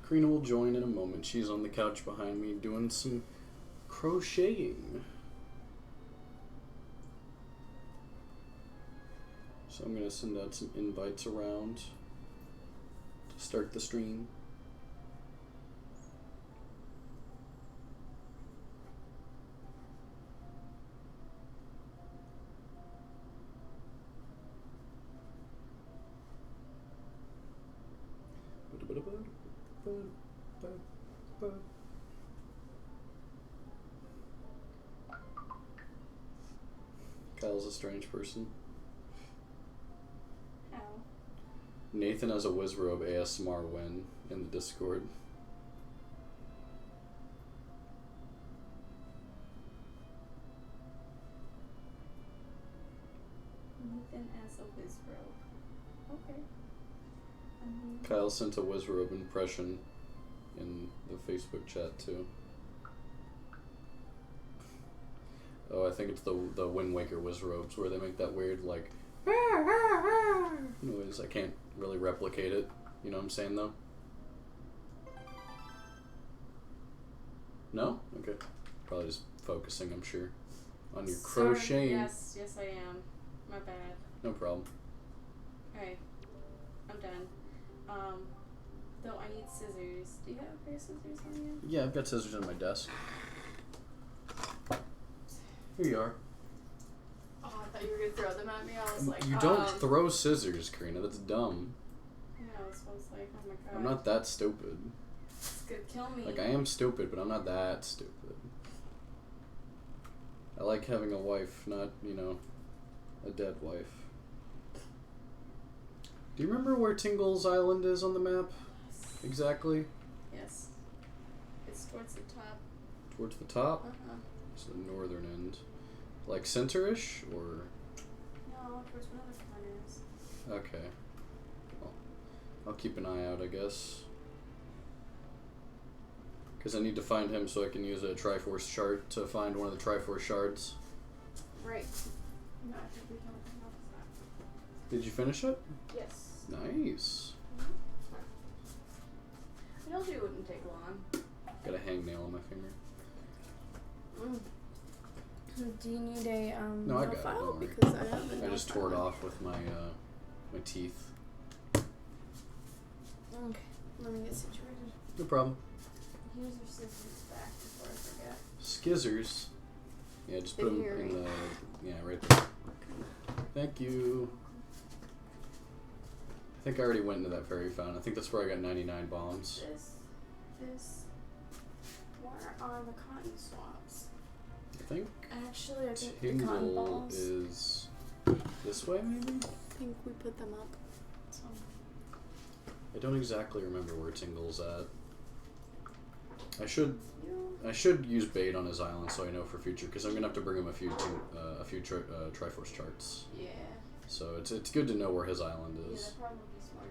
Karina will join in a moment. She's on the couch behind me doing some crocheting. So I'm going to send out some invites around to start the stream. Kyle's a strange person. How? Nathan has a Wizrobe ASMR win in the Discord. Nathan as a Wizrobe. Okay. Kyle sent a Wizrobe impression in the Facebook chat too. Oh, I think it's the Wind Waker Wizrobes where they make that weird like noise. I can't really replicate it. You know what I'm saying though? No? Okay. Probably just focusing, I'm sure, on your crocheting. Yes, I am. My bad. No problem. Alright. I'm done. Though I need scissors. Do you have a pair of scissors on you? Yeah, I've got scissors on my desk. Here you are. Oh, I thought you were gonna throw them at me. I was like, you don't throw scissors, Karina. That's dumb. Yeah, I was like, oh my god. I'm not that stupid. It's gonna kill me. Like, I am stupid, but I'm not that stupid. I like having a wife, not, you know, a dead wife. Do you remember where Tingle's Island is on the map? Exactly? Yes. It's towards the top. Towards the top? Uh-huh. It's the northern end. Like center-ish, or? No, towards one of the corners. Okay. Well, I'll keep an eye out, I guess. Because I need to find him so I can use a Triforce chart to find one of the Triforce shards. Right. No, I think we can notice that. Did you finish it? Yes. Nice. I told you it wouldn't take long. Got a hangnail on my finger. Do you need a no, I got file? it. Don't worry. Because I have a I just tore it off with my my teeth. Okay, let me get situated. No problem. Here's your scissors back before I forget. Skizzers. Yeah, just put them Here, in right? the right there. Thank you. I think I already went into that fairy fountain. I think that's where I got 99 bombs. This. Where are the cotton swabs? I think Actually, I think the cotton Tingle balls. is this way, maybe? I think we put them up. So. I don't exactly remember where Tingle's at. I should use bait on his island so I know for future, because I'm gonna have to bring him a few Triforce charts. Yeah. So it's good to know where his island Yeah, is. that'd probably be smarter.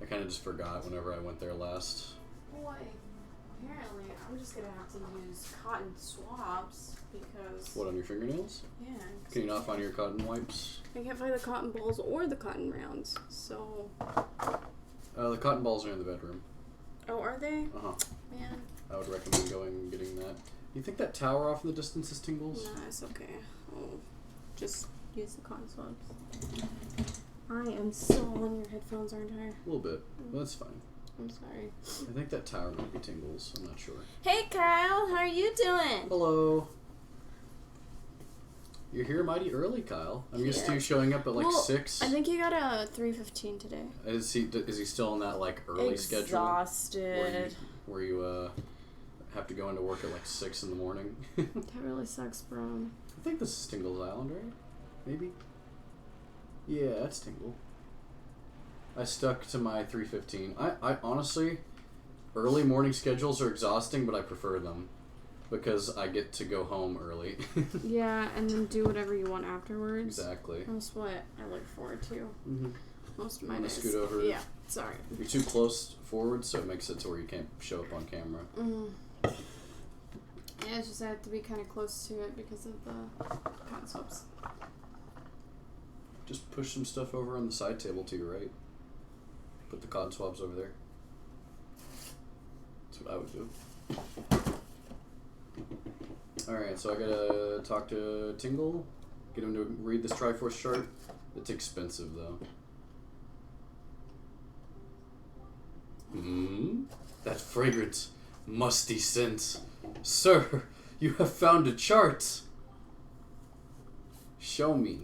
I kind of just forgot whenever I went there last. Boy, apparently I'm just gonna have to use cotton swabs because. What, on your fingernails? Yeah. Can you not find your cotton wipes? I can't find the cotton balls or the cotton rounds, so. The cotton balls are in the bedroom. Oh, are they? Uh-huh. Man. I would recommend going and getting that. You think that tower off in the distance is Tingle's? No, it's okay. I'll just use the cotton swabs. I am so on your headphones, aren't I? A little bit. But that's fine. I'm sorry. I think that tower might be Tingle's. I'm not sure. Hey, Kyle. How are you doing? Hello. You're here mighty early, Kyle. I'm used to you showing up at like 6. I think you got a 3:15 today. Is he still on that like early schedule? Exhausted. Where you have to go into work at like 6 in the morning? That really sucks, bro. I think this is Tingle's Island, right? Maybe? Yeah, that's Tingle. I stuck to my 3:15. I honestly, early morning schedules are exhausting, but I prefer them. Because I get to go home early. Yeah, and then do whatever you want afterwards. Exactly. That's what I look forward to. Mm-hmm. Most of my Wanna days. scoot over? Yeah, sorry. You're too close forward, so it makes it to where you can't show up on camera. Yeah, it's just I have to be kind of close to it because of the cotton swabs. Just push some stuff over on the side table to your right. Put the cotton swabs over there. what I would do. Alright, so I gotta talk to Tingle, get him to read this Triforce chart. It's expensive, though. That fragrant, musty scent. Sir, you have found a chart. Show me.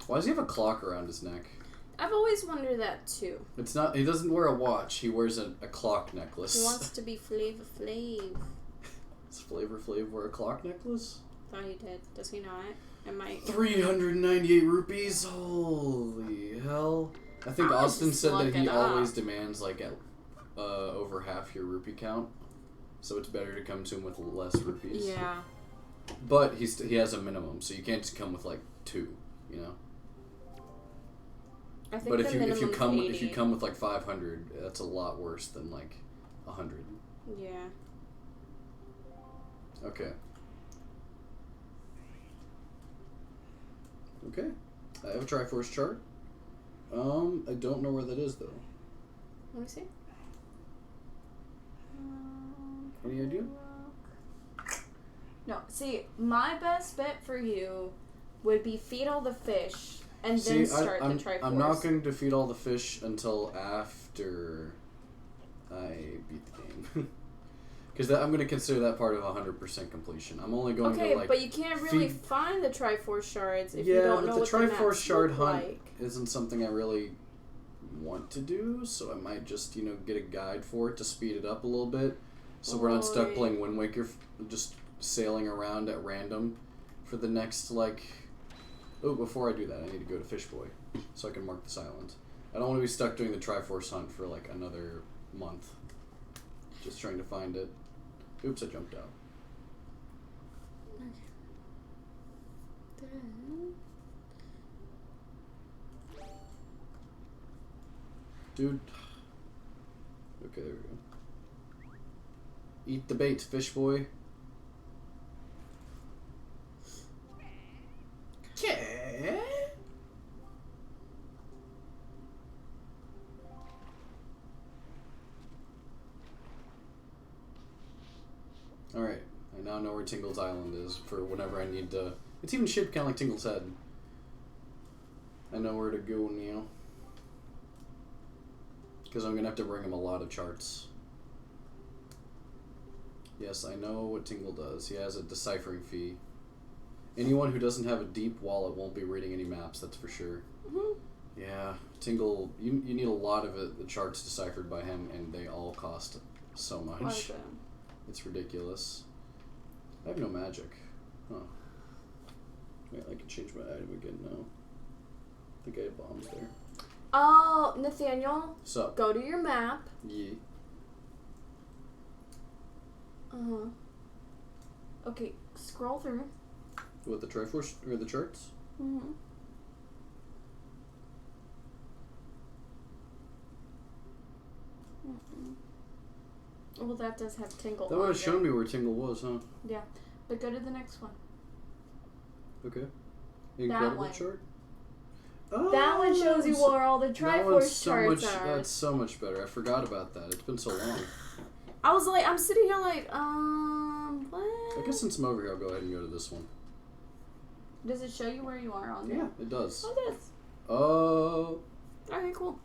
Why does he have a clock around his neck? I've always wondered that too. It's not. He doesn't wear a watch. He wears a clock necklace. He wants to be Flavor Flav. Does Flavor Flav wear a clock necklace? Thought he did. Does he not? It might. 398 rupees. Holy hell! I think I'll Austin just said look that he it up. always demands like over half your rupee count, so it's better to come to him with less rupees. Yeah. But he has a minimum, so you can't just come with like 2, you know. I think But the if you minimum's come 80. with like 500, that's a lot worse than like 100. Yeah. Okay. Okay. I have a Triforce chart. I don't know where that is though. Let me see. Any idea? No. See, my best bet for you would be feed all the fish and See, then start I'm the Triforce. not going to feed all the fish until after I beat the game. Because I'm going to consider that part of 100% completion. I'm only going Okay, to like... but you can't really feed- find the Triforce shards if yeah, you don't but know the what the Triforce maps shard look hunt like. isn't something I really want to do, so I might just, get a guide for it to speed it up a little bit. So we're not stuck Oi. playing Wind Waker, just sailing around at random for the next, Oh, before I do that, I need to go to Fish Boy so I can mark this island. I don't want to be stuck doing the Triforce hunt for, another month. Just trying to find it. Oops, I jumped out. Dude. Okay, there we go. Eat the bait, Fish Boy. Okay. Alright, I now know where Tingle's Island is for whenever I need to... It's even shaped kind of like Tingle's head. I know where to go now. Because I'm going to have to bring him a lot of charts. Yes, I know what Tingle does. He has a deciphering fee. Anyone who doesn't have a deep wallet won't be reading any maps, that's for sure. Mm-hmm. Yeah, Tingle, you need a lot of it, the charts deciphered by him, and they all cost so much. It's ridiculous. I have no magic. Huh. Wait, I can change my item again now. I think I have bombs there. Oh, Nathaniel, Sup? go to your map. Yeah. Uh-huh. Okay, scroll through. What, the Triforce, or the charts? Mm-hmm. Well, that does have Tingle That on would have there. shown me where Tingle was, huh? Yeah, but go to the next one. Okay. Incredible one. chart? That one shows you so- where all the that Triforce one's so charts much, are. That's so much better. I forgot about that. It's been so long. I was like, I'm sitting here like, what? I guess since I'm over here, I'll go ahead and go to this one. Does it show you where you are on there? Yeah, it does. Oh, it does. Oh. Okay, cool.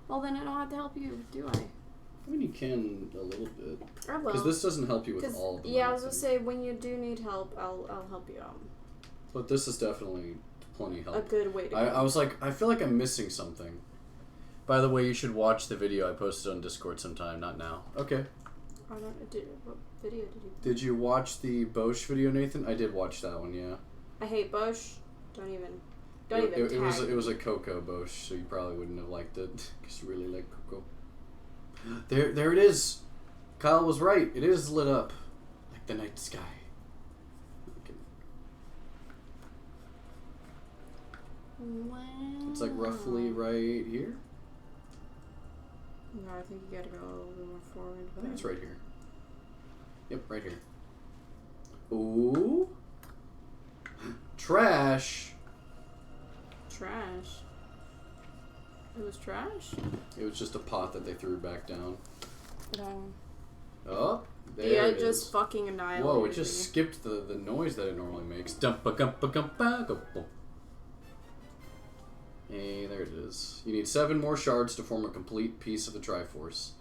Well, then I don't have to help you, do I? I mean, you can a little bit. I will. Because this doesn't help you with 'Cause, all of them. yeah, I don't was gonna think. say, when you do need help, I'll help you out. But this is definitely plenty A help. good way to go. I was like, I feel like I'm missing something. By the way, you should watch the video I posted on Discord sometime, not now. Okay. I don't, what video did you... Did you watch the Bosch video, Nathan? I did watch that one, yeah. I hate Bosch. Don't even It was a Coco Bosch, so you probably wouldn't have liked it because you really like Coco. There it is. Kyle was right. It is lit up like the night sky. Wow. It's like roughly right here. No, I think you gotta go a little bit more forward. I think it's right here. Yep, right here. Ooh. Trash. Trash. It was trash? It was just a pot that they threw back down. No. Oh, there Yeah, it just is. fucking annihilated. Whoa, it just me. skipped the noise that it normally makes. Hey, there it is. You need 7 more shards to form a complete piece of the Triforce.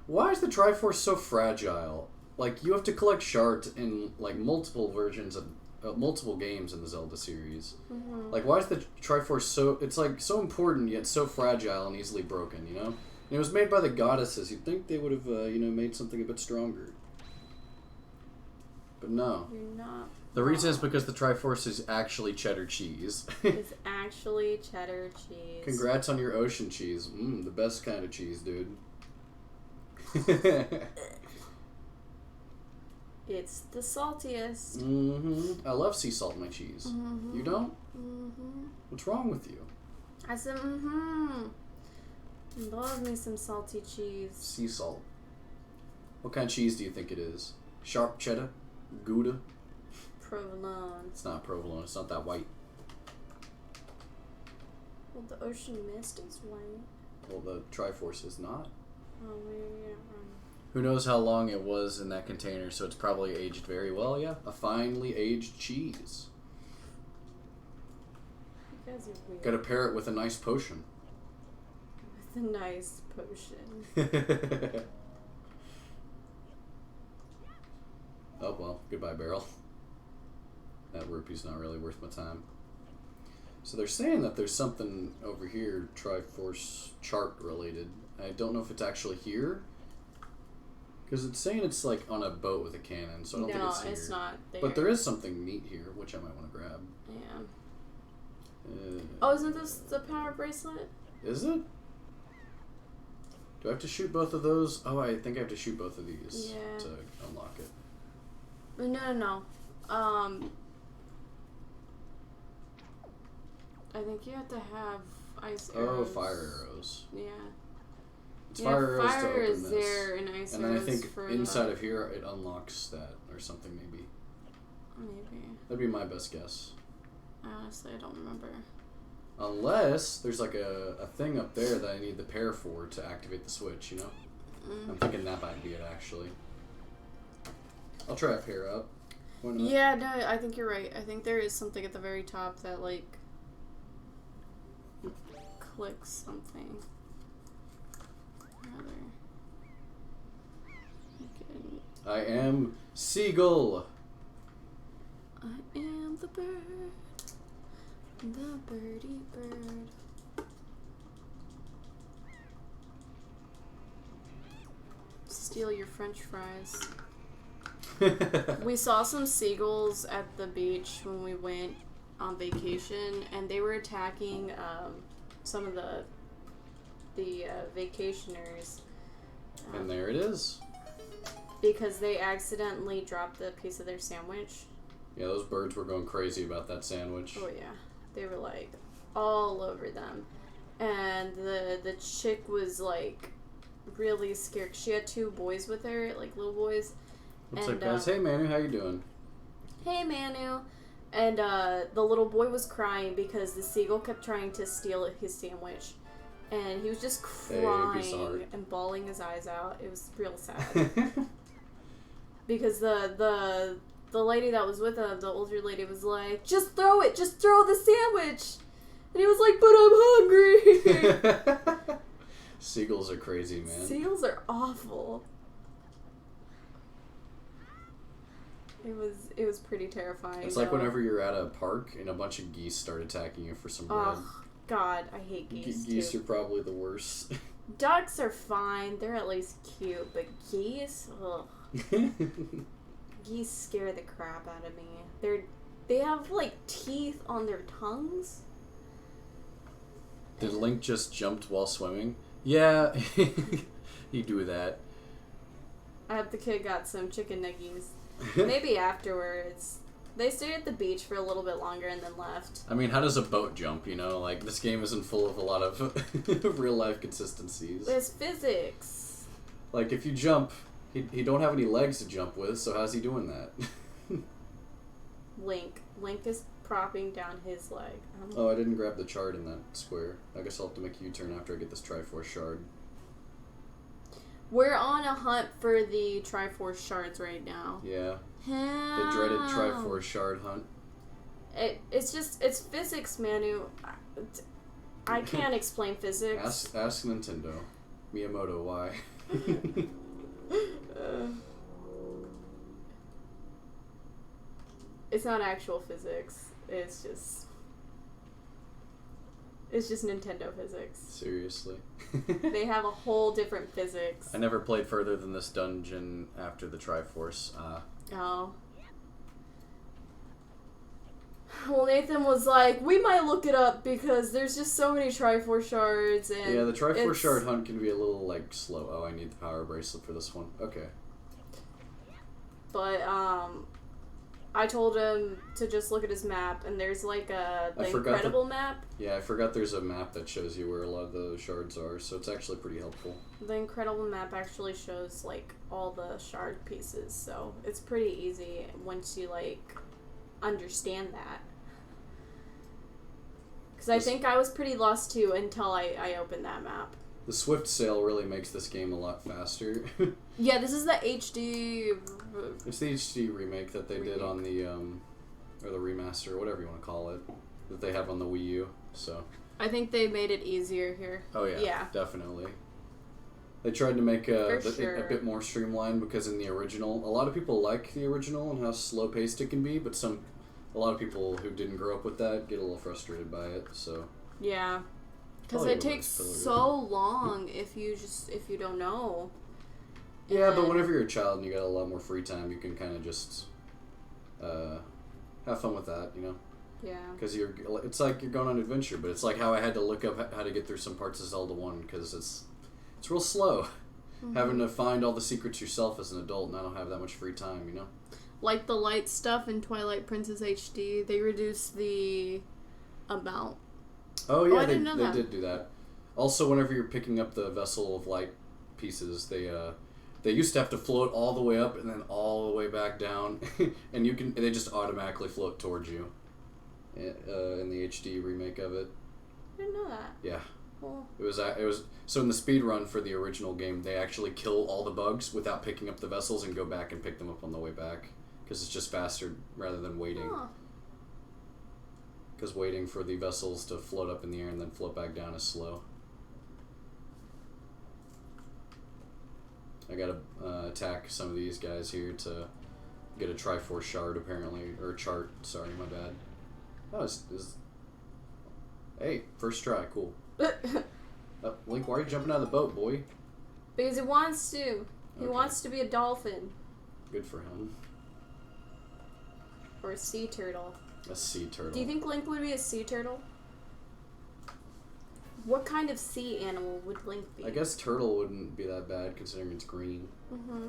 Why is the Triforce so fragile? Like, you have to collect shards in, like, multiple versions of... multiple games in the Zelda series. Mm-hmm. Like, why is the Triforce so... It's, like, so important, yet so fragile and easily broken, you know? And it was made by the goddesses. You'd think they would have, made something a bit stronger. But no. You're not. The reason is because the Triforce is actually cheddar cheese. It's actually cheddar cheese. Congrats on your ocean cheese. The best kind of cheese, dude. It's the saltiest. I love sea salt in my cheese. You don't? What's wrong with you? I said, Love me some salty cheese. Sea salt. What kind of cheese do you think it is? Sharp cheddar? Gouda? Provolone. It's not provolone. It's not that white. Well, the ocean mist is white. Well, the Triforce is not. Oh, maybe you're wrong. Who knows how long it was in that container, so it's probably aged very well, yeah. A finely aged cheese. You guys are weird. Gotta pair it with a nice potion. With a nice potion. Oh, well. Goodbye, barrel. That rupee's not really worth my time. So they're saying that there's something over here, Triforce chart related. I don't know if it's actually here. Because it's saying it's like on a boat with a cannon, so I don't think it's here. No, it's not there. But there is something neat here, which I might want to grab. Yeah. Oh, isn't this the power bracelet? Is it? Do I have to shoot both of those? Oh, I think I have to shoot both of these to unlock it. No. I think you have to have ice arrows. Oh, fire arrows. Yeah. It's fire arrows to open is this. there and ice and then I arrows think for inside of here it unlocks that or something maybe. Maybe. That'd be my best guess. Honestly, I don't remember. Unless there's like a thing up there that I need the pair for to activate the switch, you know? I'm thinking that might be it actually. I'll try a pair out. Why not? Yeah, no, I think you're right. I think there is something at the very top that, like, clicks something. I am Seagull. I am the bird. The birdie bird. Steal your french fries. We saw some seagulls at the beach when we went on vacation, and they were attacking some of the vacationers. And there it is. Because they accidentally dropped the piece of their sandwich. Yeah, those birds were going crazy about that sandwich. Oh yeah, they were like all over them, and the chick was like really scared. She had 2 boys with her, like little boys. What's up, guys? Hey, Manu, how you doing? Hey, Manu. And the little boy was crying because the seagull kept trying to steal his sandwich. And he was just crying and bawling his eyes out. It was real sad. Because the lady that was with him, the older lady, was like, just throw it! Just throw the sandwich! And he was like, but I'm hungry! Seagulls are crazy, man. Seagulls are awful. It was pretty terrifying. It's like whenever you're at a park and a bunch of geese start attacking you for some bread. Oh, God, I hate geese, Geese too. are probably the worst. Ducks are fine. They're at least cute. But geese? Ugh. Geese scare the crap out of me. They have, like, teeth on their tongues. Did Link just jumped while swimming? Yeah, you do that. I hope the kid got some chicken nuggies. Maybe afterwards. They stayed at the beach for a little bit longer and then left. I mean, how does a boat jump, you know? Like, this game isn't full of a lot of real-life consistencies. There's physics. Like, if you jump, he don't have any legs to jump with, so how's he doing that? Link is propping down his leg. Oh, I didn't grab the shard in that square. I guess I'll have to make a U-turn after I get this Triforce shard. We're on a hunt for the Triforce shards right now. Yeah. How? The dreaded Triforce shard hunt. It's physics, Manu. I can't explain physics. Ask Nintendo. Miyamoto, why? It's not actual physics. It's just Nintendo physics. Seriously. They have a whole different physics. I never played further than this dungeon after the Triforce. Oh. Well, Nathan was like, we might look it up because there's just so many Triforce shards and... Yeah, the Triforce shard hunt can be a little, like, slow. Oh, I need the power bracelet for this one. Okay. But, I told him to just look at his map, and there's like the Incredible map. Yeah, I forgot there's a map that shows you where a lot of the shards are, so it's actually pretty helpful. The Incredible map actually shows like all the shard pieces, so it's pretty easy once you like understand that. Because I think I was pretty lost too until I opened that map. The Swift Sail really makes this game a lot faster. Yeah, this is the HD... It's the HD remake that they did on the, or the remaster, or whatever you want to call it, that they have on the Wii U, so. I think they made it easier here. Oh yeah, definitely. They tried to make it sure. a bit more streamlined because in the original, a lot of people like the original and how slow-paced it can be, but a lot of people who didn't grow up with that get a little frustrated by it, so. Yeah. Because it takes so long if you don't know. Yeah, but whenever you're a child and you got a lot more free time, you can kind of just have fun with that, you know? Yeah. Because it's like you're going on an adventure, but it's like how I had to look up how to get through some parts of Zelda 1 because it's real slow. Mm-hmm. Having to find all the secrets yourself as an adult, and I don't have that much free time, you know? Like the light stuff in Twilight Princess HD, they reduced the amount. Oh yeah, they did do that. Also, whenever you're picking up the Vessel of Light pieces, they used to have to float all the way up and then all the way back down, and they just automatically float towards you. In the HD remake of it. I didn't know that. Yeah. Cool. It was so in the speed run for the original game, they actually kill all the bugs without picking up the vessels and go back and pick them up on the way back because it's just faster rather than waiting. Huh. Because waiting for the vessels to float up in the air and then float back down is slow. I gotta attack some of these guys here to get a Triforce shard, apparently. Or chart, sorry, my bad. Oh, hey, first try, cool. Link, why are you jumping out of the boat, boy? Because he wants to. He wants to be a dolphin. Good for him. Or a sea turtle. A sea turtle. Do you think Link would be a sea turtle? What kind of sea animal would Link be? I guess turtle wouldn't be that bad considering it's green. Mm-hmm.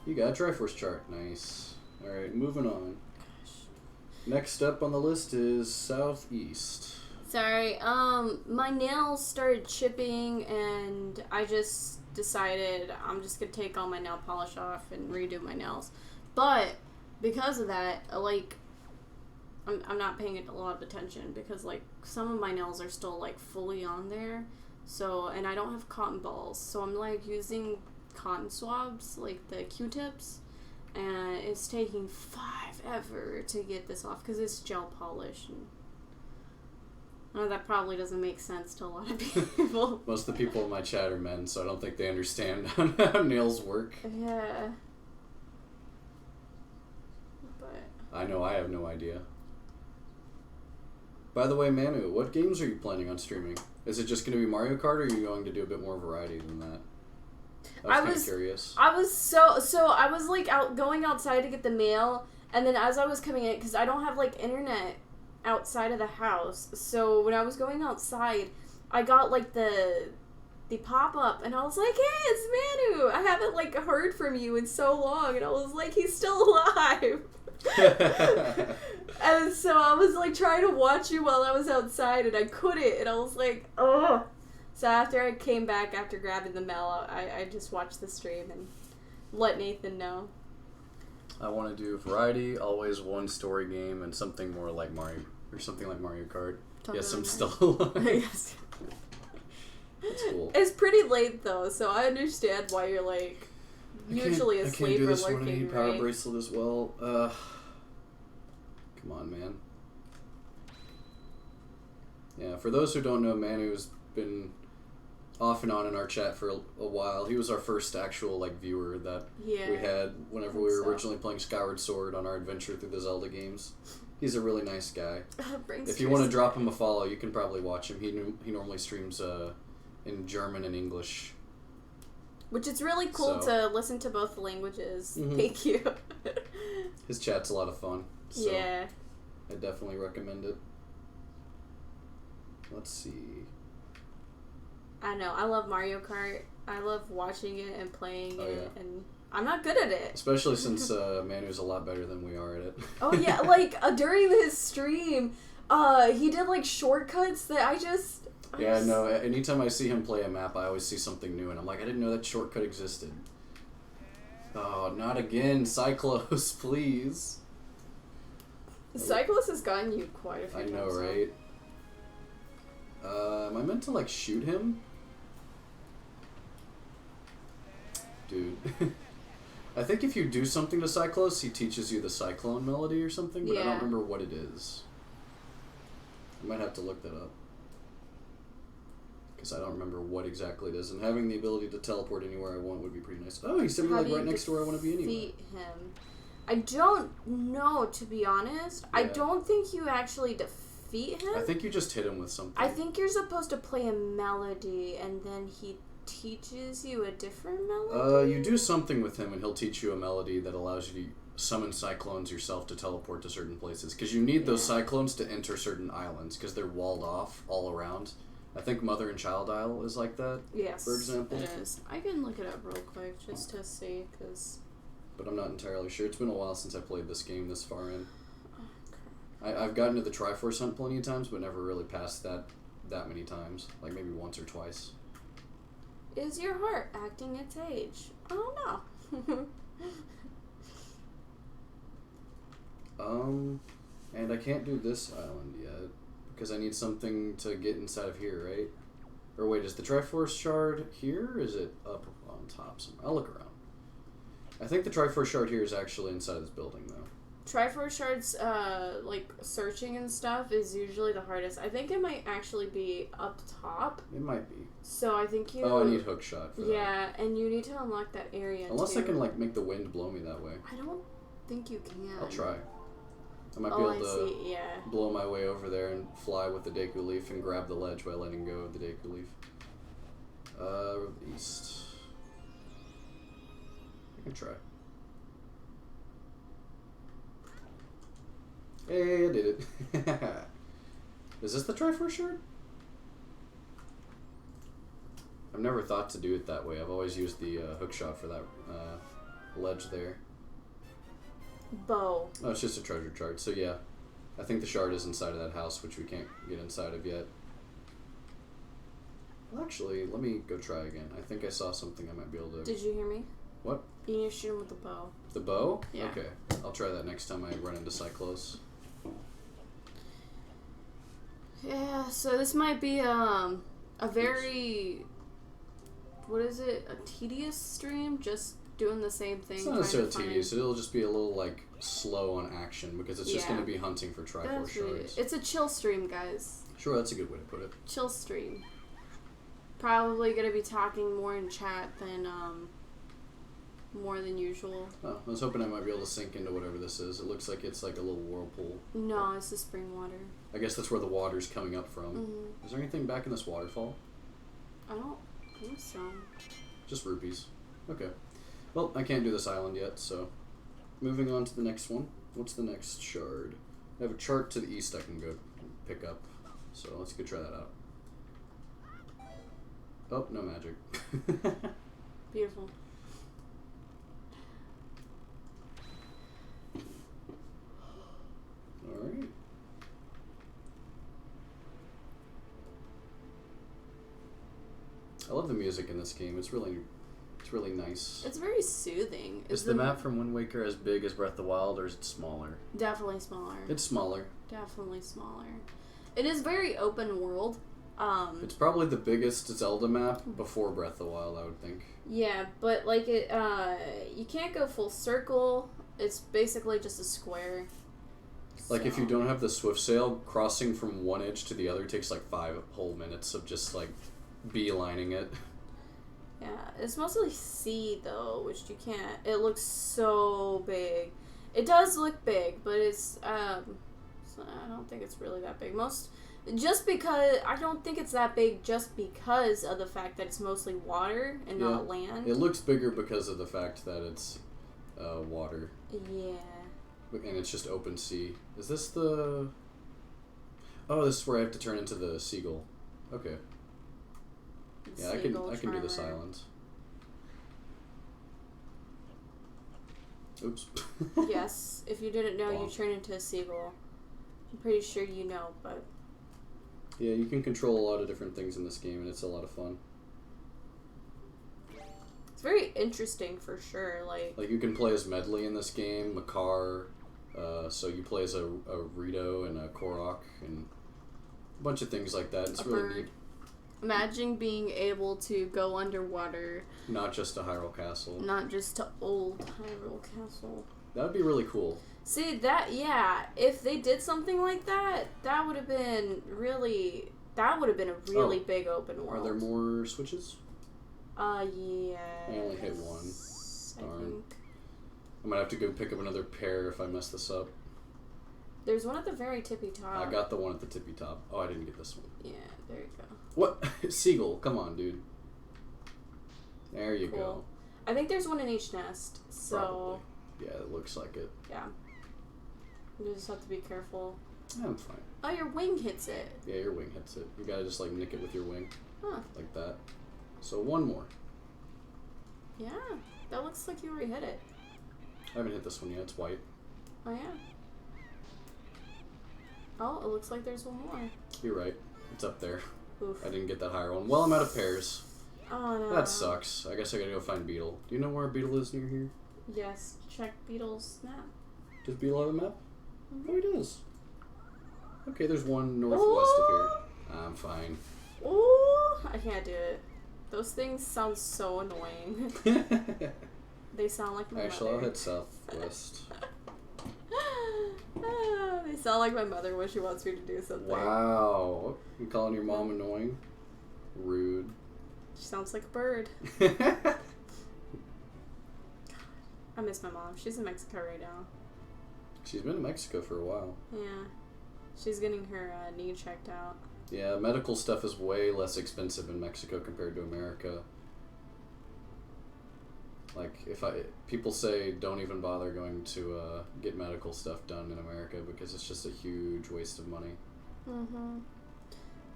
You got a Triforce chart. Nice. Alright, moving on. Gosh. Next up on the list is Southeast. Sorry, my nails started chipping and I just decided I'm just gonna take all my nail polish off and redo my nails. But because of that, like, I'm not paying a lot of attention because, like, some of my nails are still, like, fully on there. So, and I don't have cotton balls. So I'm, like, using cotton swabs, like the Q-tips. And it's taking forever to get this off because it's gel polish. And I know that probably doesn't make sense to a lot of people. Most of the people in my chat are men, so I don't think they understand how nails work. Yeah. But I know I have no idea. By the way, Manu, what games are you planning on streaming? Is it just going to be Mario Kart, or are you going to do a bit more variety than that? I was kind of curious. I was I was like going outside to get the mail, and then as I was coming in, because I don't have like internet outside of the house, so when I was going outside, I got like the pop up, and I was like, "Hey, it's Manu! I haven't like heard from you in so long," and I was like, "He's still alive." And so I was like trying to watch you while I was outside, and I couldn't, and I was like, "Ugh." So after I came back after grabbing the mail, I just watched the stream and let Nathan know. I want to do variety, always one story game, and something more like Mario, or something like Mario Kart. Yes, I'm still alive. Yes. That's cool. It's pretty late though, so I understand why you're like usually asleep I can't do or this lurking, one. I need power right? bracelet as well. Come on, man. Yeah, for those who don't know, Manu's been off and on in our chat for a while. He was our first actual viewer that we had whenever we were originally playing Skyward Sword on our adventure through the Zelda games. He's a really nice guy. If you want to drop him a follow, you can probably watch him. He normally streams in German and English. Which is really cool to listen to both languages. Mm-hmm. Thank you. His chat's a lot of fun. So yeah. I definitely recommend it. Let's see. I know. I love Mario Kart. I love watching it and playing it, yeah. and I'm not good at it. Especially since Manu's a lot better than we are at it. Oh yeah, during his stream, he did shortcuts that I just. No. Anytime I see him play a map, I always see something new, and I'm like, I didn't know that shortcut existed. Oh, not again, Cyclos, please. Cyclos has gotten you quite a few I times. know, right? Am I meant to shoot him? Dude. I think if you do something to Cyclos, he teaches you the Cyclone melody or something, but I don't remember what it is. I might have to look that up. Because I don't remember what exactly it is, and having the ability to teleport anywhere I want would be pretty nice. Oh, he's sitting right next to where I want to be anyway. Defeat him. I don't know, to be honest. Yeah. I don't think you actually defeat him. I think you just hit him with something. I think you're supposed to play a melody, and then he teaches you a different melody? You do something with him, and he'll teach you a melody that allows you to summon cyclones yourself to teleport to certain places. Because you need those cyclones to enter certain islands, because they're walled off all around. I think Mother and Child Isle is like that, for example. It is. I can look it up real quick just to see, because... But I'm not entirely sure. It's been a while since I played this game this far in. I've gotten to the Triforce Hunt plenty of times, but never really passed that many times. Maybe once or twice. Is your heart acting its age? I don't know. And I can't do this island yet, because I need something to get inside of here, right? Or wait, is the Triforce Shard here, or is it up on top somewhere? I'll look around. I think the Triforce Shard here is actually inside this building, though. Triforce Shards, searching and stuff is usually the hardest. I think it might actually be up top. It might be. So I think you... Oh, I need Hookshot for that. Yeah, and you need to unlock that area, Unless I can, make the wind blow me that way. I don't think you can. I'll try. I might be able to blow my way over there and fly with the Deku Leaf and grab the ledge by letting go of the Deku Leaf. East. I can try. Hey, I did it. Is this the Triforce Shard? I've never thought to do it that way. I've always used the Hookshot for that ledge there. Bow. Oh, it's just a treasure chart. So yeah, I think the shard is inside of that house, which we can't get inside of yet. Well, actually, let me go try again. I think I saw something I might be able to... Did you hear me? What? You need to shoot him with the bow. The bow? Yeah. Okay. I'll try that next time I run into Cyclos. Yeah, so this might be a very... What is it? A tedious stream? Just doing the same thing. It's not necessarily tedious. It'll just be a little, slow on action, because it's just going to be hunting for Triforce Shards. It's a chill stream, guys. Sure, that's a good way to put it. Chill stream. Probably going to be talking more in chat than, more than usual. Oh, I was hoping I might be able to sink into whatever this is. It looks like it's like a little whirlpool. No, it's the spring water. I guess that's where the water's coming up from. Mm-hmm. Is there anything back in this waterfall? I don't think so. Just rupees. Okay. Well, I can't do this island yet, so moving on to the next one. What's the next shard? I have a chart to the east I can go pick up, so let's go try that out. Oh, no magic. Beautiful. Alright. I love the music in this game. It's really nice. It's very soothing. Is the map from Wind Waker as big as Breath of the Wild, or is it smaller? Definitely smaller. It's smaller. Definitely smaller. It is very open world. It's probably the biggest Zelda map before Breath of the Wild, I would think. Yeah, but like you can't go full circle. It's basically just a square. Like, if you don't have the Swift Sail, crossing from one edge to the other takes like 5 whole minutes of just like beelining it. Yeah, it's mostly sea though, which you can't. It looks so big. It does look big, but it's I don't think it's really that big. I don't think it's that big just because of the fact that it's mostly water and not land. It looks bigger because of the fact that it's water. Yeah. And it's just open sea. Is this the... Oh, this is where I have to turn into the seagull. Okay. Yeah, I can do this island. Oops. Yes, if you didn't know, you turn into a seagull. I'm pretty sure you know, but... Yeah, you can control a lot of different things in this game, and it's a lot of fun. It's very interesting, for sure. Like you can play as Medley in this game, Makar. So you play as a Rito and a Korok, and a bunch of things like that. It's really neat. Imagine being able to go underwater. Not just to Hyrule Castle. Not just to old Hyrule Castle. That would be really cool. See, if they did something like that, that would have been a really big open world. Are there more switches? Yeah. I only hit one. Darn. I might have to go pick up another pair if I mess this up. There's one at the very tippy top. I got the one at the tippy top. Oh, I didn't get this one. Yeah, there you go. What? Seagull, come on, dude. There you go. I think there's one in each nest, so... Probably. Yeah, it looks like it. Yeah. You just have to be careful. I'm fine. Oh, your wing hits it. Yeah, your wing hits it. You gotta just, like, nick it with your wing. Huh. Like that. So, one more. Yeah, that looks like you already hit it. I haven't hit this one yet. It's white. Oh, yeah. Oh, it looks like there's one more. You're right. It's up there. Oof. I didn't get that higher one. Well, I'm out of pairs. Oh, no. That sucks. I guess I gotta go find Beetle. Do you know where Beetle is near here? Yes. Check Beetle's map. Does Beetle have a map? Mm-hmm. Oh, he does. Okay, there's one northwest of here. I'm fine. Ooh, I can't do it. Those things sound so annoying. They sound like my Actually, mother. I'll hit southwest. They sound like my mother when she wants me to do something. Wow. You calling your mom annoying? Rude. She sounds like a bird. I miss my mom. She's in Mexico right now. She's been in Mexico for a while. Yeah. She's getting her knee checked out. Yeah, medical stuff is way less expensive in Mexico compared to America. Like, people say don't even bother going to get medical stuff done in America because it's just a huge waste of money. Mm-hmm.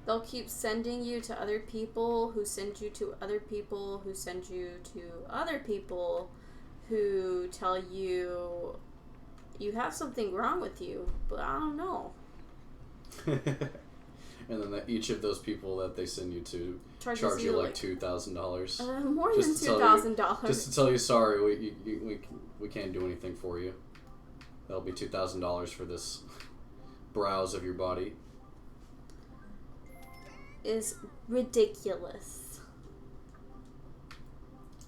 They'll keep sending you to other people who send you to other people who send you to other people who tell you you have something wrong with you, but I don't know. And then each of those people that they send you to charge you like $2,000. More than $2,000. Just to tell you, sorry, we can't do anything for you. That'll be $2,000 for this browse of your body. Is ridiculous.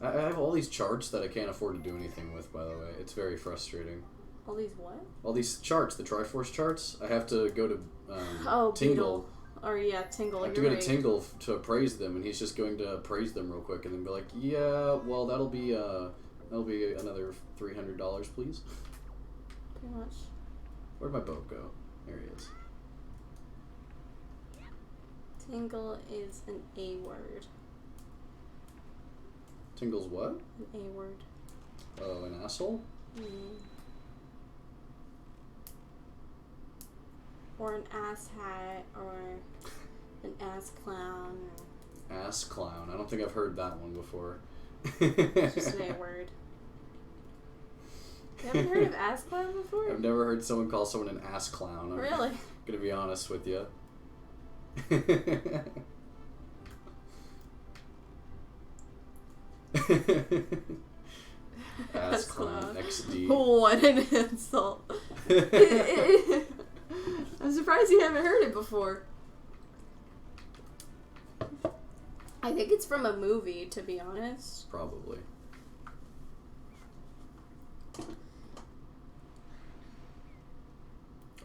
I have all these charts that I can't afford to do anything with, by the way. It's very frustrating. All these what? All these charts, the Triforce charts. I have to go to Tingle. Beetle. Or yeah, Tingle. I have to go to Tingle to appraise them, and he's just going to appraise them real quick, and then be like, "Yeah, well, that'll be another $300, please." Pretty much. Where'd my boat go? There he is. Tingle is an A word. Tingle's what? An A word. Oh, an asshole? Or an ass hat, or an ass clown. Or... Ass clown. I don't think I've heard that one before. It's just an A word. You haven't heard of ass clown before? I've never heard someone call someone an ass clown. I'm really? Gonna be honest with you. Ass clown XD. What an insult. I'm surprised you haven't heard it before. I think it's from a movie, to be honest. Probably.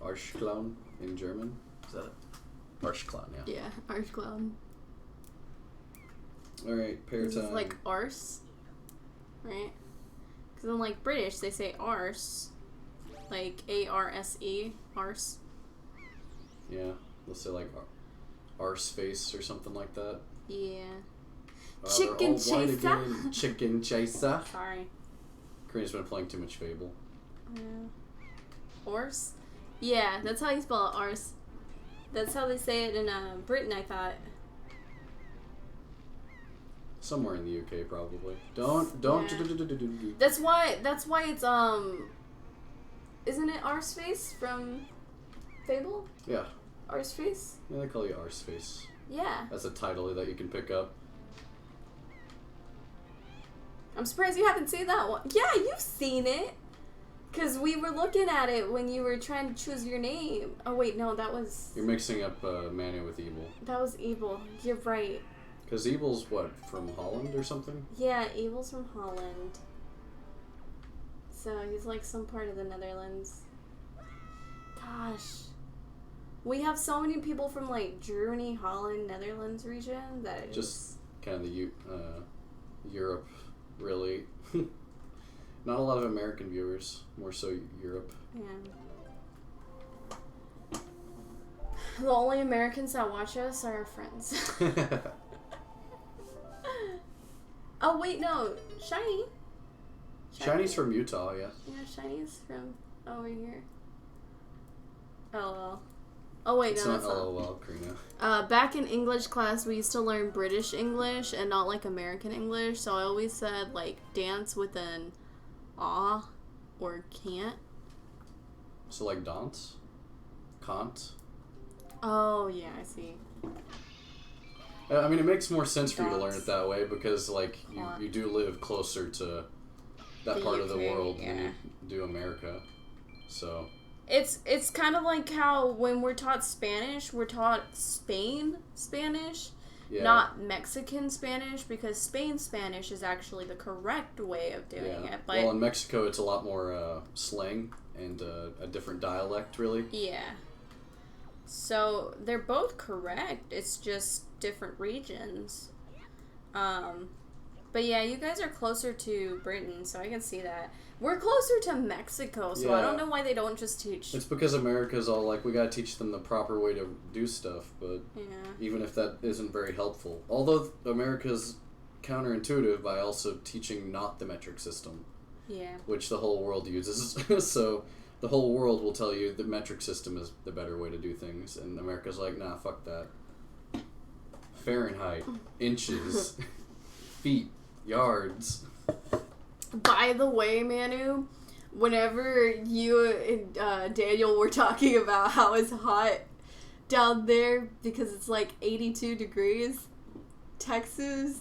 Arschclown in German? Is that it? Arschclown, yeah. Yeah, Arschclown. Alright, pair This time. is like arse, right? Because in like British, they say arse. Like A-R-S-E, arse. Yeah, they'll say like arse face or something like that. Yeah. Chicken chaser. Chicken chaser. Sorry. Korean's been playing too much Fable. Arse? Yeah, that's how you spell it, arse. That's how they say it in Britain, I thought. Somewhere in the UK, probably. Don't. Yeah. That's why it's, isn't it Arseface from Fable? Yeah. Arseface? Yeah, they call you Arseface. Yeah. That's a title that you can pick up. I'm surprised you haven't seen that one. Yeah, you've seen it. Because we were looking at it when you were trying to choose your name. Oh, wait, no, that was... You're mixing up Manu with Evil. That was Evil. You're right. Because Evil's, what, from Holland or something? Yeah, Evil's from Holland. So he's like some part of the Netherlands. Gosh. We have so many people from like Germany, Holland, Netherlands region that it just kind of the Europe, really. Not a lot of American viewers, more so Europe. Yeah. The only Americans that watch us are our friends. Oh wait, no, Shiny. Shiny's from Utah, yeah. Yeah, Shiny's from over here. LOL. Oh wait, it's no, not that's not. LOL, Karina. Back in English class, we used to learn British English and not like American English. So I always said like dance with an ah or can't. So like dance, can't. Oh yeah, I see. I mean, it makes more sense for you to learn it that way because like you do live closer to that part of the world than you do America. So it's kind of like how when we're taught Spanish, we're taught Spain Spanish, not Mexican Spanish, because Spain Spanish is actually the correct way of doing it. But well, in Mexico, it's a lot more slang and a different dialect, really. Yeah. So they're both correct. It's just different regions. But yeah, you guys are closer to Britain, so I can see that. We're closer to Mexico, so I don't know why they don't just teach. It's because America's all like, we gotta teach them the proper way to do stuff, but even if that isn't very helpful. Although America's counterintuitive by also teaching not the metric system. Yeah. Which the whole world uses. So the whole world will tell you the metric system is the better way to do things, and America's like, nah, fuck that. Fahrenheit, inches, feet, yards. By the way, Manu, whenever you and Daniel were talking about how it's hot down there because it's like 82 degrees, Texas,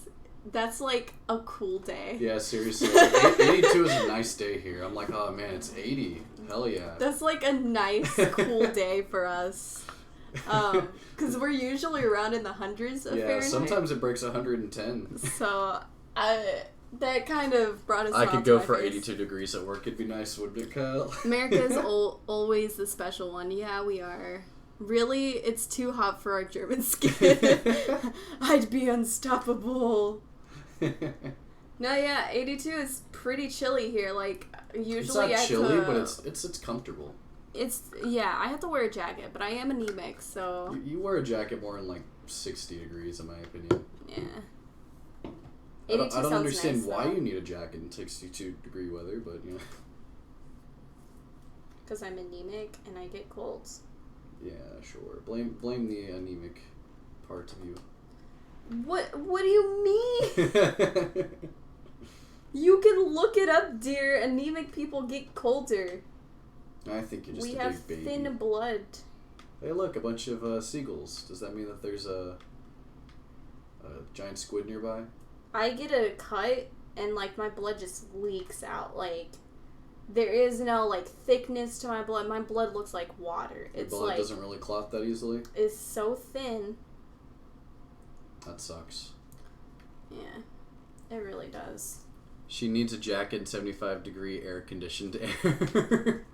that's like a cool day. Yeah, seriously. 82 is a nice day here. I'm like, oh man, it's 80. Hell yeah. That's like a nice, cool day for us. Because we're usually around in the hundreds of Fahrenheit. Yeah, sometimes it breaks 110. So, that kind of brought us. I could go for 82 degrees at work. It'd be nice, wouldn't it, Kyle? America's always the special one. Yeah, we are. Really, it's too hot for our German skin. I'd be unstoppable. No, yeah, 82 is pretty chilly here. Like usually, it's not chilly, but it's comfortable. I have to wear a jacket, but I am anemic, so you wear a jacket more in like 60 degrees, in my opinion. Yeah. I don't understand why you need a jacket in 62 degree weather, but you know. Because I'm anemic and I get colds. Yeah, sure. Blame the anemic part of you. What do you mean? You can look it up, dear. Anemic people get colder. I think you're just a big baby. We have thin blood. Hey, look, a bunch of seagulls. Does that mean that there's a giant squid nearby? I get a cut, and, like, my blood just leaks out, like, There is no, like, thickness to my blood. My blood looks like water. Your It's blood like... doesn't really clot that easily? It's so thin. That sucks. Yeah. It really does. She needs a jacket and 75-degree air-conditioned air.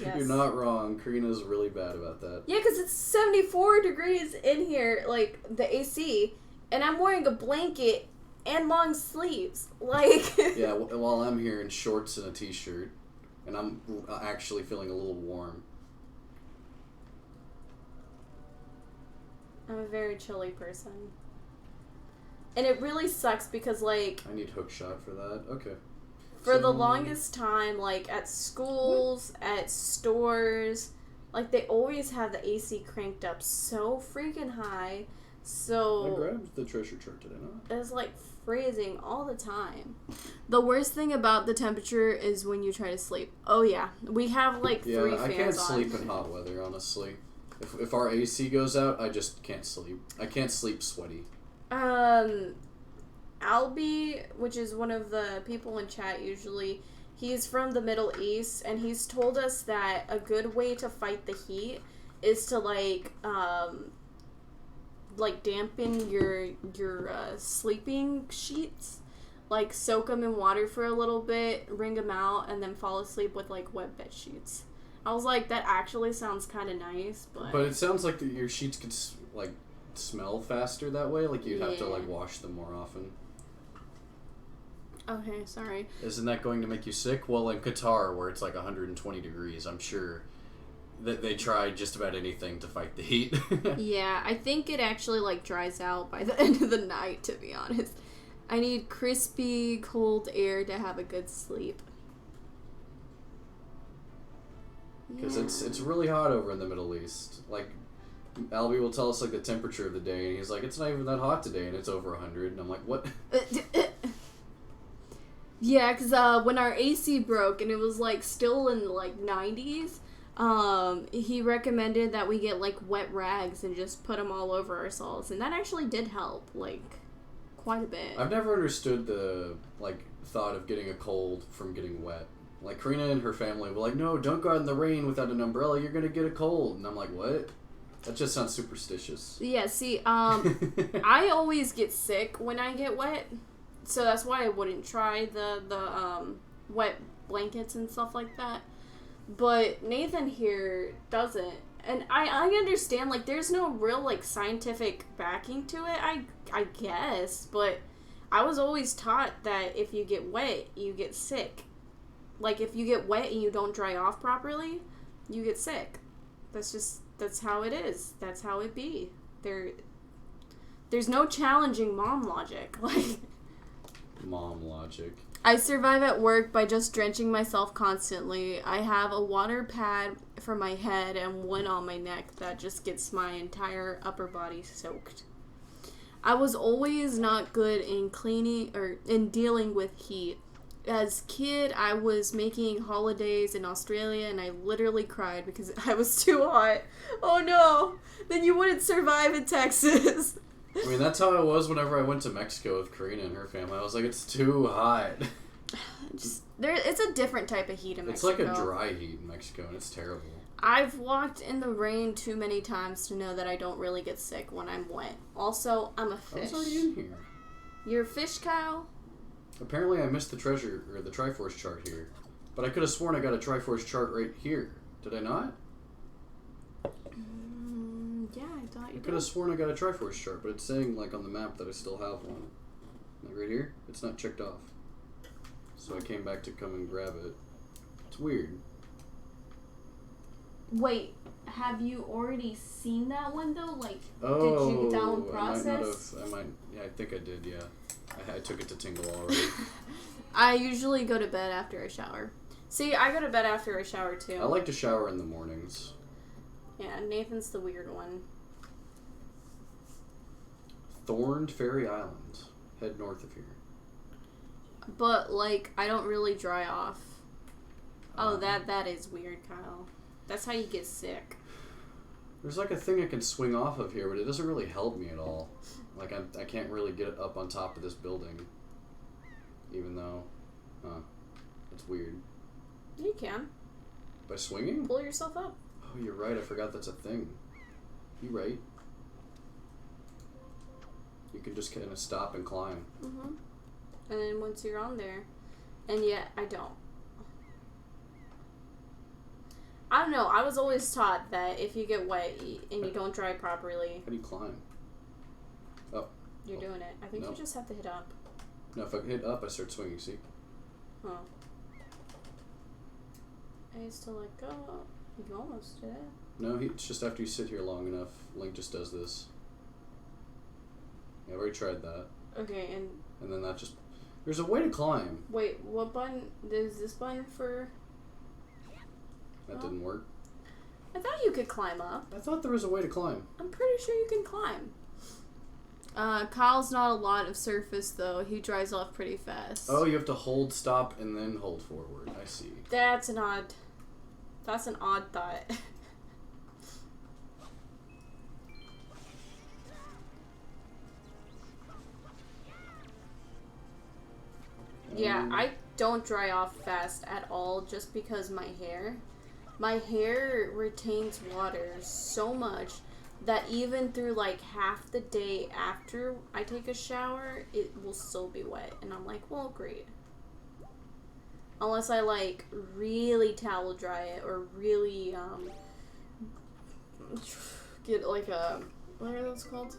Yes. You're not wrong. Karina's really bad about that. Yeah, because it's 74 degrees in here, like, the AC, and I'm wearing a blanket and long sleeves. Like... Yeah, while I'm here in shorts and a t-shirt, and I'm actually feeling a little warm. I'm a very chilly person. And it really sucks because, like... I need hook shot for that. Okay. For the longest time, like, at schools, at stores, like, they always have the AC cranked up so freaking high. So... I grabbed the treasure chart, did I not? It's, like, freezing all the time. The worst thing about the temperature is when you try to sleep. Oh, yeah. We have, like, 3 fans on. I can't sleep in hot weather, honestly. If our AC goes out, I just can't sleep. I can't sleep sweaty. Albie, which is one of the people in chat usually, he's from the Middle East, and he's told us that a good way to fight the heat is to, like dampen your sleeping sheets. Like, soak them in water for a little bit, wring them out, and then fall asleep with, like, wet bed sheets. I was like, that actually sounds kind of nice, but... But it sounds like your sheets could, like, smell faster that way. Like, you'd have to, like, wash them more often. Okay, sorry. Isn't that going to make you sick? Well, in Qatar, where it's, like, 120 degrees, I'm sure that they try just about anything to fight the heat. Yeah, I think it actually, like, dries out by the end of the night, to be honest. I need crispy, cold air to have a good sleep. Because it's really hot over in the Middle East. Like, Albie will tell us, like, the temperature of the day, and he's like, it's not even that hot today, and it's over 100, and I'm like, what? Yeah, because when our AC broke, and it was, like, still in, like, 90s, he recommended that we get, like, wet rags and just put them all over ourselves, and that actually did help, like, quite a bit. I've never understood the, like, thought of getting a cold from getting wet. Like, Karina and her family were like, no, don't go out in the rain without an umbrella, you're gonna get a cold. And I'm like, what? That just sounds superstitious. Yeah, see, I always get sick when I get wet, so that's why I wouldn't try the wet blankets and stuff like that. But Nathan here doesn't. And I understand, like, there's no real, like, scientific backing to it, I guess, but I was always taught that if you get wet, you get sick. Like, if you get wet and you don't dry off properly, you get sick. That's how it is. That's how it be. There's no challenging mom logic. Like, Mom logic. I survive at work by just drenching myself constantly. I have a water pad for my head and one on my neck that just gets my entire upper body soaked. I was always not good in cleaning or in dealing with heat. As kid, I was making holidays in Australia, and I literally cried because I was too hot. Oh no! Then you wouldn't survive in Texas. I mean, that's how I was whenever I went to Mexico with Karina and her family. I was like, it's too hot. It's a different type of heat in Mexico. It's like a dry heat in Mexico, and it's terrible. I've walked in the rain too many times to know that I don't really get sick when I'm wet. Also, I'm a fish. I was already in here. You're a fish, Kyle? Apparently I missed the treasure, or the Triforce chart here. But I could have sworn I got a Triforce chart right here. Did I not? Yeah, I thought you did. I could have sworn I got a Triforce chart, but it's saying, like, on the map that I still have one. Like, right here? It's not checked off. So I came back to come and grab it. It's weird. Wait, have you already seen that one, though? Like, Oh, did you download process? I think I did, yeah. I took it to Tingle already. I usually go to bed after I shower. See, I go to bed after I shower, too. I like to shower in the mornings. Yeah, Nathan's the weird one. Thorned Fairy Island. Head north of here. But, like, I don't really dry off. Oh, that is weird, Kyle. That's how you get sick. There's, like, a thing I can swing off of here, but it doesn't really help me at all. Like, I can't really get up on top of this building. Even though, it's weird. You can. By swinging? Pull yourself up. Oh, you're right. I forgot that's a thing. You right. You can just kind of stop and climb. Mm-hmm. And then once you're on there, and yet I don't. I don't know. I was always taught that if you get wet and you don't dry properly... How do you climb? Oh. You're doing it. I think you just have to hit up. No, if I hit up, I start swinging, see? Oh. I used to let go. You almost did it. No, it's just after you sit here long enough, Link just does this. Yeah, I've already tried that. Okay, and... And then that just... There's a way to climb. Wait, what button? There's this button for... That didn't work. I thought you could climb up. I thought there was a way to climb. I'm pretty sure you can climb. Kyle's not a lot of surface, though. He dries off pretty fast. Oh, you have to hold stop and then hold forward. I see. That's an odd thought. Yeah, I don't dry off fast at all just because my hair retains water so much that even through like half the day after I take a shower, it will still be wet. And I'm like, well, great. Unless I like really towel dry it or really get like a, what are those called?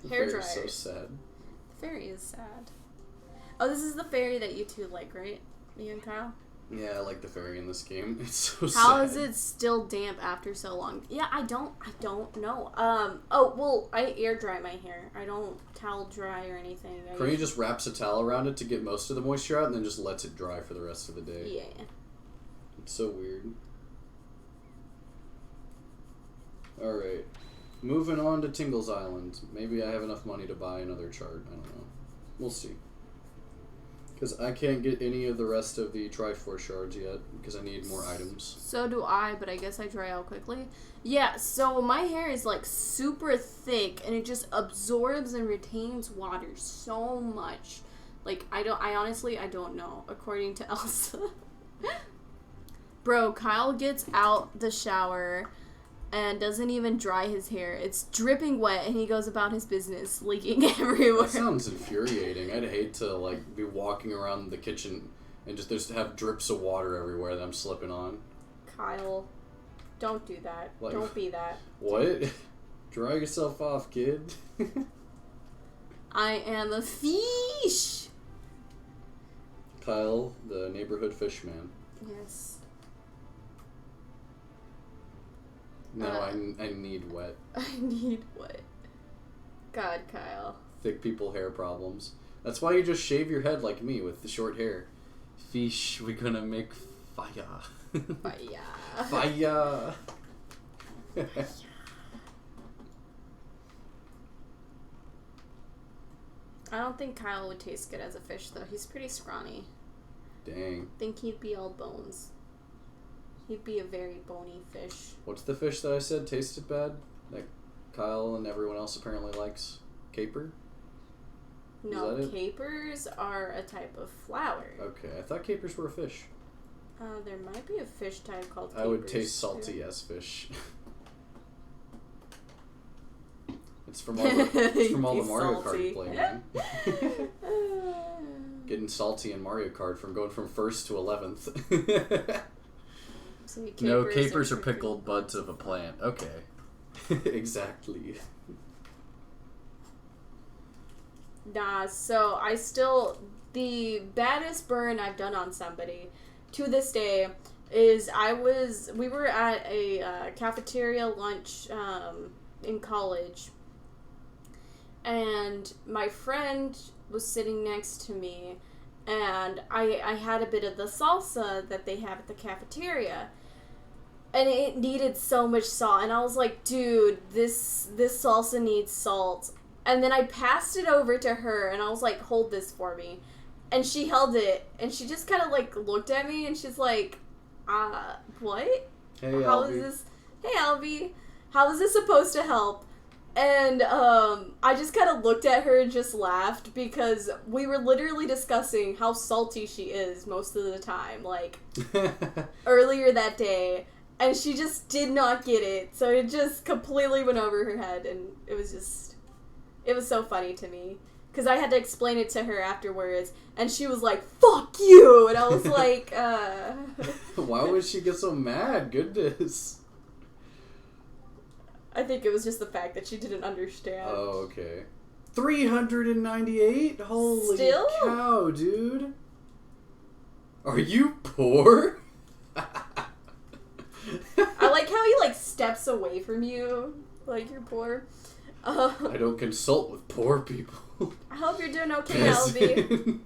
Hair dryers. So sad. The fairy is sad. Oh, this is the fairy that you two like, right? Me and Kyle? Yeah, I like the fairy in this game. It's so sad. How is it still damp after so long? Yeah, I don't know. Oh, well, I air dry my hair. I don't towel dry or anything. Courtney just wraps a towel around it to get most of the moisture out and then just lets it dry for the rest of the day. Yeah. It's so weird. Alright. Moving on to Tingle's Island. Maybe I have enough money to buy another chart. I don't know. We'll see. Because I can't get any of the rest of the Triforce shards yet, because I need more items. So do I, but I guess I dry out quickly. Yeah, so my hair is like super thick, and it just absorbs and retains water so much. Like, I honestly don't know, according to Elsa. Bro, Kyle gets out the shower and doesn't even dry his hair. It's dripping wet, and he goes about his business, leaking everywhere. That sounds infuriating. I'd hate to, like, be walking around the kitchen and just have drips of water everywhere that I'm slipping on. Kyle, don't do that. Like, don't be that. What? Dry yourself off, kid. I am a fish! Kyle, the neighborhood fish man. Yes. No, I need wet. I need wet. God, Kyle. Thick people hair problems. That's why you just shave your head like me with the short hair. Fish, we're gonna make fire. Fire. Fire. I don't think Kyle would taste good as a fish, though. He's pretty scrawny. Dang. I think he'd be all bones. He'd be a very bony fish. What's the fish that I said tasted bad? That Kyle and everyone else apparently likes? Caper? No, capers are a type of flower. Okay, I thought capers were a fish. There might be a fish type called capers. I would taste salty as fish. It's from all the Mario Kart you play, man. Getting salty in Mario Kart from going from 1st to 11th. No, capers are pickled buds of a plant. Okay. Exactly. Nah, so the baddest burn I've done on somebody to this day is we were at a cafeteria lunch in college, and my friend was sitting next to me, and I had a bit of the salsa that they have at the cafeteria. And it needed so much salt. And I was like, dude, this salsa needs salt. And then I passed it over to her, and I was like, hold this for me. And she held it, and she just kind of, like, looked at me, and she's like, what? Hey, How is this? Hey, Albie. How is this supposed to help? And I just kind of looked at her and just laughed because we were literally discussing how salty she is most of the time, like, earlier that day. And she just did not get it. So it just completely went over her head. And it was so funny to me. Because I had to explain it to her afterwards. And she was like, fuck you! And I was like, Why would she get so mad? Goodness. I think it was just the fact that she didn't understand. Oh, okay. 398? Holy Still? cow, dude. Are you poor? I like how he, like, steps away from you. Like, you're poor. I don't consult with poor people. I hope you're doing okay, Elby.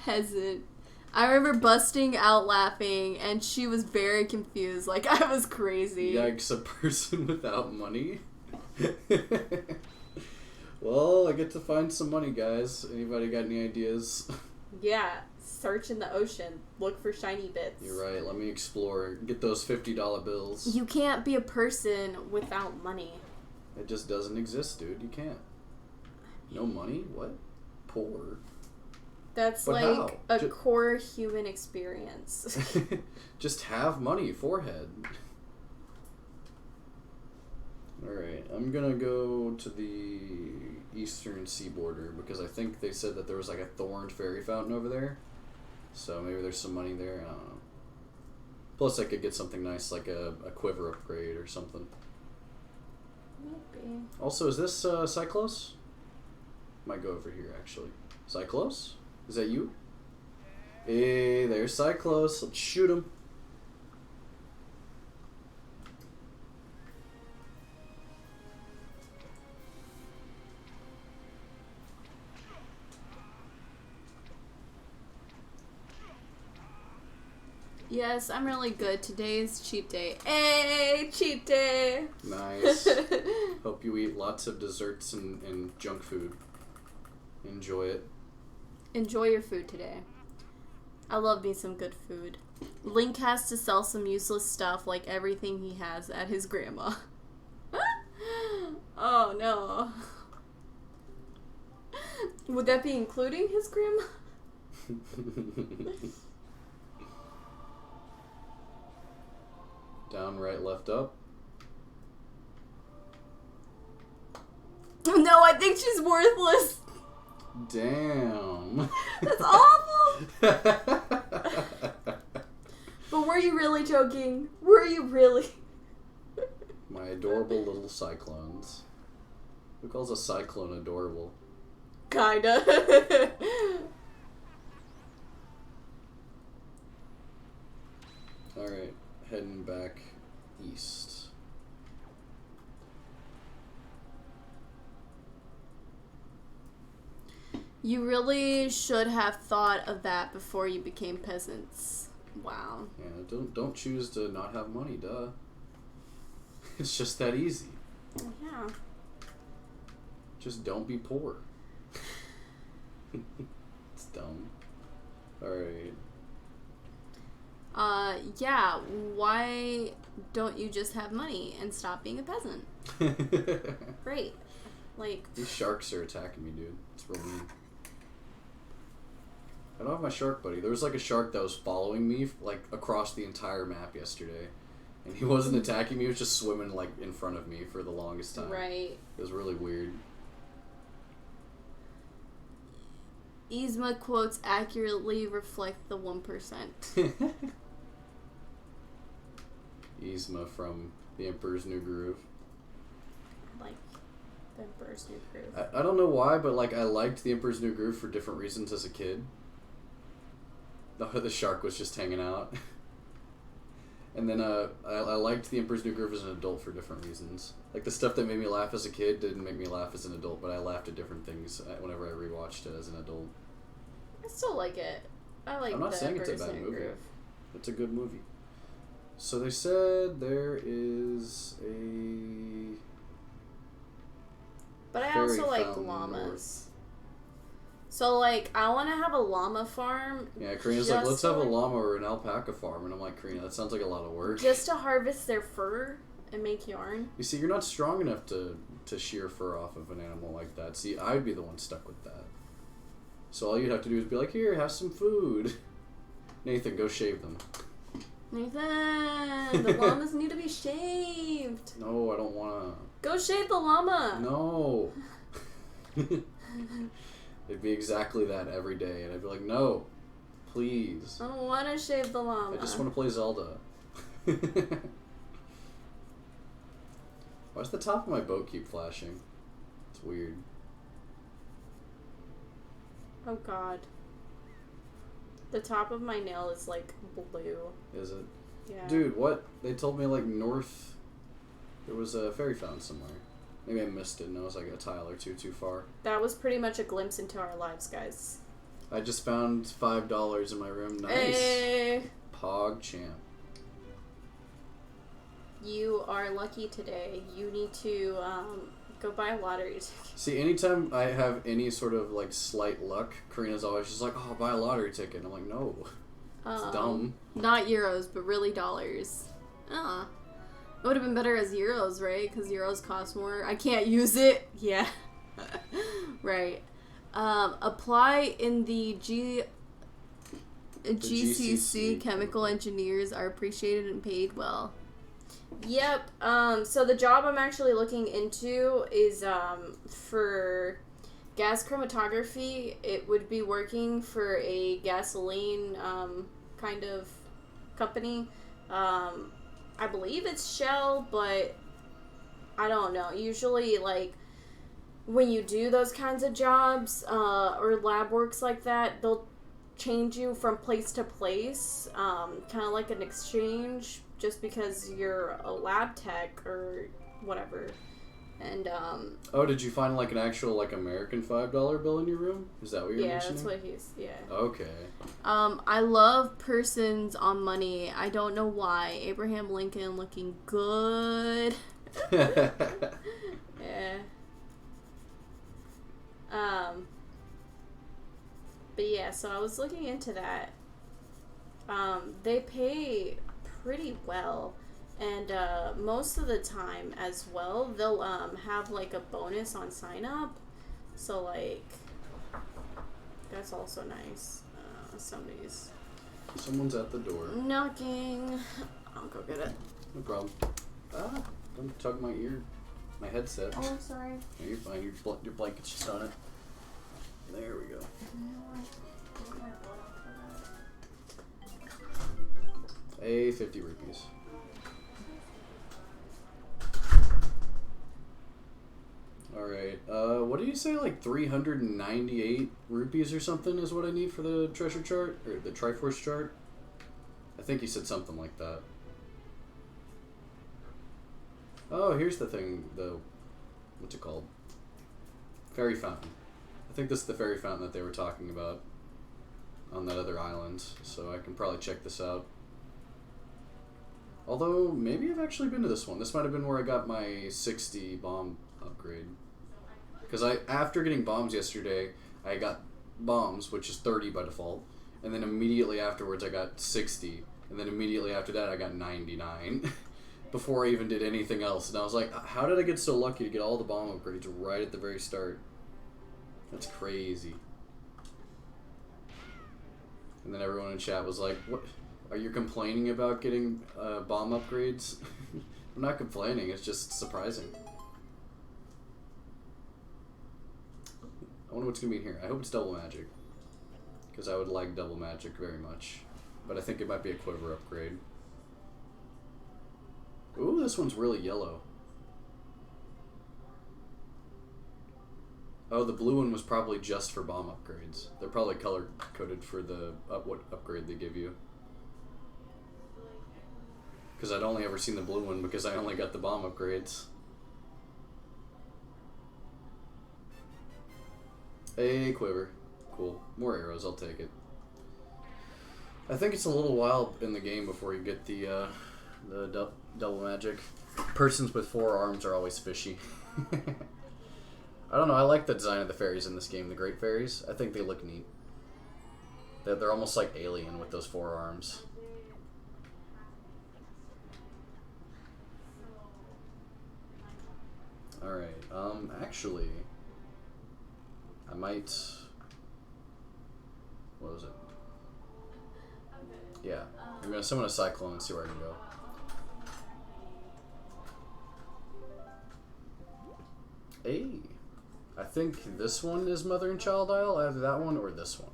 Peasant. I remember busting out laughing, and she was very confused. Like, I was crazy. Yikes, a person without money? Well, I get to find some money, guys. Anybody got any ideas? Yeah, search in the ocean. Look for shiny bits. You're right, let me explore. Get those $50 bills. You can't be a person without money. It just doesn't exist, dude. You can't. No money? What? Poor. That's but like how? a core human experience. Just have money, forehead. Alright, I'm gonna go to the eastern sea border because I think they said that there was like a thorned fairy fountain over there. So maybe there's some money there, I don't know. Plus I could get something nice like a quiver upgrade or something. Maybe. Also, is this Cyclos? Might go over here actually. Cyclos? Is that you? Hey, there's Cyclos. Let's shoot him. Yes, I'm really good. Today's cheat day. Hey, cheat day! Nice. Hope you eat lots of desserts and junk food. Enjoy it. Enjoy your food today. I love me some good food. Link has to sell some useless stuff like everything he has at his grandma. Oh no. Would that be including his grandma? Down, right, left, up. No, I think she's worthless. Damn. That's awful. But were you really joking? Were you really? My adorable little cyclones. Who calls a cyclone adorable? Kinda. Alright, heading back east. You really should have thought of that before you became peasants. Wow. Yeah, don't choose to not have money, duh. It's just that easy. Yeah. Just don't be poor. It's dumb. Alright. Yeah, why don't you just have money and stop being a peasant? Great. Like... These sharks are attacking me, dude. It's real mean. I don't have my shark buddy. There was like a shark that was following me like across the entire map yesterday. And he wasn't attacking me, he was just swimming like in front of me for the longest time. Right. It was really weird. Yzma quotes accurately reflect the 1%. Yzma from The Emperor's New Groove. Like The Emperor's New Groove. I don't know why, but like I liked The Emperor's New Groove for different reasons as a kid. The shark was just hanging out. And then I liked The Emperor's New Groove as an adult for different reasons. Like the stuff that made me laugh as a kid didn't make me laugh as an adult, but I laughed at different things whenever I rewatched it as an adult. I still like it. I like I'm not The saying it's a Emperor's bad New movie. Groove. It's a good movie. So they said there is a... But I fairy also like fountain llamas. north. So, like, I want to have a llama farm. Yeah, Karina's just like, let's to, have a llama or an alpaca farm. And I'm like, Karina, that sounds like a lot of work. Just to harvest their fur and make yarn. You see, you're not strong enough to shear fur off of an animal like that. See, I'd be the one stuck with that. So all you'd have to do is be like, here, have some food. Nathan, go shave them. Nathan, the llamas need to be shaved. No, I don't want to. Go shave the llama. No. It'd be exactly that every day. And I'd be like, no, please. I don't want to shave the llama. I just want to play Zelda. Why does the top of my boat keep flashing? It's weird. Oh god. The top of my nail is like blue. Is it? Yeah. Dude, what? They told me like north. There was a fairy fountain somewhere. Maybe I missed it and I was like a tile or two too far. That was pretty much a glimpse into our lives, guys. I just found $5 in my room. Nice. Hey. Pog champ. You are lucky today. You need to go buy a lottery ticket. See, anytime I have any sort of like slight luck, Karina's always just like, "Oh, buy a lottery ticket." I'm like, "No, it's dumb." Not euros, but really dollars. It would have been better as euros, right? Because euros cost more. I can't use it. Yeah. Right. Apply in the GCC. Chemical engineers are appreciated and paid well. Yep. So the job I'm actually looking into is for gas chromatography. It would be working for a gasoline kind of company. I believe it's Shell, but I don't know. Usually, like, when you do those kinds of jobs or lab works like that, they'll change you from place to place, kind of like an exchange, just because you're a lab tech or whatever. And oh, did you find like an actual like American $5 bill in your room? Is that what you're mentioning? Yeah, that's what he's. Yeah. Okay. I love persons on money. I don't know why. Abraham Lincoln looking good. Yeah. But yeah, so I was looking into that. They pay pretty well, and most of the time as well, they'll have like a bonus on sign up. So like, that's also nice. Someone's at the door. Knocking. I'll go get it. No problem. Ah, don't tug my ear. My headset. Oh, I'm sorry. No, you're fine. Your blanket's just on it. There we go. Hey, 50 rupees. Alright, what did you say, like 398 rupees or something is what I need for the treasure chart? Or the Triforce chart? I think you said something like that. Oh, here's the thing, what's it called? Fairy fountain. I think this is the fairy fountain that they were talking about on that other island, so I can probably check this out. Although, maybe I've actually been to this one. This might have been where I got my 60 bomb upgrade. Because after getting bombs yesterday, I got bombs, which is 30 by default, and then immediately afterwards I got 60, and then immediately after that I got 99, before I even did anything else. And I was like, how did I get so lucky to get all the bomb upgrades right at the very start? That's crazy. And then everyone in chat was like, what? Are you complaining about getting bomb upgrades? I'm not complaining, it's just surprising. I wonder what's going to be in here. I hope it's double magic, because I would like double magic very much. But I think it might be a quiver upgrade. Ooh, this one's really yellow. Oh, the blue one was probably just for bomb upgrades. They're probably color-coded for the what upgrade they give you. Because I'd only ever seen the blue one because I only got the bomb upgrades. A quiver. Cool. More arrows, I'll take it. I think it's a little while in the game before you get the double magic. Persons with 4 arms are always fishy. I don't know, I like the design of the fairies in this game, the Great Fairies. I think they look neat. They're almost like alien with those 4 arms. Alright, actually, I might... What was it? Yeah, I'm gonna summon a Cyclone and see where I can go. Hey, I think this one is Mother and Child Isle, either that one or this one.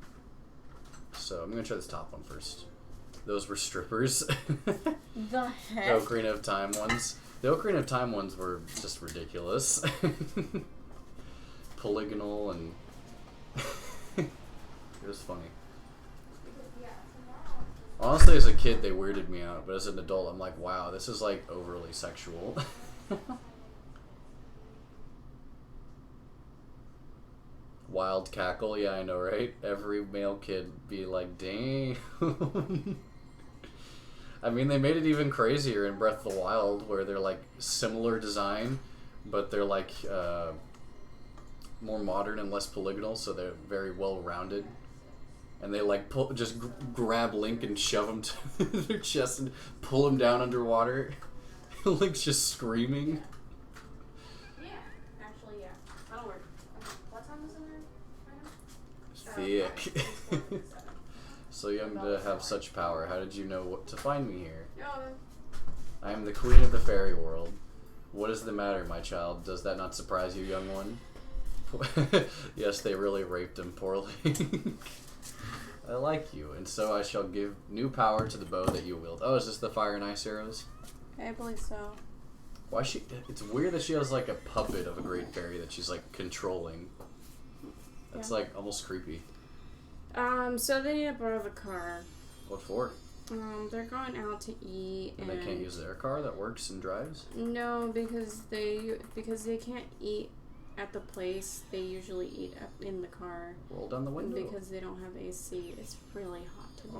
So I'm gonna try this top one first. Those were strippers. The heck? The Ocarina of Time ones. The Ocarina of Time ones were just ridiculous. Polygonal and... It was funny. Honestly, as a kid, they weirded me out, but as an adult, I'm like, wow, this is like overly sexual. Wild cackle, yeah, I know, right? Every male kid be like, dang. I mean, they made it even crazier in Breath of the Wild, where they're like similar design, but they're like more modern and less polygonal, so they're very well rounded. And they like grab Link and shove him to their chest and pull him down underwater. Link's just screaming. Yeah, actually, yeah. That'll work. What time is it right now? Thick. So young to have such power. How did you know what to find me here? I am the queen of the fairy world. What is the matter, my child? Does that not surprise you, young one? Yes, they really raped him poorly. I like you, and so I shall give new power to the bow that you wield. Oh, is this the fire and ice arrows? I believe so. Why she? It's weird that she has like a puppet of a great fairy that she's like controlling. That's like almost creepy. So they need to borrow the car. What for? They're going out to eat, and they can't use their car that works and drives? No, because they can't eat at the place. They usually eat in the car. Roll down the window. Because they don't have AC. It's really hot today,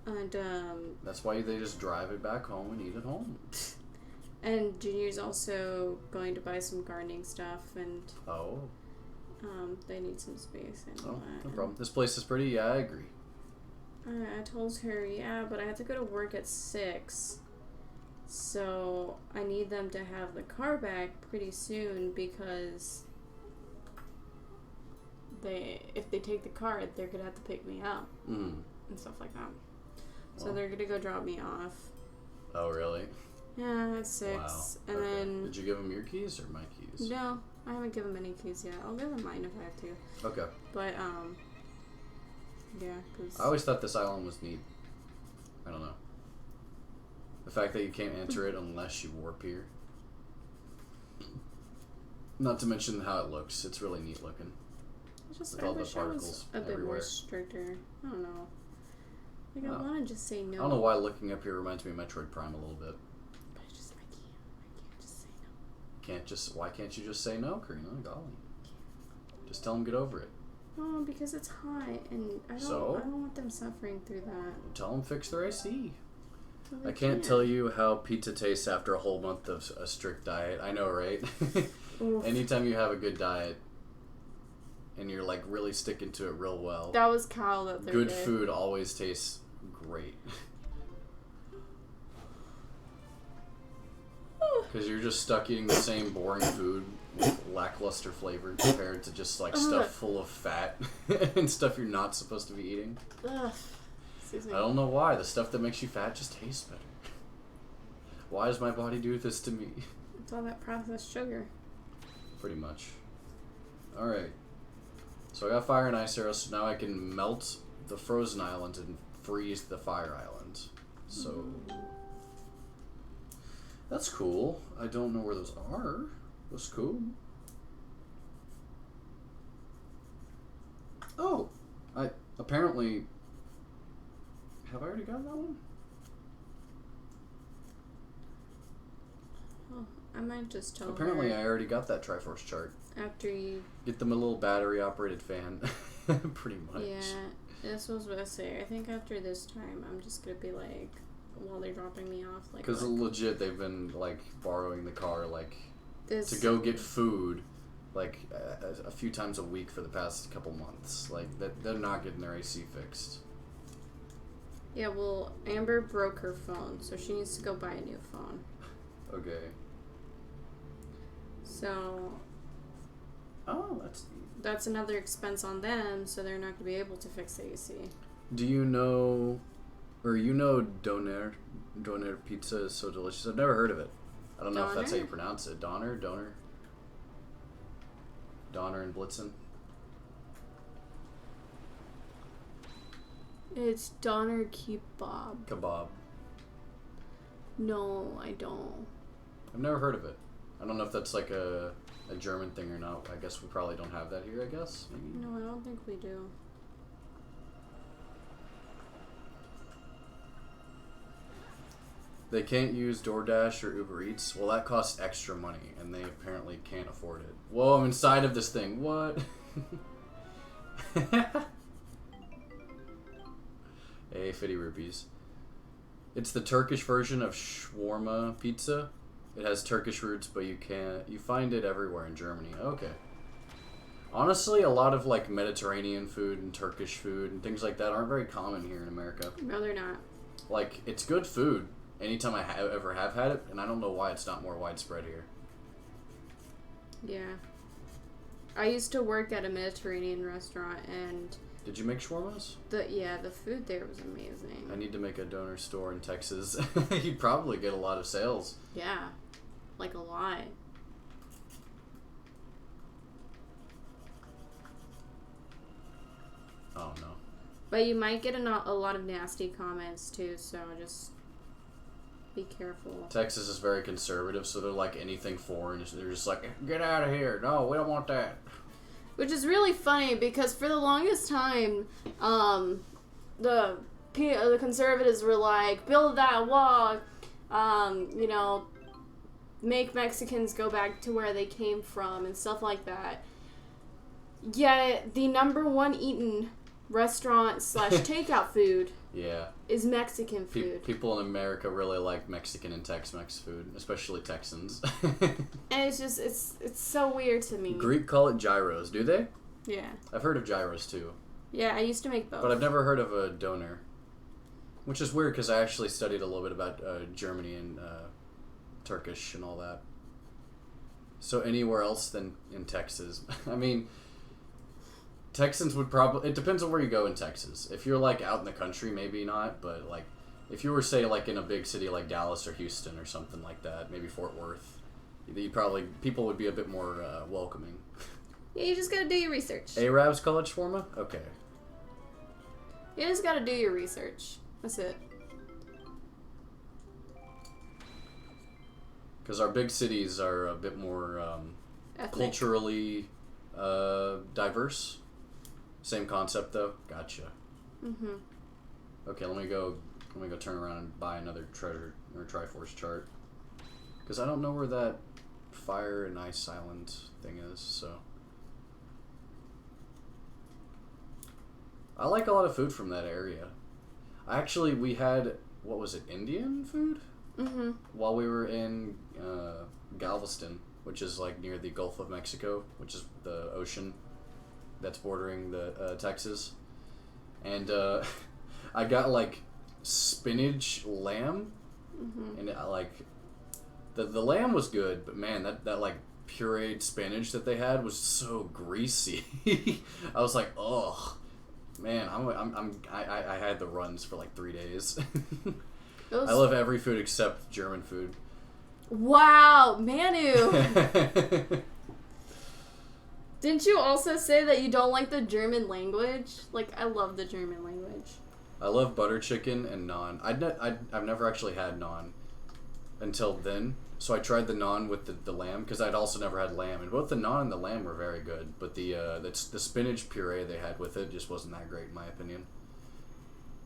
though. And that's why they just drive it back home and eat at home. And Junior's also going to buy some gardening stuff, and they need some space and all that. No problem. This place is pretty. Yeah, I agree. I told her, yeah, but I have to go to work at 6. So I need them to have the car back pretty soon, because if they take the car, they're gonna have to pick me up and stuff like that. So they're gonna go drop me off. Oh, really? Yeah, at 6. Wow. And then did you give them your keys or my keys? No, I haven't given them any keys yet. I'll give them mine if I have to. Okay. But yeah, because I always thought this island was neat. I don't know. The fact that you can't enter it unless you warp here. Not to mention how it looks. It's really neat looking. With all the particles a bit everywhere. more stricter. I don't know. Like, I want to just say no. I don't know why looking up here reminds me of Metroid Prime a little bit. But I can't just say no. Why can't you just say no, Karina? Golly. Just tell them get over it. Oh, because it's hot, and I don't want them suffering through that. Tell them fix their AC. Well, I can't tell you how pizza tastes after a whole month of a strict diet. I know, right? Anytime you have a good diet and you're like really sticking to it real well. That was Kyle that they're good food always tastes great. Because you're just stuck eating the same boring food with lackluster flavor compared to just like stuff full of fat and stuff you're not supposed to be eating. Excuse me. I don't know why. The stuff that makes you fat just tastes better. Why does my body do this to me? It's all that processed sugar. Pretty much. Alright. So I got fire and ice arrows, so now I can melt the frozen island and freeze the fire island. So that's cool. I don't know where those are. That's cool. Oh! I apparently... Have I already gotten that one? Oh, I might just tell Apparently her I already got that Triforce chart. after you... Get them a little battery-operated fan. Pretty much. Yeah, that's what I was about to say. I think after this time, I'm just going to be like, while they're dropping me off, like... Because legit, they've been, like, borrowing the car, like, this... to go get food, like, a few times a week for the past couple months. Like, they're not getting their AC fixed. Yeah, well, Amber broke her phone, so she needs to go buy a new phone. Okay. So. Oh, that's another expense on them, so they're not going to be able to fix the AC. Do you know, or Doner pizza is so delicious. I've never heard of it. I don't know if that's how you pronounce it. Donner and Blitzen. It's Doner Kebab. Kebab. No, I don't. I've never heard of it. I don't know if that's like a German thing or not. I guess we probably don't have that here, I guess. Maybe. No, I don't think we do. They can't use DoorDash or Uber Eats. Well, that costs extra money, and they apparently can't afford it. Whoa, I'm inside of this thing. What? Hey, 50 rupees. It's the Turkish version of shawarma pizza. It has Turkish roots, but you find it everywhere in Germany. Okay. Honestly, a lot of like Mediterranean food and Turkish food and things like that aren't very common here in America. No, they're not. Like, it's good food anytime I ever have had it, and I don't know why it's not more widespread here. Yeah. I used to work at a Mediterranean restaurant, and... Did you make shawarmas? The food there was amazing. I need to make a donor store in Texas. You'd probably get a lot of sales. Yeah. Like a lot. Oh, no. But you might get a lot of nasty comments, too, so just... be careful. Texas is very conservative, so they're like anything foreign. They're just like, get out of here. No, we don't want that. Which is really funny because for the longest time, the conservatives were like, build that wall, make Mexicans go back to where they came from and stuff like that. Yet the number one eaten restaurant / takeout food is Mexican food. People in America really like Mexican and Tex-Mex food, especially Texans. And it's just, it's so weird to me. Greek call it gyros, do they? Yeah. I've heard of gyros too. Yeah, I used to make both. But I've never heard of a doner. Which is weird because I actually studied a little bit about Germany and Turkish and all that. So anywhere else than in Texas. I mean... Texans would probably... It depends on where you go in Texas. If you're, like, out in the country, maybe not. But, like, if you were, say, like, in a big city like Dallas or Houston or something like that, maybe Fort Worth, people would be a bit more welcoming. Yeah, you just gotta do your research. Arabs call it shawarma? Okay. You just gotta do your research. That's it. Because our big cities are a bit more culturally diverse. Same concept though. Gotcha. Mhm. Okay, let me go turn around and buy another treasure or Triforce chart. Because I don't know where that fire and ice island thing is. So I like a lot of food from that area. Actually, we had Indian food? Mhm. While we were in Galveston, which is like near the Gulf of Mexico, which is the ocean that's bordering the Texas, and I got like spinach lamb, and the lamb was good, but man, that like pureed spinach that they had was so greasy. I was like, oh man, I had the runs for like 3 days. I love every food except German food. Wow, Manu. Didn't you also say that you don't like the German language? Like, I love the German language. I love butter chicken and naan. I've never actually had naan until then. So I tried the naan with the lamb because I'd also never had lamb. And both the naan and the lamb were very good. But the spinach puree they had with it just wasn't that great in my opinion.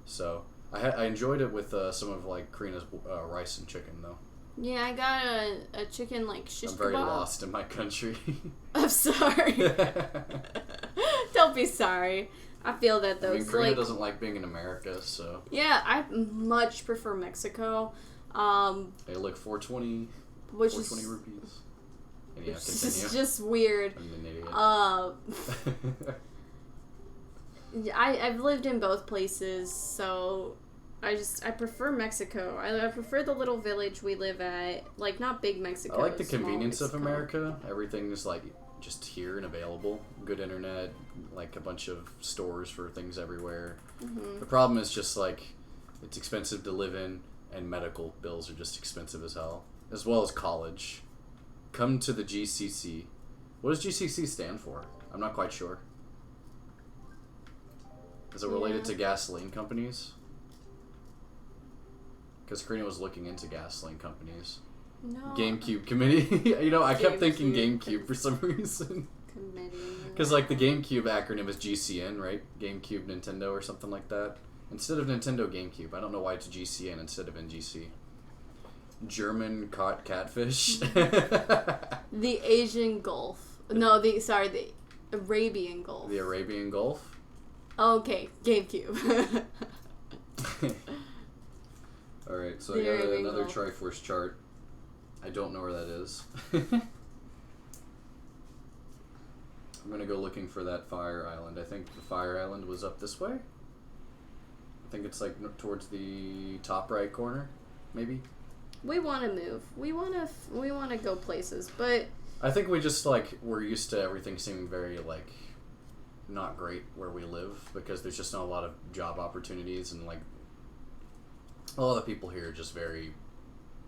So I enjoyed it with some of like Karina's rice and chicken though. Yeah, I got a chicken like shish kebab. I'm very lost in my country. I'm sorry. Don't be sorry. I feel that though. I mean, Karina doesn't like being in America, so. Yeah, I much prefer Mexico. Hey, look, 420 rupees. And yeah, it's just weird. I'm an idiot. I've lived in both places, so I prefer Mexico. I prefer the little village we live at. Like, not big Mexico. I like the convenience of America. Everything is, like, just here and available. Good internet, like, a bunch of stores for things everywhere. The problem is just, like, it's expensive to live in, and medical bills are just expensive as hell. As well as college. Come to the GCC. What does GCC stand for? I'm not quite sure. Is it related to gasoline companies? Because Karina was looking into gasoline companies. No. GameCube committee. You know, I kept thinking GameCube for some reason. Committee. Because, like, the GameCube acronym is GCN, right? GameCube Nintendo or something like that. Instead of Nintendo GameCube. I don't know why it's GCN instead of NGC. German caught catfish. The Asian Gulf. No, the Arabian Gulf. The Arabian Gulf? Okay, GameCube. Alright, so I got another Triforce chart. I don't know where that is. I'm gonna go looking for that Fire Island. I think the Fire Island was up this way. I think it's like towards the top right corner, maybe. We want to move. We want to go places, but I think we just like we're used to everything seeming very like not great where we live because there's just not a lot of job opportunities and like a lot of the people here are just very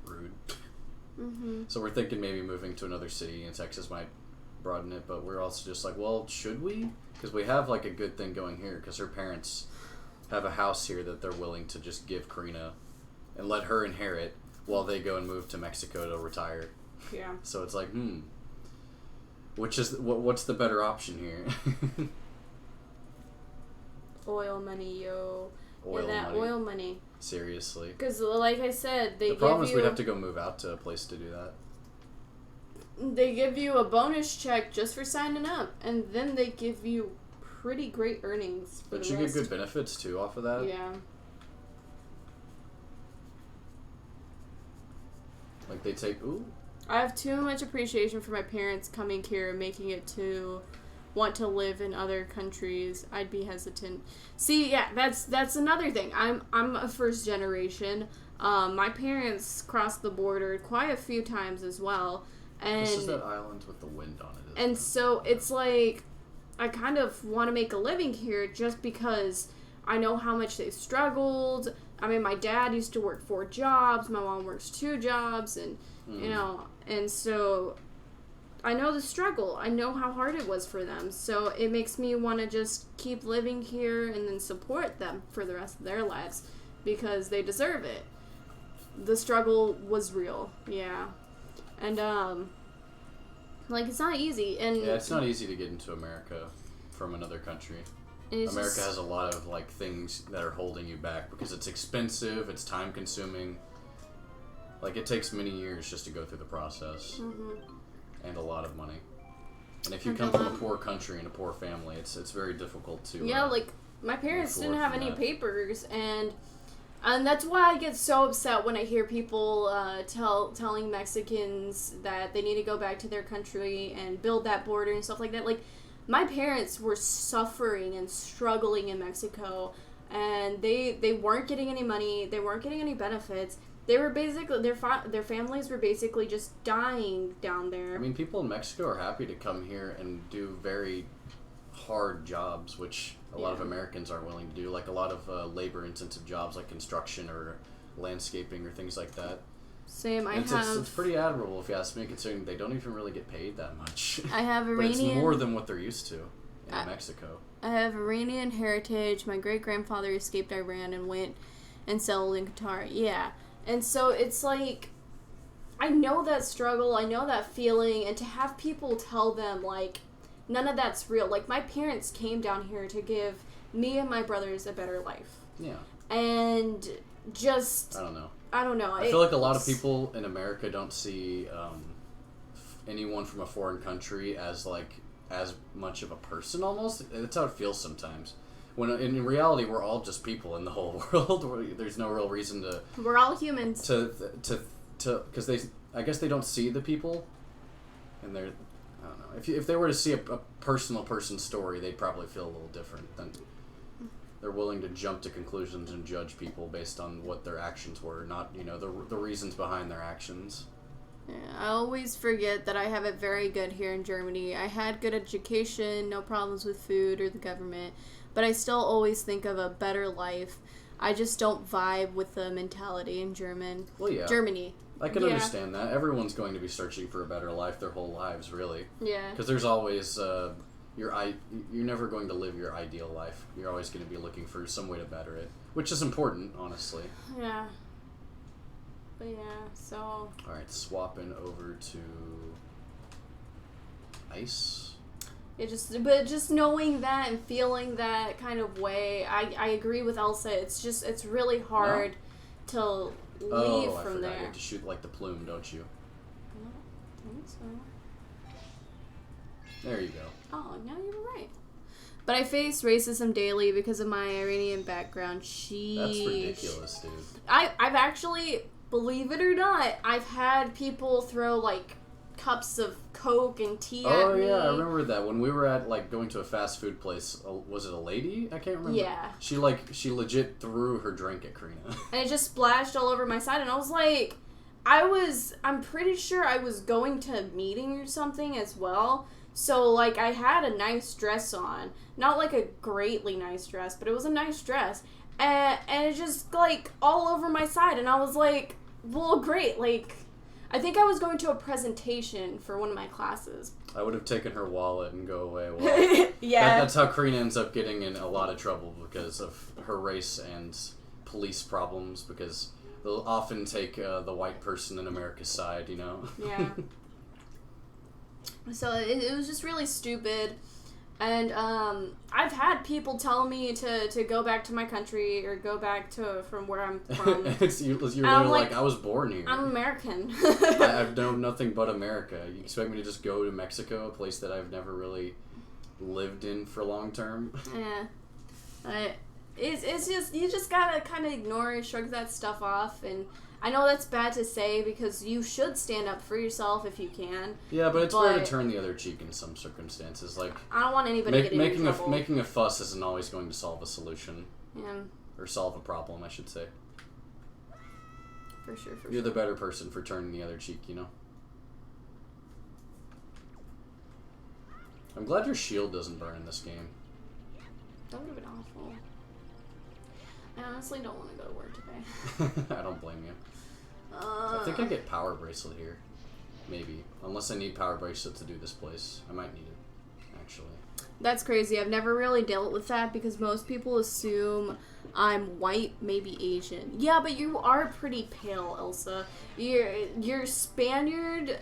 rude. So we're thinking maybe moving to another city in Texas might broaden it, but we're also just like, well, should we? Because we have like a good thing going here because her parents have a house here that they're willing to just give Karina and let her inherit while they go and move to Mexico to retire. Yeah. So it's like, which is what's the better option here? Oil money, yo. Oil money. Seriously. Because, like I said, the problem is we'd have to go move out to a place to do that. They give you a bonus check just for signing up, and then they give you pretty great earnings. But you get good benefits too off of that. Yeah. Like they take. Ooh. I have too much appreciation for my parents coming here and making it to want to live in other countries. I'd be hesitant. See, yeah, that's another thing. I'm a first generation. My parents crossed the border quite a few times as well. And this is that island with the wind on it. And so it's like I kind of want to make a living here just because I know how much they struggled. I mean, my dad used to work 4 jobs. My mom works 2 jobs, and you know, and so I know the struggle. I know how hard it was for them. So it makes me want to just keep living here and then support them for the rest of their lives because they deserve it. The struggle was real, yeah. And, like, it's not easy. And yeah, it's not easy to get into America from another country. America has a lot of, like, things that are holding you back because it's expensive, it's time-consuming. Like, it takes many years just to go through the process. And a lot of money. And if you come from a poor country and a poor family, it's very difficult to... Yeah, like, my parents didn't have any papers, and that's why I get so upset when I hear people telling Mexicans that they need to go back to their country and build that border and stuff like that. Like, my parents were suffering and struggling in Mexico, and they weren't getting any money, they weren't getting any benefits. They were basically, their families were basically just dying down there. I mean, people in Mexico are happy to come here and do very hard jobs, which a lot of Americans aren't willing to do. Like a lot of labor-intensive jobs like construction or landscaping or things like that. Same, It's pretty admirable if you ask me, considering they don't even really get paid that much. I have Iranian... But it's more than what they're used to in Mexico. I have Iranian heritage. My great-grandfather escaped Iran and went and settled in Qatar. Yeah. And so it's like, I know that struggle, I know that feeling, and to have people tell them, like, none of that's real. Like, my parents came down here to give me and my brothers a better life. Yeah. And just... I don't know. I feel like a lot of people in America don't see anyone from a foreign country as, like, as much of a person, almost. That's how it feels sometimes. When in reality, we're all just people in the whole world. There's no real reason to... We're all humans. Because I guess they don't see the people. And they're... I don't know. If they were to see a personal person's story, they'd probably feel a little different than... they're willing to jump to conclusions and judge people based on what their actions were, not, the reasons behind their actions. Yeah, I always forget that I have it very good here in Germany. I had good education, no problems with food or the government, but I still always think of a better life. I just don't vibe with the mentality in Germany. I can understand that. Everyone's going to be searching for a better life their whole lives, really. Yeah. Because there's always you're never going to live your ideal life. You're always going to be looking for some way to better it, which is important, honestly. Yeah. But yeah, so... Alright, swapping over to... ice? Yeah, just knowing that and feeling that kind of way, I agree with Elsa. It's really hard to leave from there. You have to shoot like the plume, don't you? I don't think so. There you go. Oh, no, you're right. But I face racism daily because of my Iranian background. That's ridiculous, dude. I've actually... Believe it or not, I've had people throw, like, cups of Coke and tea at me. Oh, yeah, I remember that. When we were at, like, going to a fast food place, was it a lady? I can't remember. Yeah. She legit threw her drink at Karina. And it just splashed all over my side, and I was like, I'm pretty sure I was going to a meeting or something as well. So, like, I had a nice dress on. Not, like, a greatly nice dress, but it was a nice dress. And it just, like, all over my side, and I was like... Well, great. Like, I think I was going to a presentation for one of my classes. I would have taken her wallet and go away. Well, yeah. That's how Karina ends up getting in a lot of trouble because of her race and police problems, because they'll often take the white person in America's side, Yeah. So it was just really stupid. And I've had people tell me to go back to my country or go back from where I'm from. You're literally like, I was born here. I'm American. I've known nothing but America. You expect me to just go to Mexico, a place that I've never really lived in for long term? Yeah. It's just, you just gotta kind of ignore it, shrug that stuff off, and I know that's bad to say because you should stand up for yourself if you can. Yeah, but it's fair to turn the other cheek in some circumstances. Like, I don't want anybody getting in trouble. Making a fuss isn't always going to solve a solution. Yeah. Or solve a problem, I should say. For sure, You're the better person for turning the other cheek, I'm glad your shield doesn't burn in this game. That would have been awful. I honestly don't want to go to work today. I don't blame you. I think I get power bracelet here. Maybe. Unless I need power bracelet to do this place. I might need it, actually. That's crazy. I've never really dealt with that because most people assume I'm white, maybe Asian. Yeah, but you are pretty pale, Elsa. You're Spaniard.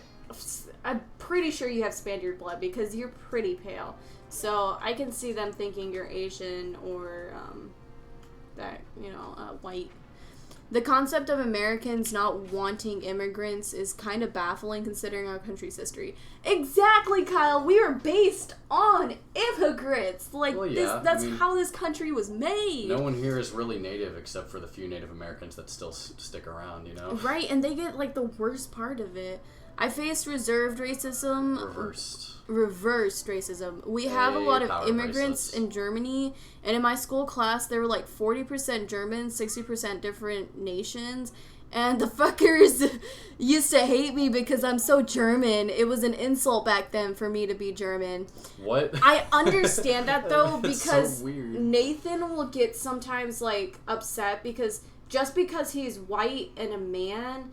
I'm pretty sure you have Spaniard blood because you're pretty pale. So I can see them thinking you're Asian or white. The concept of Americans not wanting immigrants is kind of baffling considering our country's history. Exactly, Kyle. We are based on immigrants. Like, well, yeah, that's how this country was made. No one here is really native except for the few Native Americans that still stick around, Right, and they get, like, the worst part of it. I faced reserved racism. Reversed racism. We have a lot of immigrants in Germany, and in my school class, there were like 40% German, 60% different nations, and the fuckers used to hate me because I'm so German. It was an insult back then for me to be German. What? I understand that, though, because so weird. Nathan will get sometimes, like, upset because just because he's white and a man...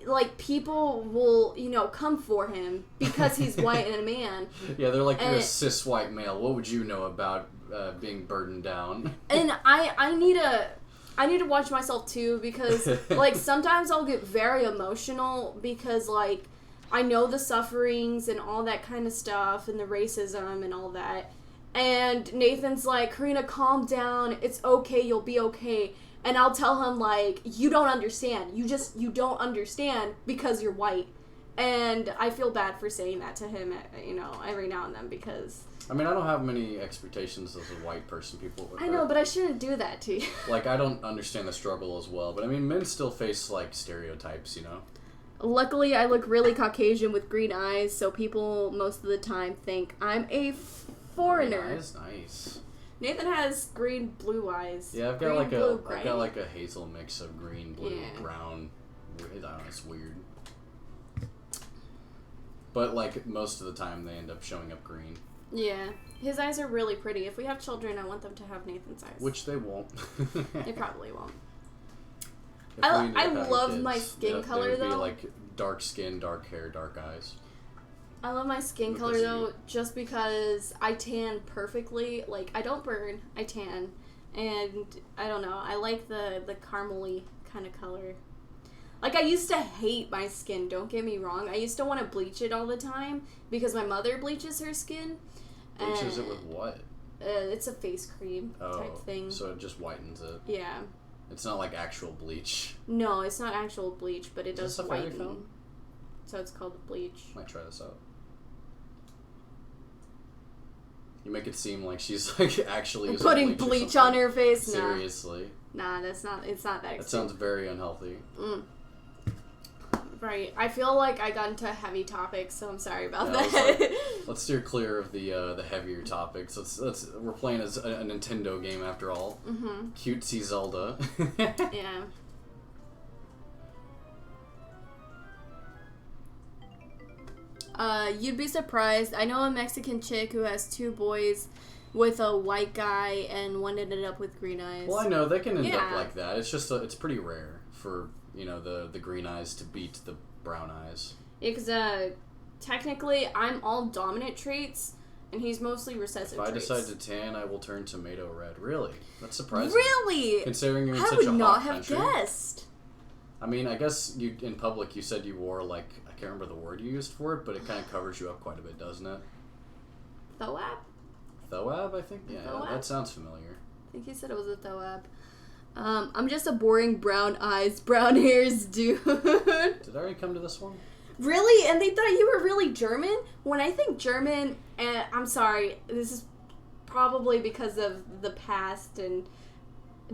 Like, people will, come for him because he's white and a man. Yeah, they're like, you're a cis white male. What would you know about being burdened down? And I need to watch myself, too, because, like, sometimes I'll get very emotional because, like, I know the sufferings and all that kind of stuff and the racism and all that. And Nathan's like, Karina, calm down. It's okay. You'll be okay. And I'll tell him, like, you don't understand. You don't understand because you're white. And I feel bad for saying that to him, every now and then because... I mean, I don't have many expectations as a white person. I know, but I shouldn't do that to you. Like, I don't understand the struggle as well. But, I mean, men still face, like, stereotypes, Luckily, I look really Caucasian with green eyes, so people most of the time think I'm a foreigner. Green eyes? Nice. Nathan has green blue eyes. Yeah, I've got green, like blue, I've got like a hazel mix of green, blue, brown. I don't know, it's weird. But like most of the time, they end up showing up green. Yeah, his eyes are really pretty. If we have children, I want them to have Nathan's eyes. Which they won't. They probably won't. I love my skin color though. Be though. like dark skin, dark hair, dark eyes. I love my skin color though, just because I tan perfectly. Like I don't burn, I tan, and I don't know. I like the caramely kind of color. Like I used to hate my skin. Don't get me wrong. I used to want to bleach it all the time because my mother bleaches her skin. Bleaches it with what? It's a face cream type thing. So it just whitens it. Yeah. It's not like actual bleach. No, it's not actual bleach, but it does whiten. Phone? So it's called bleach. Might try this out. You make it seem like she's like actually using putting bleach on her face. Seriously. Nah, that's not. It's not that. That sounds very unhealthy. Right. I feel like I got into heavy topics, so I'm sorry about that. Let's steer clear of the heavier topics. We're playing as a Nintendo game after all. Mm-hmm. Cutesy Zelda. Yeah. You'd be surprised. I know a Mexican chick who has 2 boys with a white guy, and one ended up with green eyes. Well, I know they can end up like that. It's just it's pretty rare for the green eyes to beat the brown eyes. Because technically, I'm all dominant traits, and he's mostly recessive traits. If I decide to tan, I will turn tomato red. Really? That's surprising. Really? Considering you're in such a hot country. I would not have guessed. I mean, I guess you in public you said you wore I can't remember the word you used for it, but it kind of covers you up quite a bit, doesn't it? Thoab? Thoab, I think? Yeah, Thoab? That sounds familiar. I think he said it was a Thoab. I'm just a boring brown eyes, brown hairs dude. Did I already come to this one? Really? And they thought you were really German? When I think German, and I'm sorry, this is probably because of the past and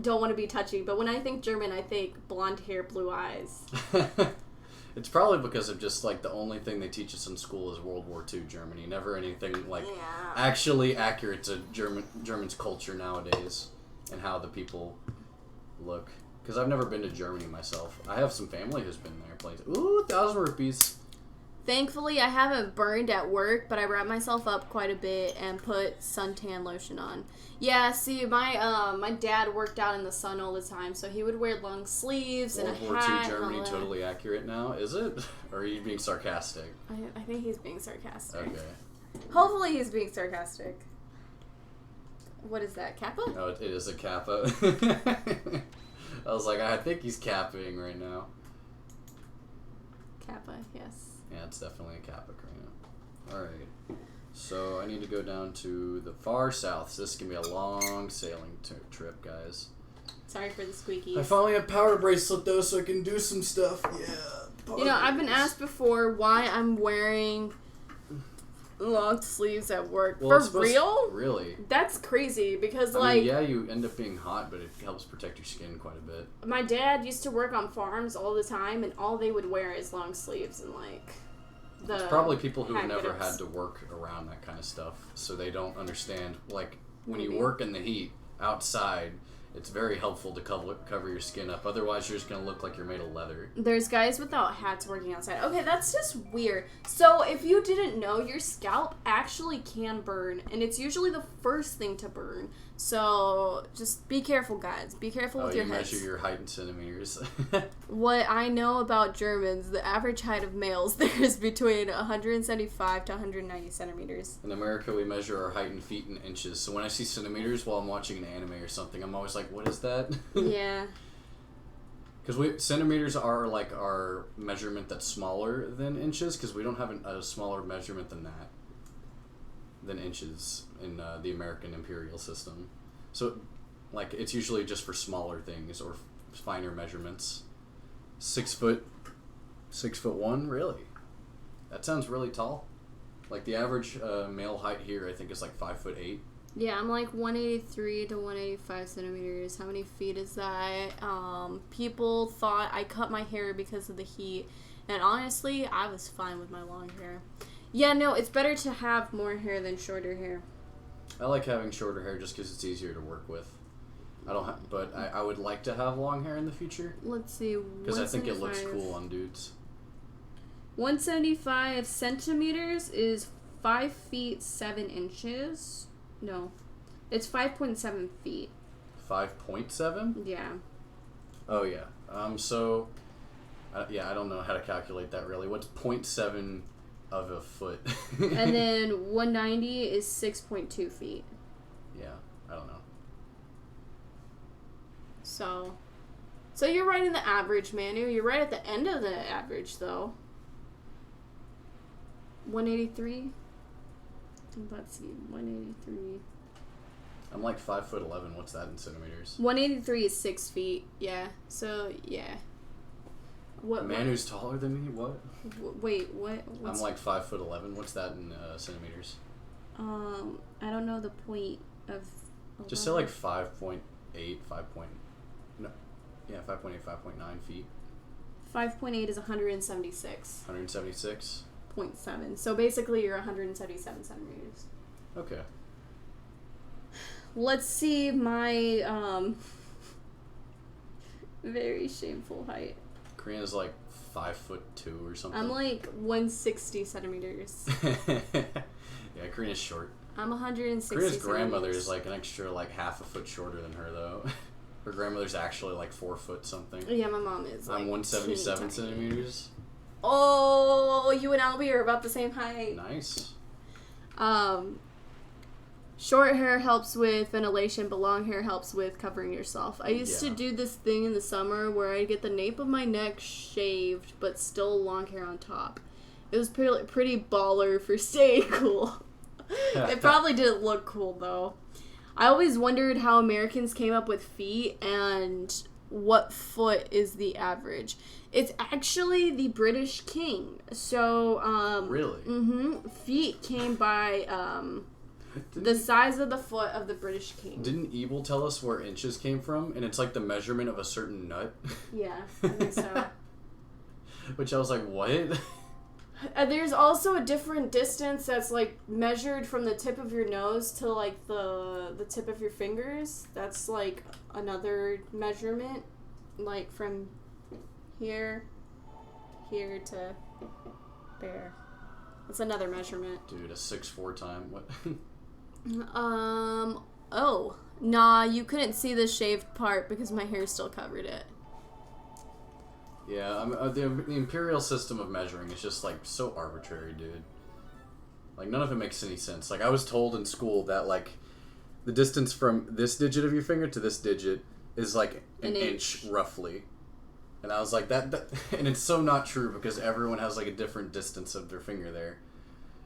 don't want to be touchy, but when I think German, I think blonde hair, blue eyes. It's probably because of just the only thing they teach us in school is World War II Germany. Never anything actually accurate to German's culture nowadays and how the people look. Because I've never been to Germany myself. I have some family who's been there. Ooh, 1,000 rupees. Thankfully, I haven't burned at work, but I wrapped myself up quite a bit and put suntan lotion on. Yeah, see, my dad worked out in the sun all the time, so he would wear long sleeves and a hat. World War II Germany totally accurate now, is it? Or are you being sarcastic? I think he's being sarcastic. Okay. Hopefully he's being sarcastic. What is that, Kappa? Oh, it is a Kappa. I was like, I think he's capping right now. Kappa, yes. Yeah, it's definitely a Kappa, Karina. Alright. So, I need to go down to the far south. So this is going to be a long sailing trip, guys. Sorry for the squeakies. I finally have power bracelet, though, so I can do some stuff. Yeah. I've been asked before why I'm wearing long sleeves at work. Well, for real? Really? That's crazy, because, I mean, yeah, you end up being hot, but it helps protect your skin quite a bit. My dad used to work on farms all the time, and all they would wear is long sleeves and, It's probably people who've never had to work around that kind of stuff, so they don't understand. When you work in the heat outside, it's very helpful to cover your skin up. Otherwise, you're just going to look like you're made of leather. There's guys without hats working outside. Okay, that's just weird. So, if you didn't know, your scalp actually can burn, and it's usually the first thing to burn. So, just be careful, guys. Be careful with your heads. You measure your height in centimeters. What I know about Germans, the average height of males there is between 175 to 190 centimeters. In America, we measure our height in feet and inches. So when I see centimeters while I'm watching an anime or something, I'm always like, what is that? Yeah. Because centimeters are our measurement that's smaller than inches, because we don't have a smaller measurement than that. Than inches in the American imperial system. So, it's usually just for smaller things or finer measurements. 6'1", really? That sounds really tall. The average male height here, I think, is 5'8". Yeah, I'm 183 to 185 centimeters. How many feet is that? People thought I cut my hair because of the heat, and honestly, I was fine with my long hair. Yeah, no, it's better to have more hair than shorter hair. I like having shorter hair just because it's easier to work with. But I would like to have long hair in the future. Let's see. Because I think it looks cool on dudes. 175 centimeters is 5 feet 7 inches. No, it's 5.7 feet. 5.7? Yeah. Oh yeah. So, yeah, I don't know how to calculate that really. What's 0.7 of a foot? And then 190 is 6.2 feet. Yeah, I don't know. So you're right in the average, Manu. You're right at the end of the average, though. 183. Let's see, 183. I'm like 5'11". What's that in centimeters? 183 is 6 feet. Yeah. So yeah. What? Manu's taller than me. What? Wait. What? I'm like 5'11". What's that in centimeters? I don't know the point of. 11. Just say like 5.8, 5.8, 5.9 feet. 5.8 is 176. 176. 0.7. So basically, you're 177 centimeters. Okay. Let's see my very shameful height. Karina's like 5'2" or something. I'm like 160 centimeters. Yeah, Karina's short. I'm 160 Karina's grandmother is like an extra like half a foot shorter than her though. Her grandmother's actually like 4 foot something. Yeah, my mom is. I'm 177 centimeters. Oh, you and Albie are about the same height. Nice. Short hair helps with ventilation, but long hair helps with covering yourself. I used to do this thing in the summer where I'd get the nape of my neck shaved, but still long hair on top. It was pretty baller for staying cool. It probably didn't look cool, though. I always wondered how Americans came up with feet and what foot is the average. It's actually the British king. So, really? Mm-hmm. Feet came by, the size of the foot of the British king. Didn't Evil tell us where inches came from? And it's like the measurement of a certain nut? Yeah, I think so. Which I was like, what? There's also a different distance that's like measured from the tip of your nose to like the tip of your fingers. That's like another measurement, like from here to there. That's another measurement. Dude, a 6'4" time. What? Oh. Nah, you couldn't see the shaved part because my hair still covered it. Yeah, the imperial system of measuring is just, like, so arbitrary, dude. Like, none of it makes any sense. Like, I was told in school that, like, the distance from this digit of your finger to this digit is, like, an inch, roughly. And I was like, that and it's so not true because everyone has, like, a different distance of their finger there.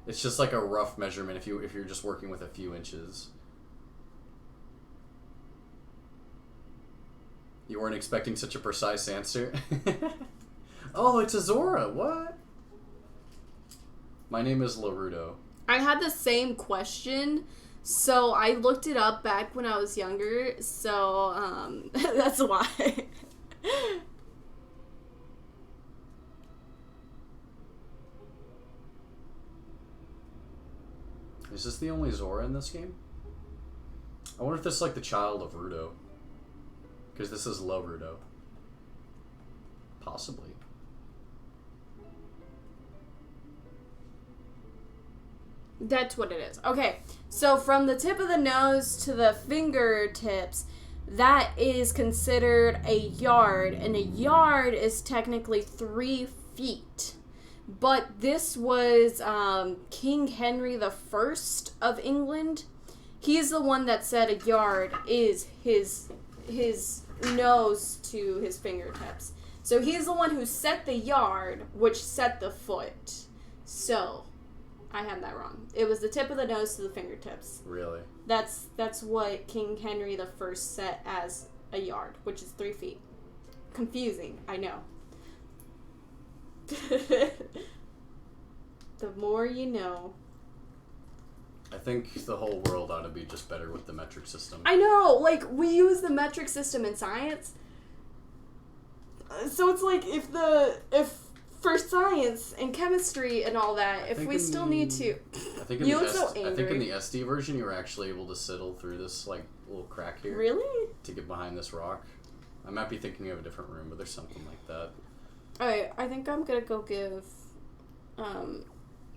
It's just, like, a rough measurement if you're just working with a few inches. You weren't expecting such a precise answer? Oh, it's Azora. What? My name is Larudo. I had the same question, so I looked it up back when I was younger, so that's why. Is this the only Zora in this game? I wonder if this is like the child of Rudo. Because this is Larudo. Possibly. That's what it is. Okay, so from the tip of the nose to the fingertips, that is considered a yard, and a yard is technically 3 feet. But this was King Henry I of England. He's the one that said a yard is his nose to his fingertips. So he's the one who set the yard, which set the foot. So I had that wrong. It was the tip of the nose to the fingertips. Really? That's what King Henry I set as a yard, which is 3 feet. Confusing, I know. The more you know. I think the whole world ought to be just better with the metric system. I know, like, we use the metric system in science. So it's like, if for science and chemistry and all that. If we still need to. I think in the SD version, you were actually able to sidle through this like little crack here. Really? To get behind this rock. I might be thinking of a different room, but there's something like that. Alright, I think I'm gonna go give.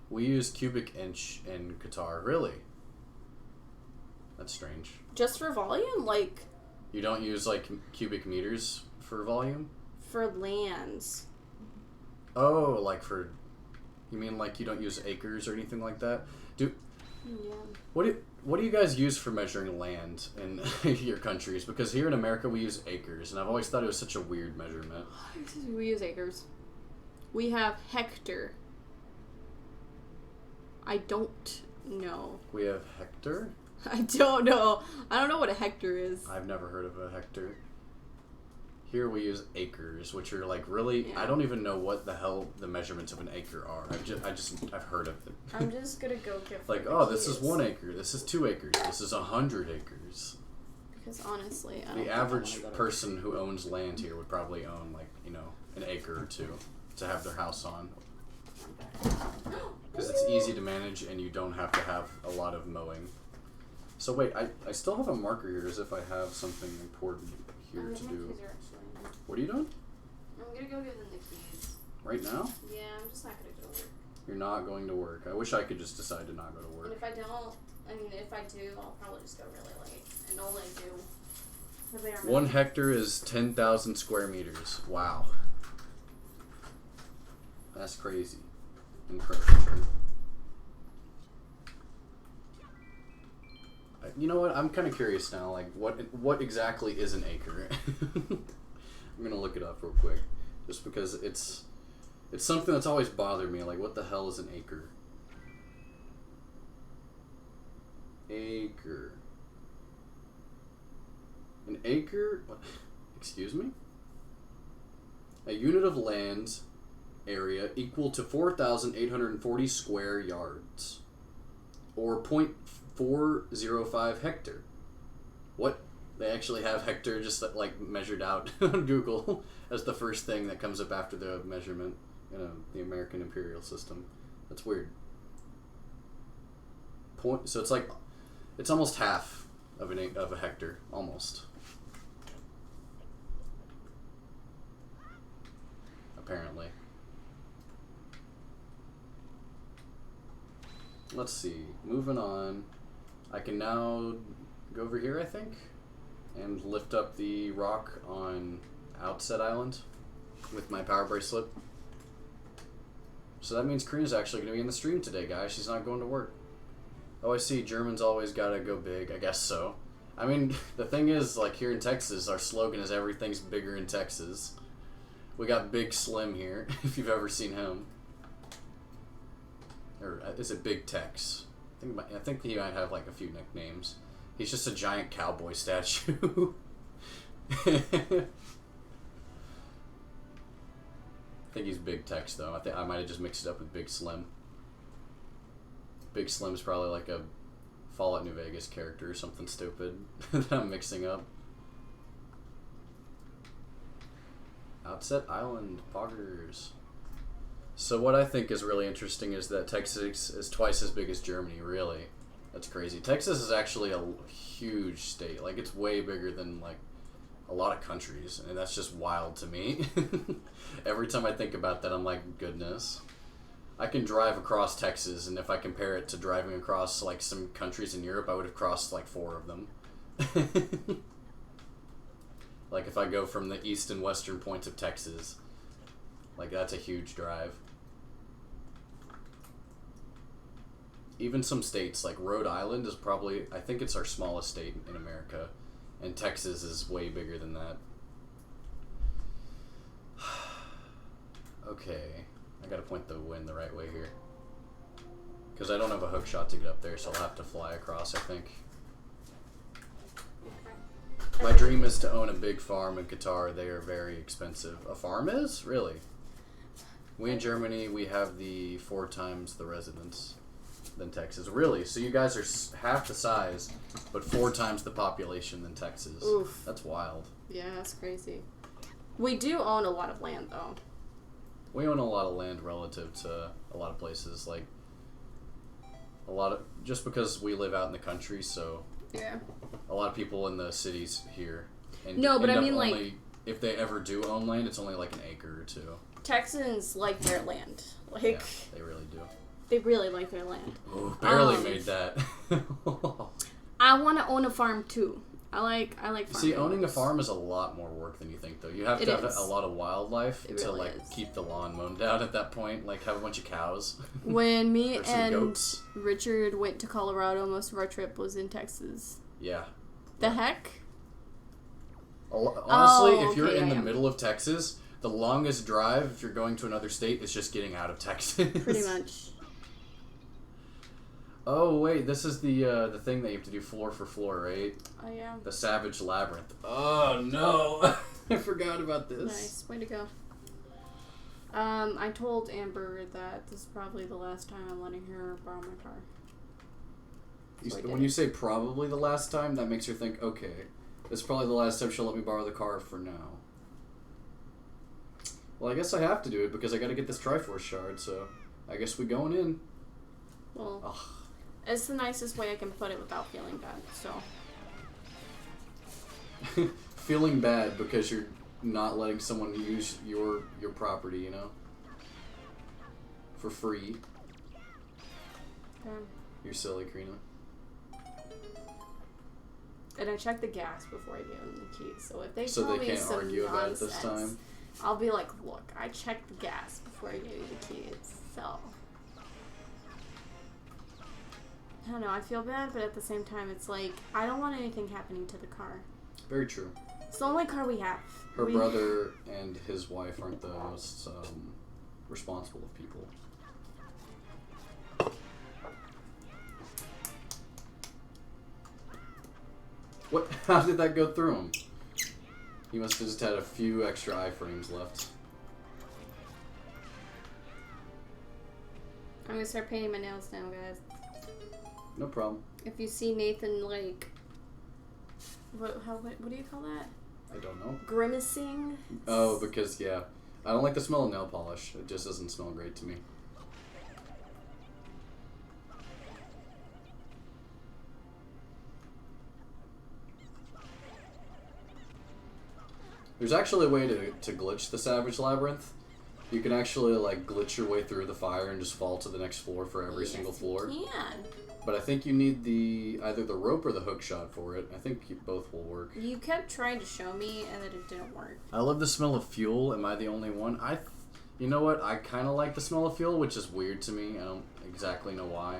We use cubic inch in Qatar. Really? That's strange. Just for volume, like. You don't use like cubic meters for volume? For lands. Oh, like for... You mean like you don't use acres or anything like that? Yeah. What do you guys use for measuring land in your countries? Because here in America we use acres, and I've always thought it was such a weird measurement. We use acres. We have hectare. I don't know. We have hectare? I don't know. I don't know what a hectare is. I've never heard of a hectare. Here we use acres, which are like really... Yeah. I don't even know what the hell the measurements of an acre are. I've heard of it. I'm just gonna go give like, oh, this is 1 acre. This is 2 acres. This is 100 acres. Because honestly, I don't the average person who owns land here would probably own like, you know, an acre or 2 to have their house on. Because it's easy to manage and you don't have to have a lot of mowing. So wait, I still have a marker here as if I have something important here to do. What are you doing? I'm gonna go give them the keys. Right now? Yeah, I'm just not gonna go to work. You're not going to work. I wish I could just decide to not go to work. And if I don't, if I do, I'll probably just go really late. And all I do... 1 hectare is 10,000 square meters. Wow. That's crazy. Incredible. You know what? I'm kind of curious now. Like, what exactly is an acre? I'm gonna look it up real quick, just because it's something that's always bothered me. Like, what the hell is an acre? Acre. An acre? What? Excuse me? A unit of land area equal to 4,840 square yards, or 0.405 hectare. What? They actually have hectare just like measured out on Google as the first thing that comes up after the measurement in the American imperial system. That's weird. So it's like, it's almost half of a hectare, almost. Apparently. Let's see. Moving on. I can now go over here, I think, and lift up the rock on Outset Island with my power bracelet. So that means Karina's actually going to be in the stream today, guys. She's not going to work. Oh, I see. Germans always got to go big. I guess so. I mean, the thing is, like here in Texas, our slogan is everything's bigger in Texas. We got Big Slim here, if you've ever seen him. Or is it Big Tex? I think he might have like a few nicknames. He's just a giant cowboy statue. I think he's Big Tex though. I think I might have just mixed it up with Big Slim. Big Slim's probably like a Fallout New Vegas character or something stupid that I'm mixing up. Outset Island, poggers. So what I think is really interesting is that Texas is twice as big as Germany, really. That's crazy. Texas is actually a huge state. Like, it's way bigger than, like, a lot of countries, and that's just wild to me. Every time I think about that, I'm like, goodness. I can drive across Texas, and if I compare it to driving across, like, some countries in Europe, I would have crossed, like, 4 of them. Like, if I go from the east and western points of Texas, like, that's a huge drive. Even some states, like Rhode Island is probably, I think it's our smallest state in America, and Texas is way bigger than that. Okay, I gotta point the wind the right way here. Because I don't have a hook shot to get up there, so I'll have to fly across, I think. My dream is to own a big farm in Qatar. They are very expensive. A farm is? Really? We in Germany, we have the 4 times the residents than Texas. Really? So you guys are half the size, but 4 times the population than Texas. Oof. That's wild. Yeah, that's crazy. We do own a lot of land, though. We own a lot of land relative to a lot of places. Like, just because we live out in the country, so... Yeah. A lot of people in the cities here. And no, but I mean, only, like... If they ever do own land, it's only like an acre or two. Texans like their land. Like... Yeah, they really do. They really like their land. Ooh, barely made that. I want to own a farm, too. I like farming. See, owning a farm is a lot more work than you think, though. You have to have a lot of wildlife to like keep the lawn mown down at that point. Like have a bunch of cows. When me and goats. Richard went to Colorado, most of our trip was in Texas. Yeah. The heck? Honestly, if you're in the middle of Texas, the longest drive if you're going to another state is just getting out of Texas. Pretty much. Oh wait, this is the thing that you have to do floor for floor, right? Oh yeah. The Savage Labyrinth. Oh no, I forgot about this. Nice, way to go. I told Amber that this is probably the last time I'm letting her borrow my car. When you say probably the last time, that makes her think, okay, this is probably the last time she'll let me borrow the car for now. Well, I guess I have to do it because I got to get this Triforce shard. So I guess we going in. Well. Ugh. It's the nicest way I can put it without feeling bad, so. Feeling bad because you're not letting someone use your property, you know? For free. Yeah. You're silly, Karina. And I check the gas before I give them the keys, so if they tell me some argue nonsense, about it this time. I'll be like, look, I checked the gas before I gave you the keys, so. I don't know, I feel bad, but at the same time, it's like, I don't want anything happening to the car. Very true. It's the only car we have. Her brother and his wife aren't the most responsible of people. What? How did that go through him? He must have just had a few extra iframes left. I'm gonna start painting my nails now, guys. No problem. If you see Nathan, like, what do you call that? I don't know. Grimacing? Oh, because, yeah. I don't like the smell of nail polish. It just doesn't smell great to me. There's actually a way to glitch the Savage Labyrinth. You can actually, like, glitch your way through the fire and just fall to the next floor for every single floor. You can. But I think you need either the rope or the hook shot for it. I think both will work. You kept trying to show me, and then it didn't work. I love the smell of fuel. Am I the only one? You know what? I kind of like the smell of fuel, which is weird to me. I don't exactly know why.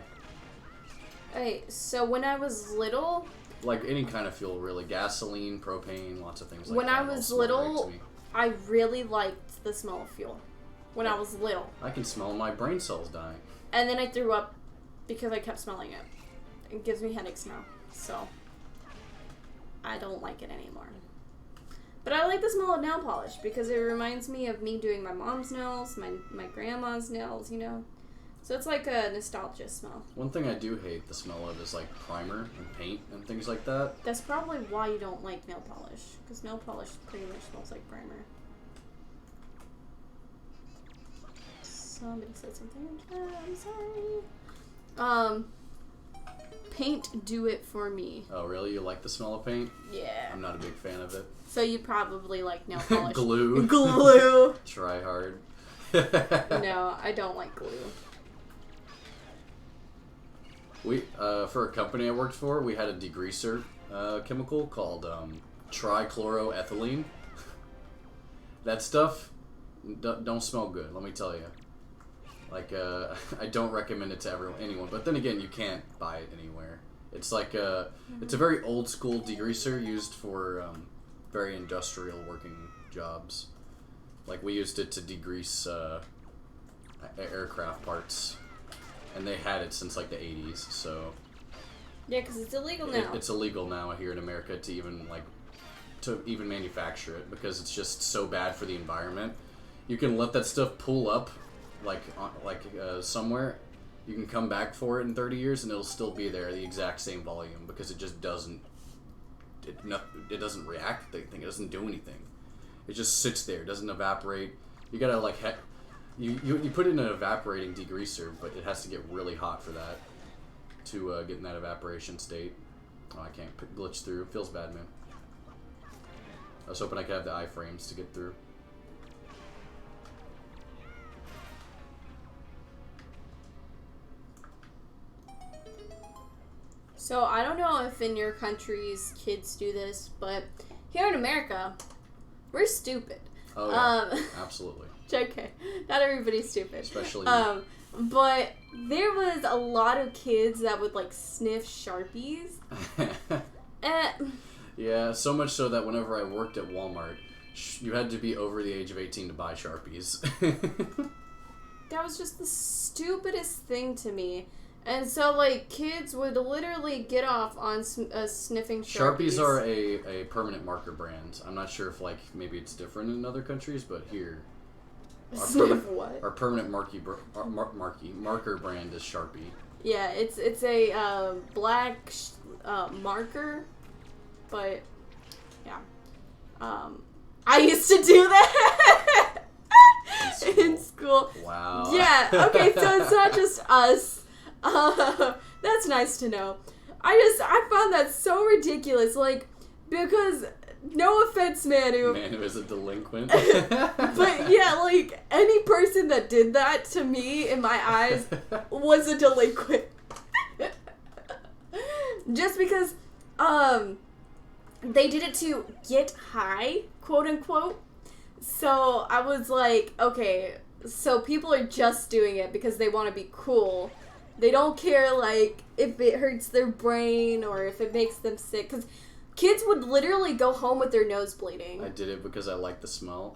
Okay, so when I was little... Like any kind of fuel, really. Gasoline, propane, lots of things like that. When I was little, I really liked the smell of fuel. When I was little. I can smell my brain cells dying. And then I threw up because I kept smelling it. It gives me headaches now, so I don't like it anymore. But I like the smell of nail polish because it reminds me of me doing my mom's nails, my grandma's nails, you know? So it's like a nostalgia smell. One thing I do hate the smell of is like primer and paint and things like that. That's probably why you don't like nail polish, because nail polish pretty much smells like primer. Somebody said something in chat, I'm sorry. Paint do it for me. Oh, really? You like the smell of paint? Yeah. I'm not a big fan of it. So you probably like nail polish. Glue. Glue. Try hard. No, I don't like glue. For a company I worked for, we had a degreaser chemical called trichloroethylene. That stuff don't smell good, let me tell you. Like, I don't recommend it to anyone. But then again, you can't buy it anywhere. It's like it's a very old school degreaser used for very industrial working jobs. Like, we used it to degrease aircraft parts. And they had it since, like, the 80s, so... Yeah, because it's illegal now. It's illegal now here in America to even, like, manufacture it, because it's just so bad for the environment. You can let that stuff pool up, somewhere. You can come back for it in 30 years, and it'll still be there, the exact same volume, because it just doesn't... It doesn't react to anything. It doesn't do anything. It just sits there. It doesn't evaporate. You gotta, like... You put it in an evaporating degreaser, but it has to get really hot for that to get in that evaporation state. Oh, I can't glitch through. Feels bad, man. I was hoping I could have the iframes to get through. So I don't know if in your countries kids do this, but here in America, we're stupid. Oh yeah, absolutely. JK, not everybody's stupid. Especially but there was a lot of kids that would like sniff Sharpies. Yeah, so much so that whenever I worked at Walmart, you had to be over the age of 18 to buy Sharpies. That was just the stupidest thing to me. And so, like, kids would literally get off on sniffing Sharpies. Sharpies are a permanent marker brand. I'm not sure if, like, maybe it's different in other countries, but here... Our permanent marker brand is Sharpie. Yeah, it's a black marker, but, yeah. I used to do that in school. Wow. Yeah, okay, so it's not just us. That's nice to know. I found that so ridiculous, like, because, no offense, Manu. Manu is a delinquent. But, yeah, like, any person that did that to me, in my eyes, was a delinquent. Just because, they did it to get high, quote unquote. So, I was like, okay, so people are just doing it because they want to be cool. They don't care, like, if it hurts their brain or if it makes them sick. Because kids would literally go home with their nose bleeding. I did it because I like the smell.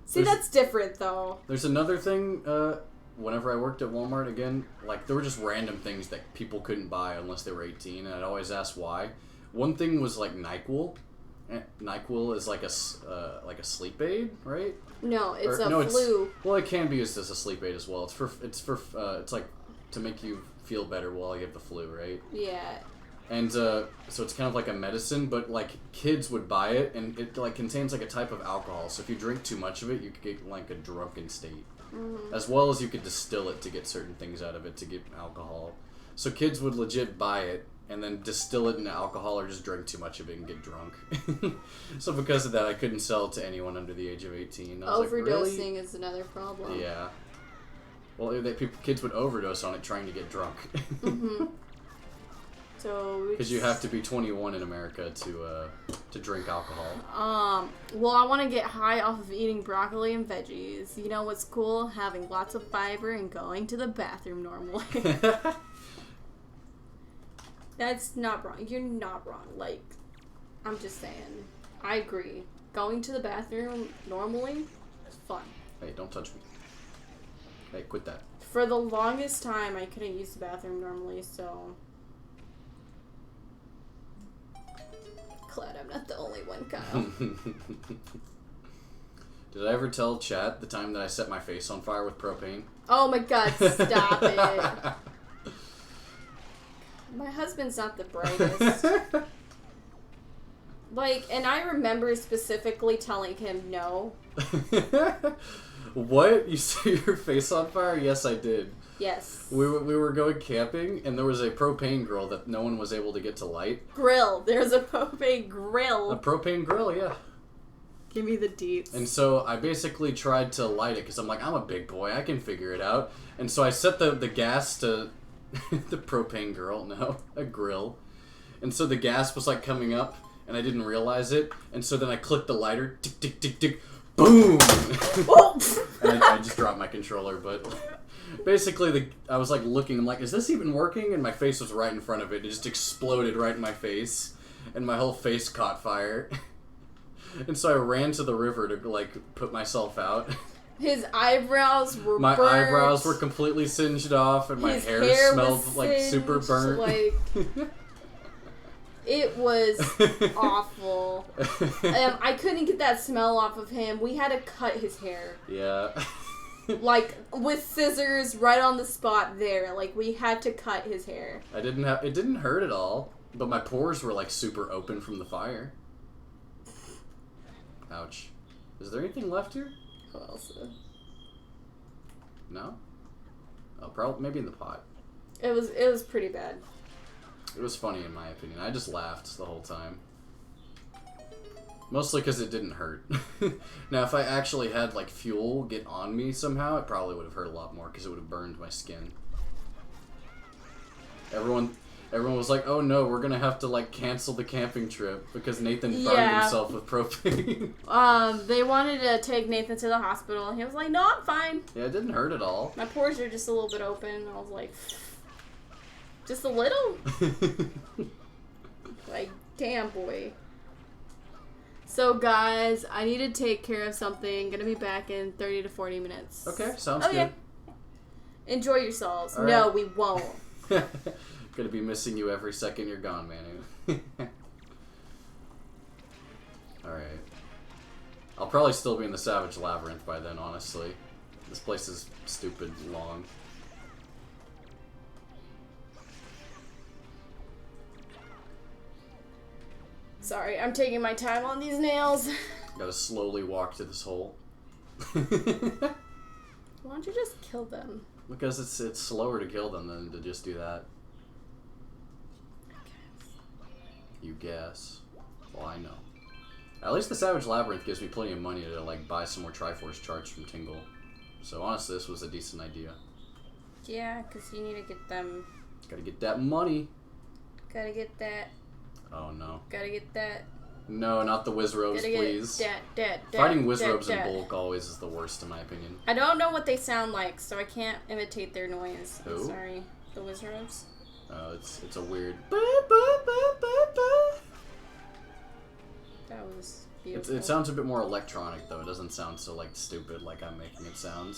See, that's different, though. There's another thing, whenever I worked at Walmart, again, like, there were just random things that people couldn't buy unless they were 18, and I'd always ask why. One thing was, like, NyQuil. NyQuil is like a sleep aid, right? No, it's flu. Well, it can be used as a sleep aid as well. It's like to make you feel better while you have the flu, right? Yeah. And so it's kind of like a medicine, but like kids would buy it, and it like contains like a type of alcohol. So if you drink too much of it, you could get like a drunken state, as well as you could distill it to get certain things out of it to get alcohol. So kids would legit buy it and then distill it into alcohol or just drink too much of it and get drunk. So because of that, I couldn't sell it to anyone under the age of 18. I was Overdosing like, really? is another problem. Yeah. Well, kids would overdose on it trying to get drunk. Mm-hmm. So because you have to be 21 in America to drink alcohol. Well, I want to get high off of eating broccoli and veggies. You know what's cool? Having lots of fiber and going to the bathroom normally. That's not wrong. You're not wrong. Like, I'm just saying. I agree. Going to the bathroom normally is fun. Hey, don't touch me. Hey, quit that. For the longest time, I couldn't use the bathroom normally, so... Glad I'm not the only one, Kyle. Did I ever tell chat the time that I set my face on fire with propane? Oh my god, stop it. My husband's not the brightest. Like, and I remember specifically telling him no. What? You set your face on fire? Yes, I did. Yes. We were going camping, and there was a propane grill that no one was able to get to light. Grill. There's a propane grill. A propane grill, yeah. Give me the deets. And so I basically tried to light it, because I'm like, I'm a big boy, I can figure it out. And so I set the gas to the propane a grill. And so the gas was like coming up, and I didn't realize it. And so then I clicked the lighter, tick, tick, tick, tick, boom! And I just dropped my controller, but basically I was like looking, I'm like, is this even working? And my face was right in front of it. It just exploded right in my face, and my whole face caught fire. And so I ran to the river to like put myself out. His eyebrows were My burnt. eyebrows were completely singed off, and my hair smelled like super burnt. Like, it was awful. I couldn't get that smell off of him. We had to cut his hair. Yeah. Like, with scissors right on the spot there. Like, we had to cut his hair. It didn't hurt at all, but my pores were like super open from the fire. Ouch. Is there anything left here? What else? No? Oh, probably maybe in the pot. It was pretty bad. It was funny in my opinion. I just laughed the whole time. Mostly because it didn't hurt. Now, if I actually had, like, fuel get on me somehow, it probably would have hurt a lot more because it would have burned my skin. Everyone was like, oh no, we're gonna have to, like, cancel the camping trip because Nathan burned himself with propane. They wanted to take Nathan to the hospital, and he was like, no, I'm fine. Yeah, it didn't hurt at all. My pores are just a little bit open, and I was like, just a little? Like, damn, boy. So, guys, I need to take care of something. Gonna be back in 30 to 40 minutes. Okay, sounds good. Enjoy yourselves. All no, right. we won't. Gonna be missing you every second you're gone, Manu. Alright. I'll probably still be in the Savage Labyrinth by then, honestly. This place is stupid long. Sorry, I'm taking my time on these nails. Gotta slowly walk to this hole. Why don't you just kill them? Because it's slower to kill them than to just do that. You guess. Well, I know. At least the Savage Labyrinth gives me plenty of money to, like, buy some more Triforce charts from Tingle. So honestly, this was a decent idea. Yeah, because you need to get them. Gotta get that money. Gotta get that. Oh no. Gotta get that. No, not the Wizrobes, please. Fighting Wizrobes in bulk always is the worst, in my opinion. I don't know what they sound like, so I can't imitate their noise. Who? I'm sorry. The Wizrobes. It's a weird. That was beautiful. It sounds a bit more electronic though. It doesn't sound so like stupid like I'm making it sound.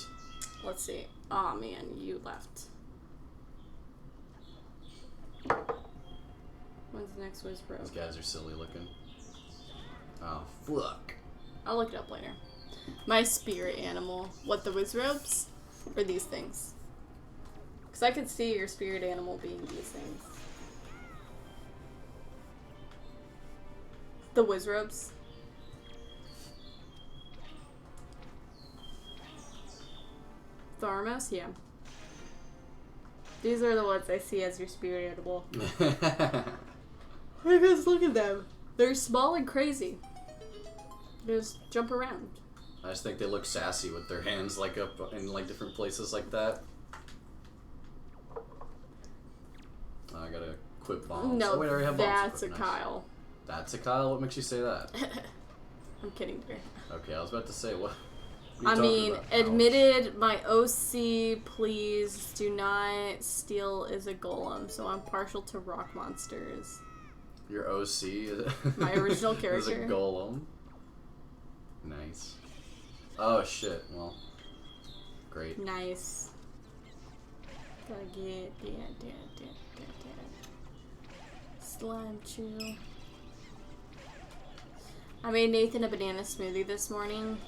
Let's see. Aw, man, you left. When's the next Wizrobe? These guys are silly looking. Oh fuck. I'll look it up later. My spirit animal. What, the Wizrobes? Or these things? Because I could see your spirit animal being these things. The Wizrobes. Tharmos? Yeah. These are the ones I see as your spirit animal. Hey guys, look at them. They're small and crazy. They just jump around. I just think they look sassy with their hands like up in like different places like that. I gotta equip bombs. No, oh, wait, I already have bombs that's a equipped. Nice. Kyle. That's a Kyle? What makes you say that? I'm kidding, dear. Okay, I was about to say, what? I mean, admitted, my OC, please do not steal is a golem, so I'm partial to rock monsters. Your OC? My original is character. a golem. Nice. Oh shit, well. Great. Nice. Gotta get slime chew. I made Nathan a banana smoothie this morning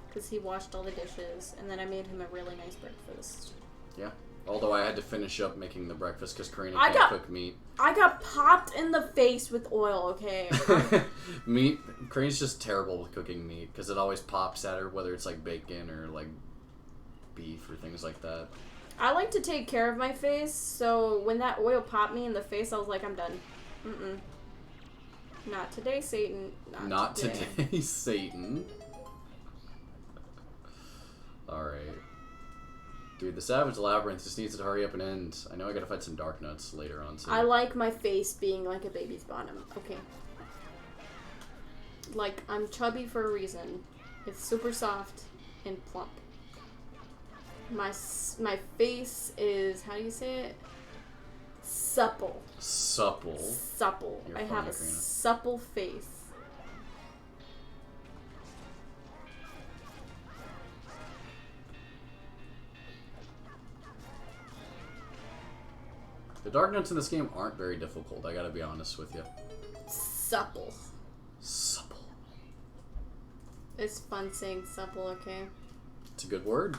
because he washed all the dishes, and then I made him a really nice breakfast. Yeah. Although I had to finish up making the breakfast because Karina I can't cook meat. I got popped in the face with oil, okay? Meat? Karina's just terrible with cooking meat because it always pops at her, whether it's like bacon or like beef or things like that. I like to take care of my face, so when that oil popped me in the face, I was like, I'm done. Mm-mm. Not today, Satan. Not today, Satan. Alright. Dude, the Savage Labyrinth just needs to hurry up and end. I know I gotta fight some Dark Nuts later on, too. I like my face being like a baby's bottom. Okay. Like, I'm chubby for a reason. It's super soft and plump. My face is, how do you say it? Supple. Supple. Supple. You're I funny, have a Karina. supple face. The Dark Nuts in this game aren't very difficult, I gotta be honest with you. Supple. Supple. It's fun saying supple, okay? It's a good word.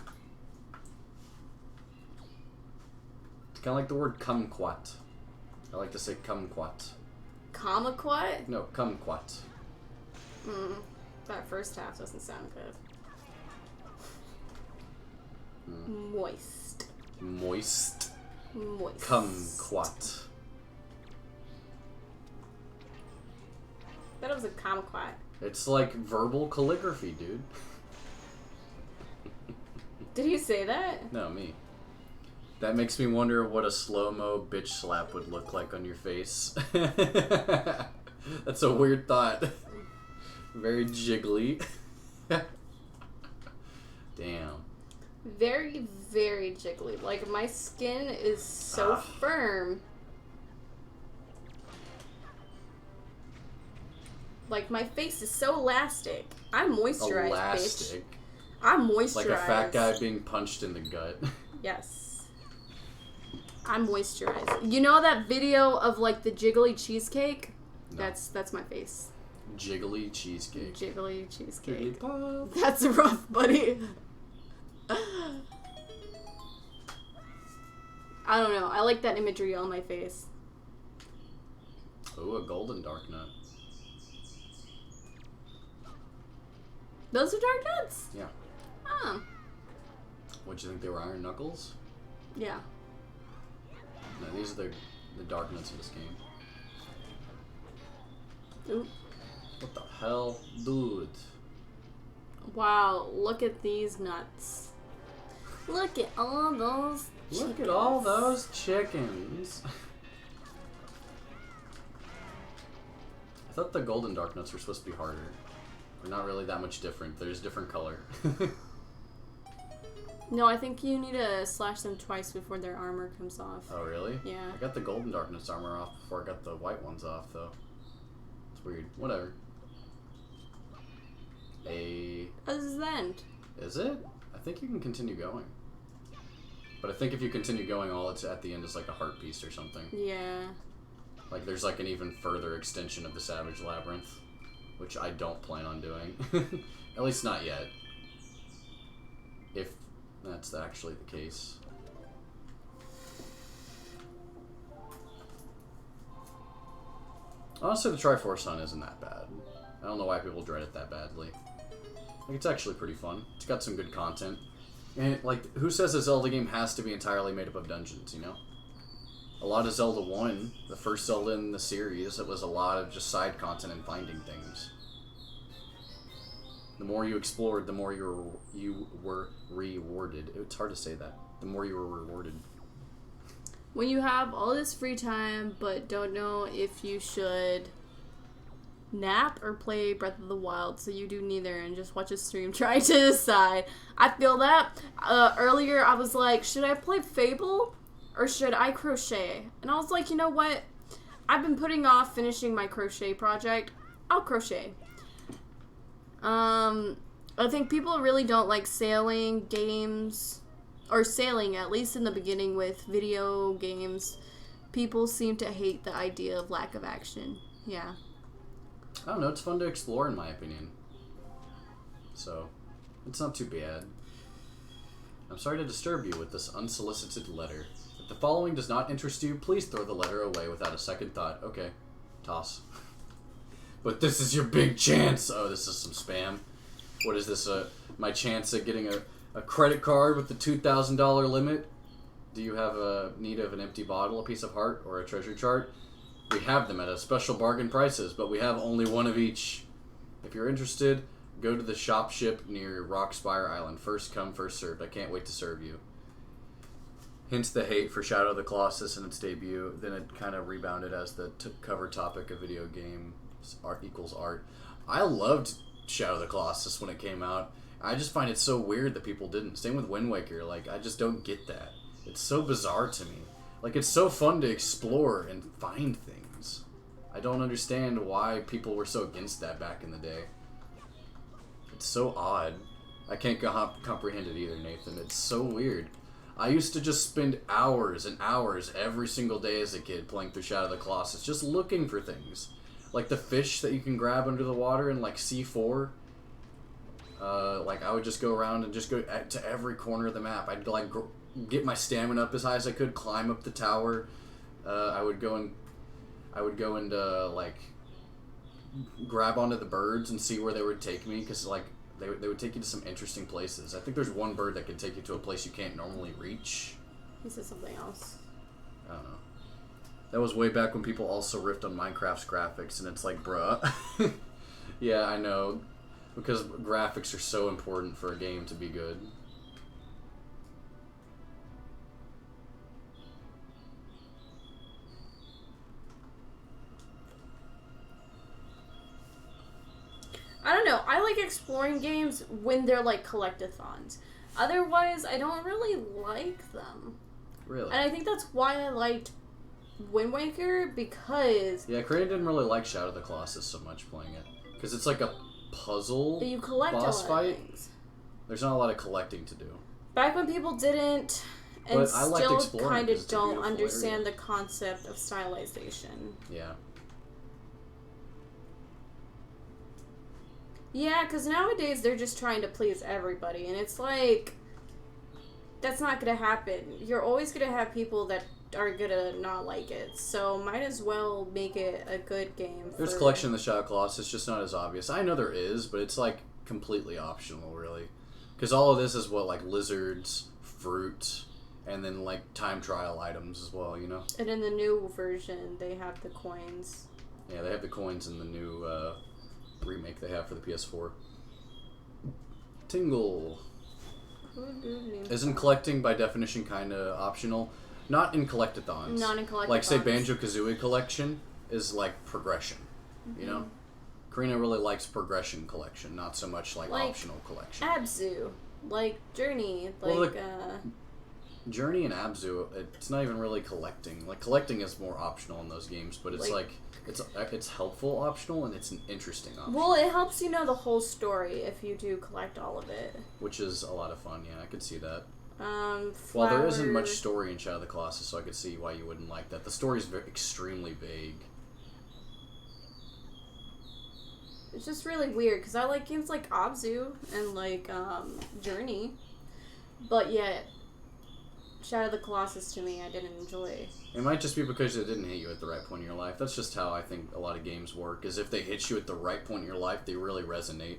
It's kind of like the word kumquat. I like to say kumquat. Kamaquat? No, kumquat. That first half doesn't sound good. Moist. Moist. Moist. Kumquat. That was a kumquat. It's like verbal calligraphy, dude. Did you say that? No, me. That makes me wonder what a slow-mo bitch slap would look like on your face. That's a weird thought. Very jiggly. Damn. Very, very jiggly. Like, my skin is so firm. Like, my face is so elastic. I'm moisturized, Elastic. bitch. I'm moisturized. Like a fat guy being punched in the gut. Yes. I'm moisturized. You know that video of, like, the jiggly cheesecake? No. That's my face. Jiggly cheesecake. Jiggly cheesecake. Jigglypuff. That's rough, buddy. I don't know. I like that imagery on my face. Ooh, a golden dark nut. Those are dark nuts? Yeah. Oh. What'd you think they were, iron knuckles? Yeah. No, these are the dark nuts of this game. Ooh. What the hell? Dude. Wow, look at these nuts. Look at all those chickens. Look at all those chickens. I thought the golden dark nuts were supposed to be harder. They're not really that much different. They're just different color. No, I think you need to slash them twice before their armor comes off. Oh, really? Yeah. I got the golden dark nuts armor off before I got the white ones off, though. It's weird. Whatever. This is the end. Is it? I think you can continue going. But I think if you continue going, all it's at the end is like a heart piece or something. Yeah. Like there's like an even further extension of the Savage Labyrinth, which I don't plan on doing. At least not yet. If that's actually the case. Honestly, the Triforce Hunt isn't that bad. I don't know why people dread it that badly. Like, it's actually pretty fun. It's got some good content. And, like, who says a Zelda game has to be entirely made up of dungeons, you know? A lot of Zelda 1, the first Zelda in the series, it was a lot of just side content and finding things. The more you explored, the more you were rewarded. It's hard to say that. The more you were rewarded. When you have all this free time, but don't know if you should nap or play Breath of the Wild, so you do neither and just watch a stream trying to decide. I feel that. Earlier I was like, should I play Fable or should I crochet? And I was like, you know what? I've been putting off finishing my crochet project. I'll crochet. I think people really don't like sailing games, or sailing, at least in the beginning with video games. People seem to hate the idea of lack of action. Yeah. I don't know, it's fun to explore in my opinion. So, it's not too bad. I'm sorry to disturb you with this unsolicited letter. If the following does not interest you, please throw the letter away without a second thought. Okay, toss. But this is your big chance. Oh, this is some spam. What is this? My chance at getting a credit card with the $2,000 limit? Do you have a need of an empty bottle, a piece of heart, or a treasure chart? We have them at a special bargain prices, but we have only one of each. If you're interested, go to the shop ship near Rockspire Island. First come, first served. I can't wait to serve you. Hence the hate for Shadow of the Colossus in its debut. Then it kind of rebounded as the cover topic of video game art equals art. I loved Shadow of the Colossus when it came out. I just find it so weird that people didn't. Same with Wind Waker. Like, I just don't get that. It's so bizarre to me. Like, it's so fun to explore and find things. I don't understand why people were so against that back in the day. It's so odd. I can't comprehend it either, Nathan. It's so weird. I used to just spend hours and hours every single day as a kid playing through Shadow of the Colossus, just looking for things. Like the fish that you can grab under the water in, like, C4. Like, I would just go around and just go to every corner of the map. I'd, like, get my stamina up as high as I could, climb up the tower. I would go and like grab onto the birds and see where they would take me, because like they would take you to some interesting places. I think there's one bird that can take you to a place you can't normally reach. He said something else. I don't know. That was way back when people also riffed on Minecraft's graphics, and it's like, bruh. Yeah, I know. Because graphics are so important for a game to be good. I don't know. I like exploring games when they're like collectathons. Otherwise, I don't really like them. Really? And I think that's why I liked Wind Waker, because... Yeah, Karina didn't really like Shadow of the Colossus so much playing it. Because it's like a puzzle you collect boss a lot fight. of things. There's not a lot of collecting to do. Back when people didn't, and But I liked still exploring kind 'cause of it's a don't beautiful understand area. the concept of stylization. Yeah. Yeah, because nowadays they're just trying to please everybody, and it's like, that's not going to happen. You're always going to have people that are going to not like it, so might as well make it a good game. There's collection in the Shadow of the Colossus, it's just not as obvious. I know there is, but it's like completely optional, really. Because all of this is what, like lizards, fruit, and then like time trial items as well, you know? And in the new version, they have the coins. Yeah, they have the coins in the new remake they have for the PS4. Tingle. Isn't collecting by definition kind of optional? Not in collectathons. Not in collectathons. Like, say, Banjo-Kazooie collection is like progression, you know? Karina really likes progression collection, not so much like optional collection. Abzu, like Journey, like Well, Journey and Abzu, it's not even really collecting. Like, collecting is more optional in those games, but it's like it's helpful optional and it's an interesting option. Well, it helps you know the whole story if you do collect all of it. Which is a lot of fun, yeah, I could see that. Flower... Well, there isn't much story in Shadow of the Colossus, so I could see why you wouldn't like that. The story's extremely vague. It's just really weird, because I like games like Abzu and, like, Journey. But yet, Shadow of the Colossus, to me, I didn't enjoy. It might just be because it didn't hit you at the right point in your life. That's just how I think a lot of games work, is if they hit you at the right point in your life, they really resonate.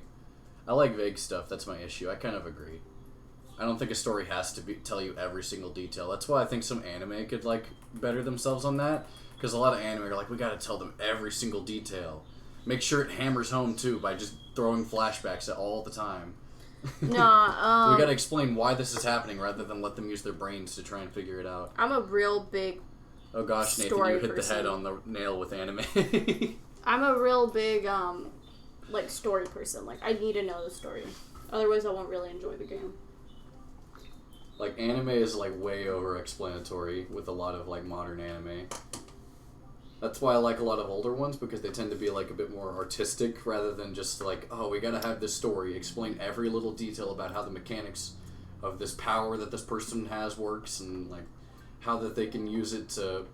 I like vague stuff, that's my issue. I kind of agree. I don't think a story has to tell you every single detail. That's why I think some anime could, like, better themselves on that. Because a lot of anime are like, we gotta tell them every single detail. Make sure it hammers home, too, by just throwing flashbacks at all the time. Nah, we gotta explain why this is happening rather than let them use their brains to try and figure it out. I'm a real big Oh gosh, Nathan, you hit the head on the nail with anime. I'm a real big, like, story person. Like, I need to know the story. Otherwise, I won't really enjoy the game. Like, anime is, like, way over-explanatory with a lot of, like, modern anime. That's why I like a lot of older ones, because they tend to be, like, a bit more artistic rather than just, like, oh, we gotta have this story, explain every little detail about how the mechanics of this power that this person has works, and, like, how that they can use it to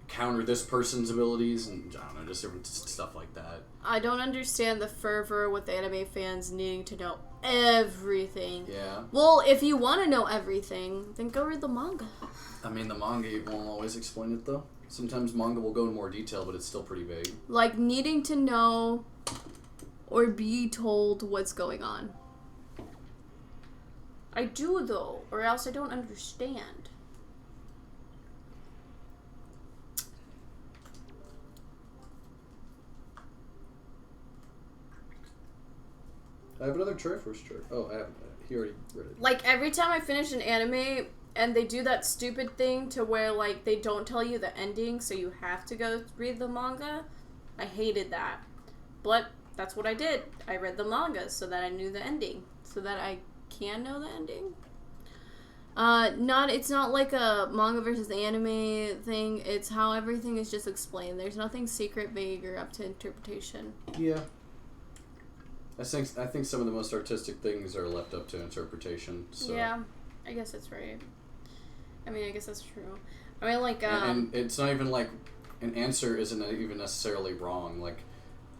counter this person's abilities, and, I don't know, just different stuff like that. I don't understand the fervor with anime fans needing to know everything. Yeah. Well, if you want to know everything, then go read the manga. I mean, the manga won't always explain it, though. Sometimes manga will go into more detail, but it's still pretty vague. Like, needing to know or be told what's going on. I do, though, or else I don't understand. I have another Triforce chart. Oh, I haven't. He already read it. Like, every time I finish an anime and they do that stupid thing to where, like, they don't tell you the ending, so you have to go read the manga, I hated that. But that's what I did. I read the manga so that I knew the ending. So that I can know the ending. It's not like a manga versus anime thing. It's how everything is just explained. There's nothing secret, vague, or up to interpretation. Yeah. I think some of the most artistic things are left up to interpretation. So. Yeah, I guess that's right. I mean, I guess that's true. I mean, like, and it's not even like an answer isn't even necessarily wrong. Like,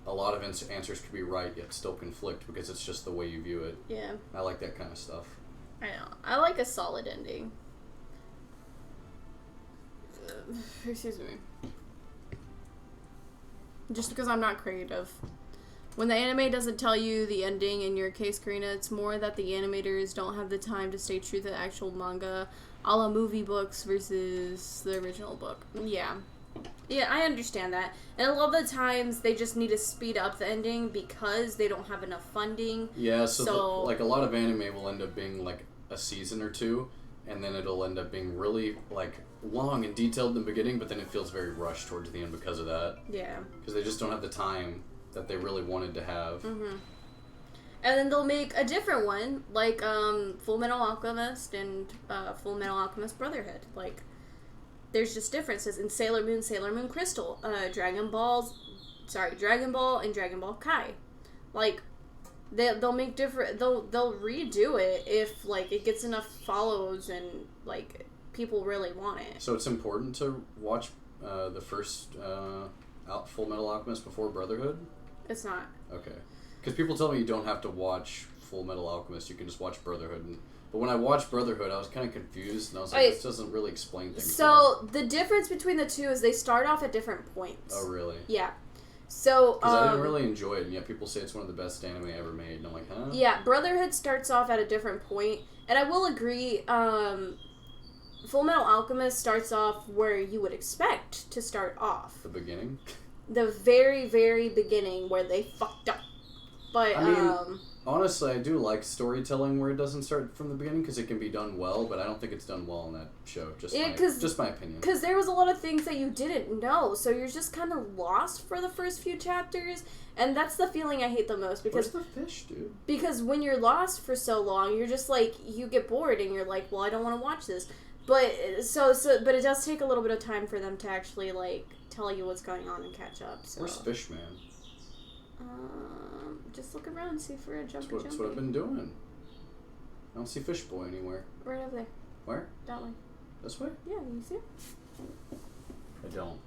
a lot of answers could be right yet still conflict because it's just the way you view it. Yeah. I like that kind of stuff. I know. I like a solid ending. Excuse me. Just because I'm not creative. When the anime doesn't tell you the ending, in your case, Karina, it's more that the animators don't have the time to stay true to the actual manga, a la movie books versus the original book. Yeah. Yeah, I understand that. And a lot of the times, they just need to speed up the ending because they don't have enough funding. Yeah, so like, a lot of anime will end up being, like, a season or two, and then it'll end up being really, like, long and detailed in the beginning, but then it feels very rushed towards the end because of that. Yeah. Because they just don't have the time that they really wanted to have. Mm-hmm. And then they'll make a different one, like Full Metal Alchemist and Full Metal Alchemist Brotherhood. Like, there's just differences in Sailor Moon Crystal, Dragon Ball, and Dragon Ball Kai. Like, they'll make different. They'll redo it if like it gets enough follows and like people really want it. So it's important to watch the first Full Metal Alchemist before Brotherhood. It's not. Okay. Because people tell me you don't have to watch Full Metal Alchemist, you can just watch Brotherhood. But when I watched Brotherhood, I was kind of confused, and I was like, this doesn't really explain things. So, the difference between the two is they start off at different points. Oh, really? Yeah. So, because I didn't really enjoy it, and yet people say it's one of the best anime ever made, and I'm like, huh? Yeah, Brotherhood starts off at a different point, and I will agree, Full Metal Alchemist starts off where you would expect to start off. The beginning? The very, very beginning where they fucked up. But, I mean, honestly, I do like storytelling where it doesn't start from the beginning because it can be done well, but I don't think it's done well in that show. Just my opinion. Because there was a lot of things that you didn't know, so you're just kind of lost for the first few chapters, and that's the feeling I hate the most. Because where's the fish, dude? Because when you're lost for so long, you're just like, you get bored, and you're like, well, I don't want to watch this. But, but it does take a little bit of time for them to actually, like, tell you what's going on and catch up. So. Where's Fishman? Just look around and see for a jumpy. That's what I've been doing. I don't see Fish Boy anywhere. Right over there. Where? That way. This way? Yeah, you see him? I don't.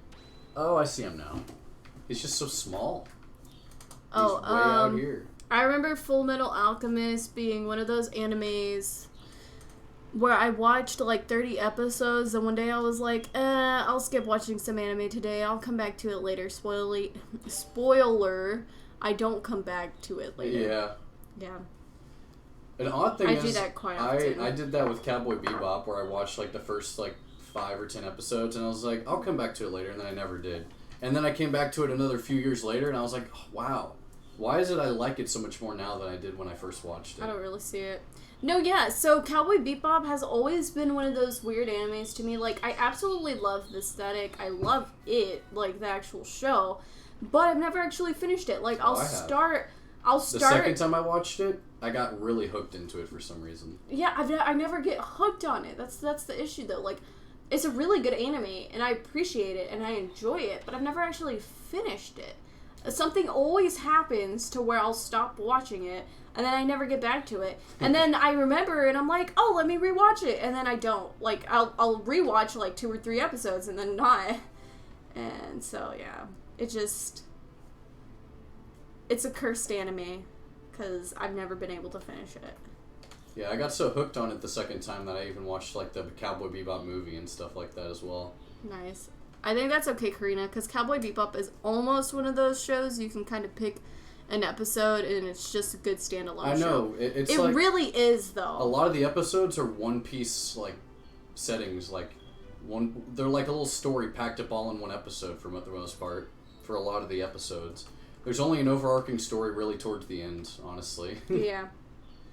Oh, I see him now. He's just so small. He's way out here. I remember Full Metal Alchemist being one of those animes where I watched like 30 episodes, and one day I was like, I'll skip watching some anime today. I'll come back to it later. Spoiler, I don't come back to it later. Yeah. Yeah. An odd thing is, I do that quite often. I did that with Cowboy Bebop, where I watched like the first like 5 or 10 episodes, and I was like, I'll come back to it later, and then I never did. And then I came back to it another few years later, and I was like, oh, wow. Why is it I like it so much more now than I did when I first watched it? I don't really see it. No, yeah, so Cowboy Bebop has always been one of those weird animes to me. Like, I absolutely love the aesthetic. I love it, like, the actual show. But I've never actually finished it. Like, I'll start... The second time I watched it, I got really hooked into it for some reason. Yeah, I never get hooked on it. That's the issue, though. Like, it's a really good anime, and I appreciate it, and I enjoy it, but I've never actually finished it. Something always happens to where I'll stop watching it, and then I never get back to it. And then I remember, and I'm like, oh, let me rewatch it. And then I don't. Like, I'll rewatch, like, 2 or 3 episodes, and then not. And so, yeah. It just... It's a cursed anime, because I've never been able to finish it. Yeah, I got so hooked on it the second time that I even watched, like, the Cowboy Bebop movie and stuff like that as well. Nice. I think that's okay, Karina, because Cowboy Bebop is almost one of those shows you can kind of pick an episode and it's just a good standalone show. I know. It like, really is, though. A lot of the episodes are one-piece, like, settings. Like, they're like a little story packed up all in one episode for the most part, for a lot of the episodes. There's only an overarching story really towards the end, honestly. Yeah.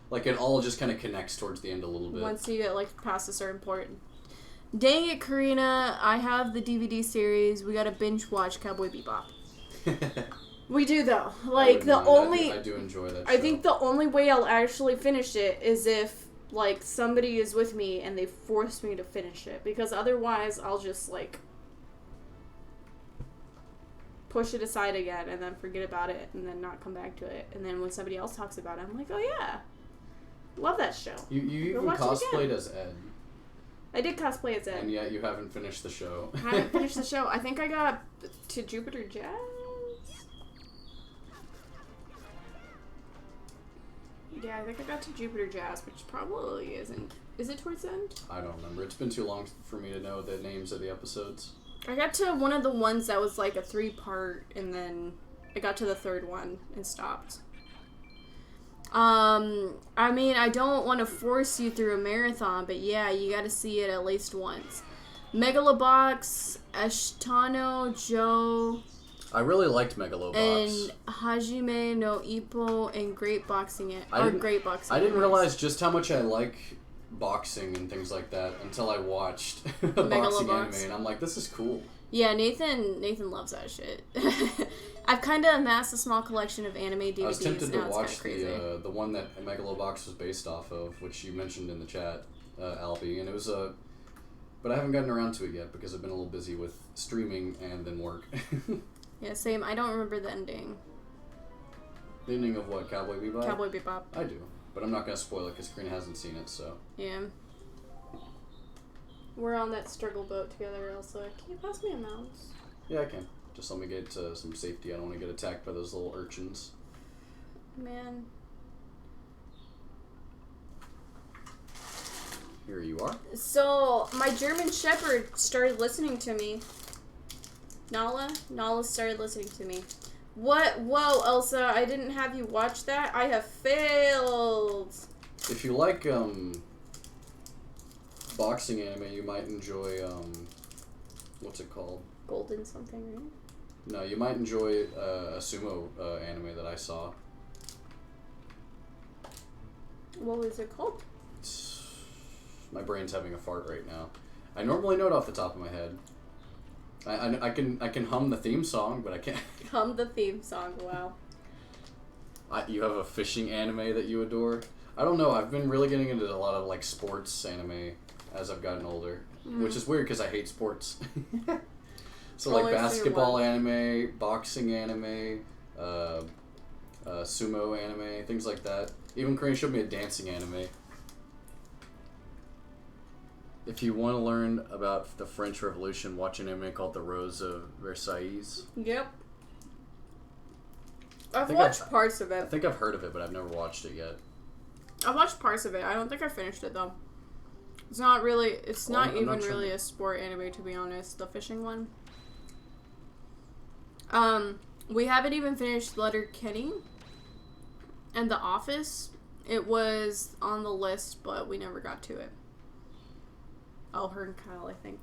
Like, it all just kind of connects towards the end a little bit. Once you get, like, past a certain point. Dang it, Karina. I have the DVD series. We gotta binge watch Cowboy Bebop. We do, though. Like, I do enjoy that show. I think the only way I'll actually finish it is if, like, somebody is with me and they force me to finish it. Because otherwise, I'll just, like, push it aside again and then forget about it and then not come back to it. And then when somebody else talks about it, I'm like, oh, yeah. Love that show. You even cosplayed as Ed. I did cosplay as Ed. And yet you haven't finished the show. I haven't finished the show. I think I got to Jupiter Jazz. Yeah, I think I got to Jupiter Jazz, which probably isn't. Is it towards the end? I don't remember. It's been too long for me to know the names of the episodes. I got to one of the ones that was like a 3-part, and then I got to the third one and stopped. I mean, I don't want to force you through a marathon, but yeah, you got to see it at least once. Megalobox, Ashtano, Joe. I really liked Megalobox. And Hajime no Ippo and Great Boxing I didn't realize just how much I like boxing and things like that until I watched a boxing anime, and I'm like, this is cool. Yeah, Nathan loves that shit. I've kind of amassed a small collection of anime DVDs. I was tempted to watch the one that Megalobox was based off of, which you mentioned in the chat, Albie, and it was but I haven't gotten around to it yet because I've been a little busy with streaming and then work. Yeah, same. I don't remember the ending. The ending of what, Cowboy Bebop? Cowboy Bebop. I do, but I'm not gonna spoil it because Karina hasn't seen it, so. Yeah. We're on that struggle boat together, Elsa. Can you pass me a mouse? Yeah, I can. Just let me get to some safety. I don't want to get attacked by those little urchins. Man. Here you are. So, my German Shepherd started listening to me. Nala started listening to me. What? Whoa, Elsa, I didn't have you watch that. I have failed. If you like, boxing anime, you might enjoy, what's it called? Golden something, right? No, you might enjoy a sumo anime that I saw. What was it called? My brain's having a fart right now. I normally know it off the top of my head. I can hum the theme song, but I can't. Hum the theme song, wow. You have a fishing anime that you adore? I don't know, I've been really getting into a lot of like sports anime as I've gotten older, which is weird because I hate sports. So like basketball anime, boxing anime, sumo anime, things like that. Even Karina showed me a dancing anime. If you want to learn about the French Revolution, watch an anime called The Rose of Versailles. Yep. I've watched parts of it. I think I've heard of it, but I've never watched it yet. I've watched parts of it. I don't think I finished it, though. It's not really... It's not even really a sport anime, to be honest. The fishing one. We haven't even finished Letterkenny and The Office. It was on the list, but we never got to it. Oh, her and Kyle, I think.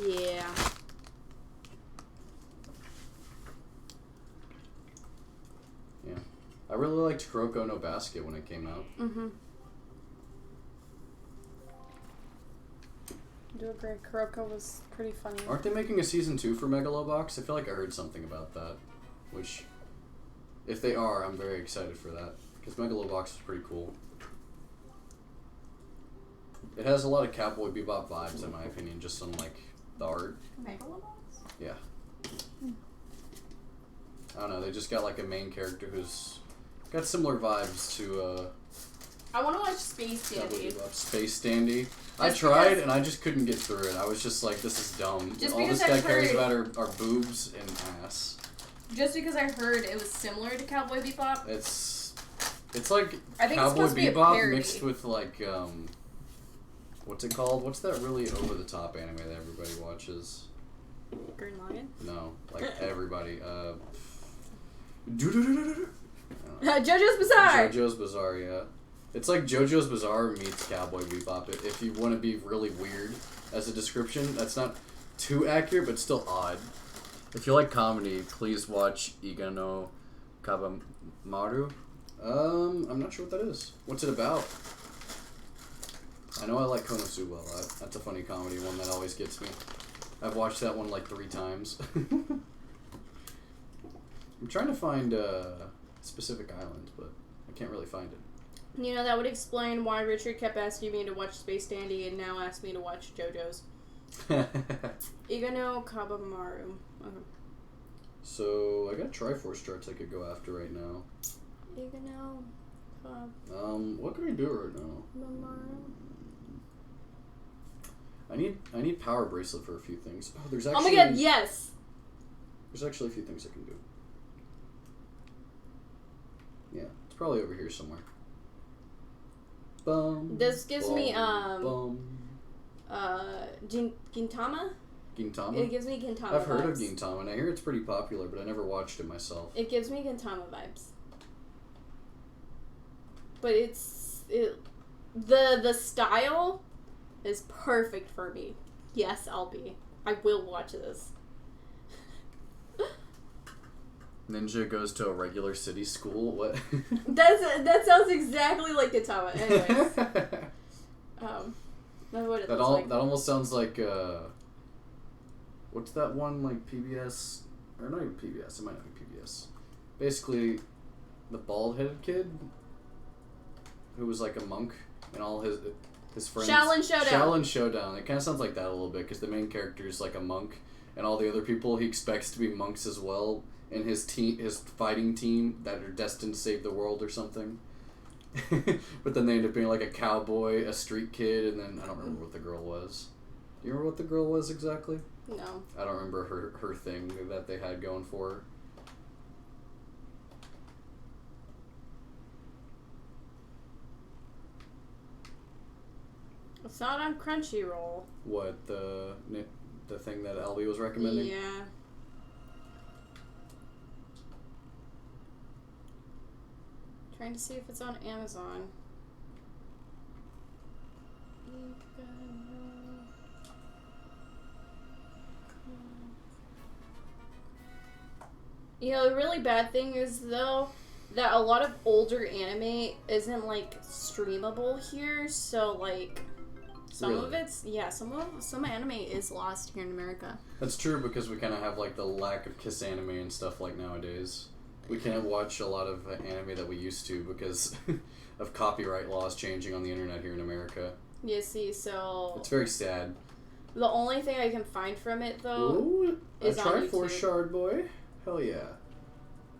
Yeah. Yeah. I really liked Kuroko no Basket when it came out. Mm-hmm. Do agree. Kuroko was pretty funny. Aren't they making a season 2 for Megalobox? I feel like I heard something about that. Which, if they are, I'm very excited for that. Because Megalobox is pretty cool. It has a lot of Cowboy Bebop vibes, in my opinion, just on, like, the art. Megalobox? Yeah. I don't know, they just got, like, a main character who's got similar vibes to, I want to watch Space Dandy. Space Dandy. I tried, and I just couldn't get through it. I was just like, this is dumb. All this guy cares about are boobs and ass. Just because I heard it was similar to Cowboy Bebop. It's like Cowboy Bebop mixed with like what's it called? What's that really over the top anime that everybody watches? Green Lion? No, like everybody. JoJo's Bizarre. JoJo's Bizarre, yeah. It's like JoJo's Bizarre meets Cowboy Bebop. If you want to be really weird as a description, that's not too accurate, but still odd. If you like comedy, please watch Iga no Kabamaru. I'm not sure what that is. What's it about? I know I like Konosuba a lot. That's a funny comedy one that always gets me. I've watched that one like 3 times. I'm trying to find specific islands, but I can't really find it. You know, that would explain why Richard kept asking me to watch Space Dandy and now asks me to watch JoJo's. Iga no Kabamaru. Okay. So, I got Triforce charts I could go after right now. Iga no what can we do right now? Kabamaru. I need Power Bracelet for a few things. Oh, there's actually... Oh my god, yes! There's actually a few things I can do. Yeah, it's probably over here somewhere. Bum, This gives me, bum. Gintama? Gintama? It gives me Gintama I've heard vibes. of Gintama, and I hear it's pretty popular, but I never watched it myself. It gives me Gintama vibes. But the style is perfect for me. Yes, I will watch this. Ninja goes to a regular city school? What? That sounds exactly like Gintama. Anyways. That's what it looks like. That almost sounds like, what's that one, like, PBS? Or not even PBS, it might not be PBS. Basically, the bald-headed kid who was like a monk, and all his friends... Shaolin Showdown. Shaolin Showdown. It kind of sounds like that a little bit, because the main character is like a monk, and all the other people he expects to be monks as well, and his fighting team that are destined to save the world or something. But then they end up being like a cowboy, a street kid, and then I don't remember what the girl was. Do you remember what the girl was exactly? No. I don't remember her thing that they had going for her. It's not on Crunchyroll. What, the thing that Albie was recommending? Yeah. Trying to see if it's on Amazon. You know, the really bad thing is, though, that a lot of older anime isn't, like, streamable here, so, like, some Really? of it's, yeah, some anime is lost here in America. That's true, because we kind of have, like, the lack of Kiss anime and stuff like nowadays. We can't watch a lot of anime that we used to because of copyright laws changing on the internet here in America. Yeah, see, so... It's very sad. The only thing I can find from it, though, Ooh, is a on Triforce YouTube. Shard boy. Hell yeah.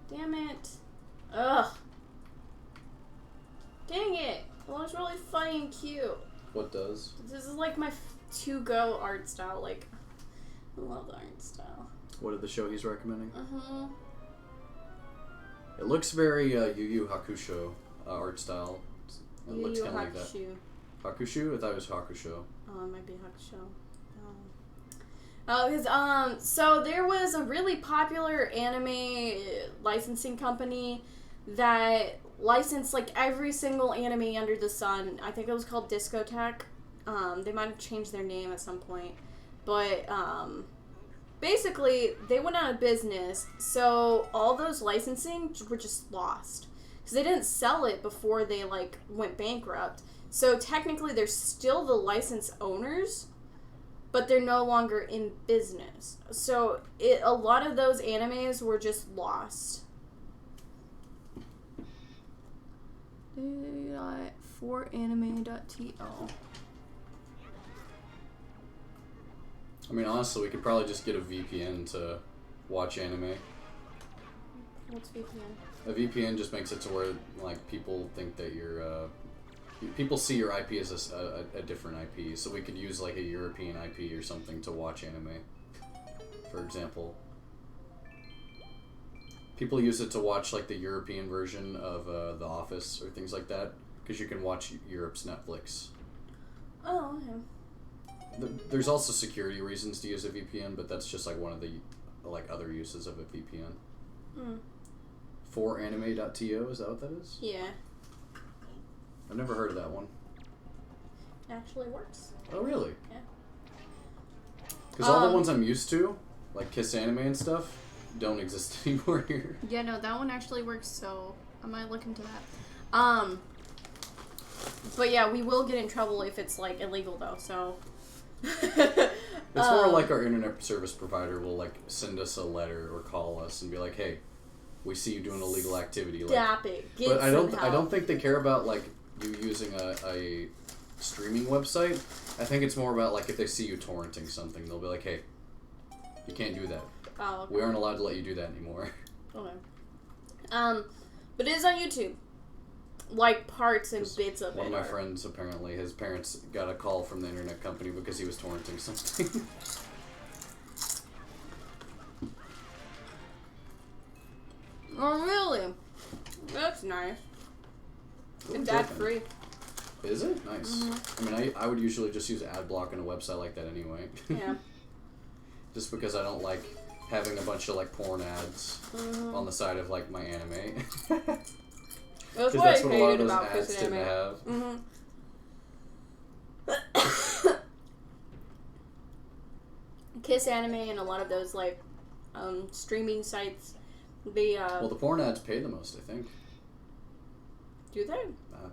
Damn it. Ugh. Dang it. It looks really funny and cute. What does? This is like my to-go art style. Like, I love the art style. What did the show he's recommending? Uh-huh. It looks very Yu Yu Hakusho art style. It Yu looks Yu kind of like that. Hakusho. Hakusho? I thought it was Hakusho. Oh, it might be Hakusho. So there was a really popular anime licensing company that licensed like every single anime under the sun. I think it was called Discotek. They might have changed their name at some point, but basically they went out of business. So all those licensing were just lost because they didn't sell it before they like went bankrupt. So technically they're still the license owners, but they're no longer in business. So a lot of those animes were just lost. 4anime.to. I mean, honestly, we could probably just get a VPN to watch anime. What's VPN? A VPN just makes it to where, like, people think that you're, people see your IP as a different IP, so we could use, like, a European IP or something to watch anime, for example. People use it to watch, like, the European version of The Office or things like that, because you can watch Europe's Netflix. Oh, okay. There's also security reasons to use a VPN, but that's just, like, one of the, like, other uses of a VPN. 4anime.to, is that what that is? Yeah. I've never heard of that one. It actually works. Oh, really? Yeah. Because all the ones I'm used to, like Kiss Anime and stuff, don't exist anymore here. Yeah, no, that one actually works, so I might look into that. But yeah, we will get in trouble if it's, like, illegal, though, so... It's more like our internet service provider will, like, send us a letter or call us and be like, hey, we see you doing illegal activity. Stop it. Get but some I don't think they care about, like, you using a streaming website. I think it's more about, like, if they see you torrenting something, they'll be like, hey, you can't do that. Oh, okay. We aren't allowed to let you do that anymore. Okay. But it is on YouTube. Like, parts and bits of it. One of my friends, apparently, his parents got a call from the internet company because he was torrenting something. Oh, really? That's nice. And dad free. Is it? Nice. Mm-hmm. I mean, I would usually just use ad block on a website like that anyway. Yeah. Just because I don't like having a bunch of like porn ads on the side of like my anime. That's what that's I what a lot of hated those about ads Kiss tend Anime. to have. Kiss Anime and a lot of those like streaming sites. Well, the porn ads pay the most, I think. Do they?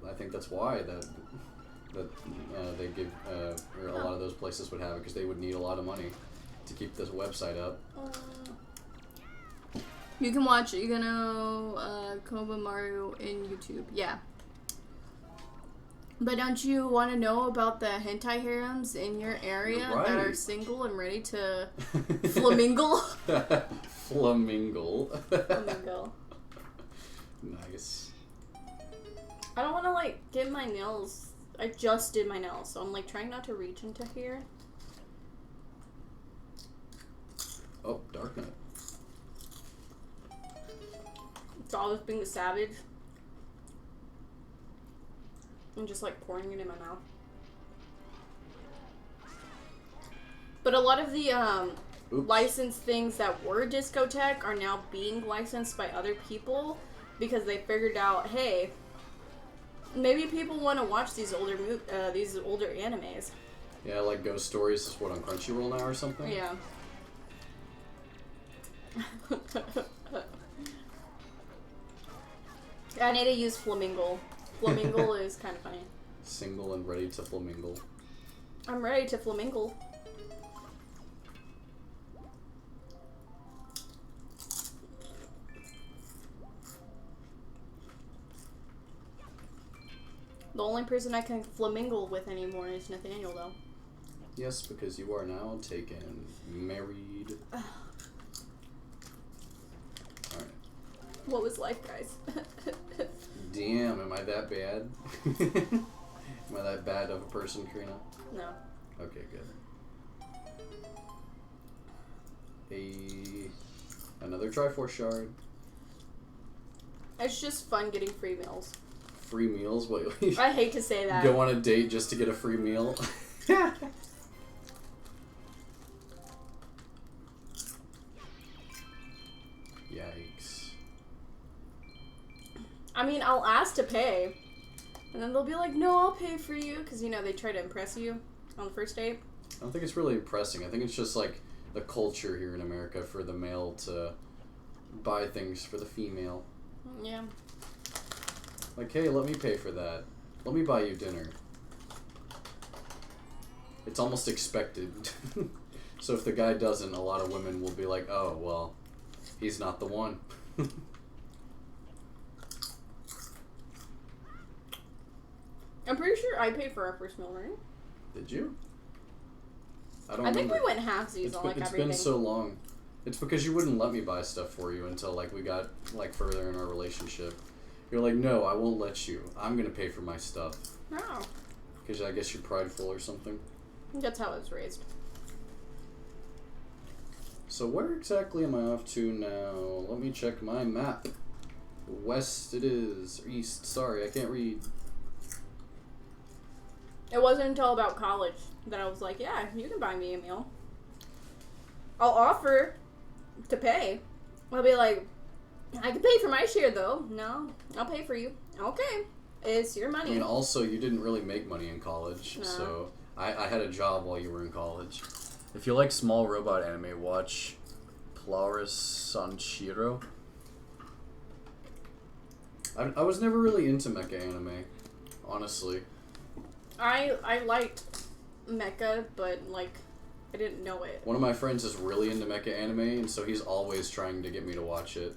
I think that's why that they give or a lot of those places would have it because they would need a lot of money to keep this website up. You can watch Koba-Maru in YouTube. Yeah. But don't you want to know about the hentai harems in your area that are single and ready to flamingle? Flamingle. Flamingo. Nice. I don't want to like get my nails. I just did my nails, so I'm like trying not to reach into here. Oh, Dark Knight. It's always being the savage. And just like pouring it in my mouth. But a lot of the licensed things that were discotheque are now being licensed by other people because they figured out, hey, maybe people want to watch these older animes. Yeah, like Ghost Stories is what on Crunchyroll now or something. Yeah. I need to use Flamingle. Flamingle is kind of funny. Single and ready to flamingle. I'm ready to flamingle. The only person I can flamingle with anymore is Nathaniel, though. Yes, because you are now taken. Married. Alright. What was life, guys? Damn, am I that bad? Am I that bad of a person, Karina? No. Okay, good. Another Triforce shard. It's just fun getting free meals. Free meals? Wait. I hate to say that. Go on a date just to get a free meal? Yikes. I mean, I'll ask to pay. And then they'll be like, no, I'll pay for you. Because, you know, they try to impress you on the first date. I don't think it's really impressing. I think it's just like the culture here in America for the male to buy things for the female. Yeah. Like, hey, let me pay for that. Let me buy you dinner. It's almost expected. So if the guy doesn't, a lot of women will be like, oh, well, he's not the one. I'm pretty sure I paid for our first meal, right? Did you? I think we went halfsies on like everything. It's been so long. It's because you wouldn't let me buy stuff for you until like we got like further in our relationship. You're like, no, I won't let you. I'm gonna pay for my stuff. No. Because I guess you're prideful or something. That's how I was raised. So where exactly am I off to now? Let me check my map. West it is. Or east. Sorry, I can't read. It wasn't until about college that I was like, yeah, you can buy me a meal. I'll offer to pay. I'll be like, I can pay for my share, though. No, I'll pay for you. Okay. It's your money. I mean, also, you didn't really make money in college, No. so I had a job while you were in college. If you like small robot anime, watch Polaris Sanshiro. I was never really into mecha anime, honestly. I liked mecha, but, like, I didn't know it. One of my friends is really into mecha anime, and so he's always trying to get me to watch it.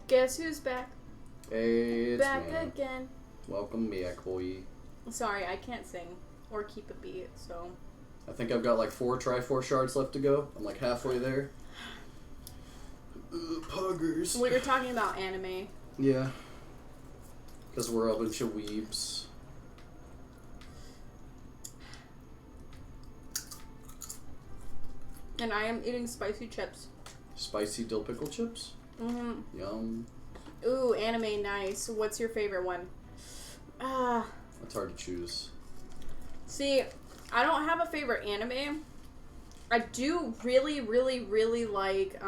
Guess who's back? Hey, it's Back me. again. Welcome back, boy. Sorry, I can't sing or keep a beat, so... I think I've got like 4 Triforce shards left to go. I'm like halfway there. Puggers. We were talking about anime. Yeah. Because we're a bunch of weebs. And I am eating spicy chips. Spicy dill pickle chips? Mm-hmm. Yum. Ooh, anime, nice. What's your favorite one? It's hard to choose. See, I don't have a favorite anime. I do really, really, really like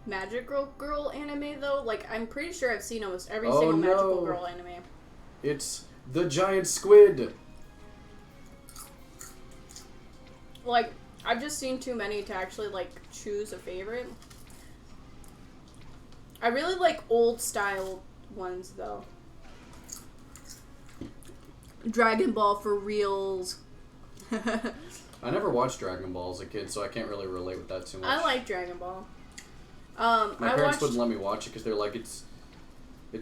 Magical Girl anime, though. Like, I'm pretty sure I've seen almost every single Magical Girl anime. It's the giant squid! Like, I've just seen too many to actually, like, choose a favorite. I really like old-style ones, though. Dragon Ball for reals. I never watched Dragon Ball as a kid, so I can't really relate with that too much. I like Dragon Ball. My parents wouldn't let me watch it because they're like, it's I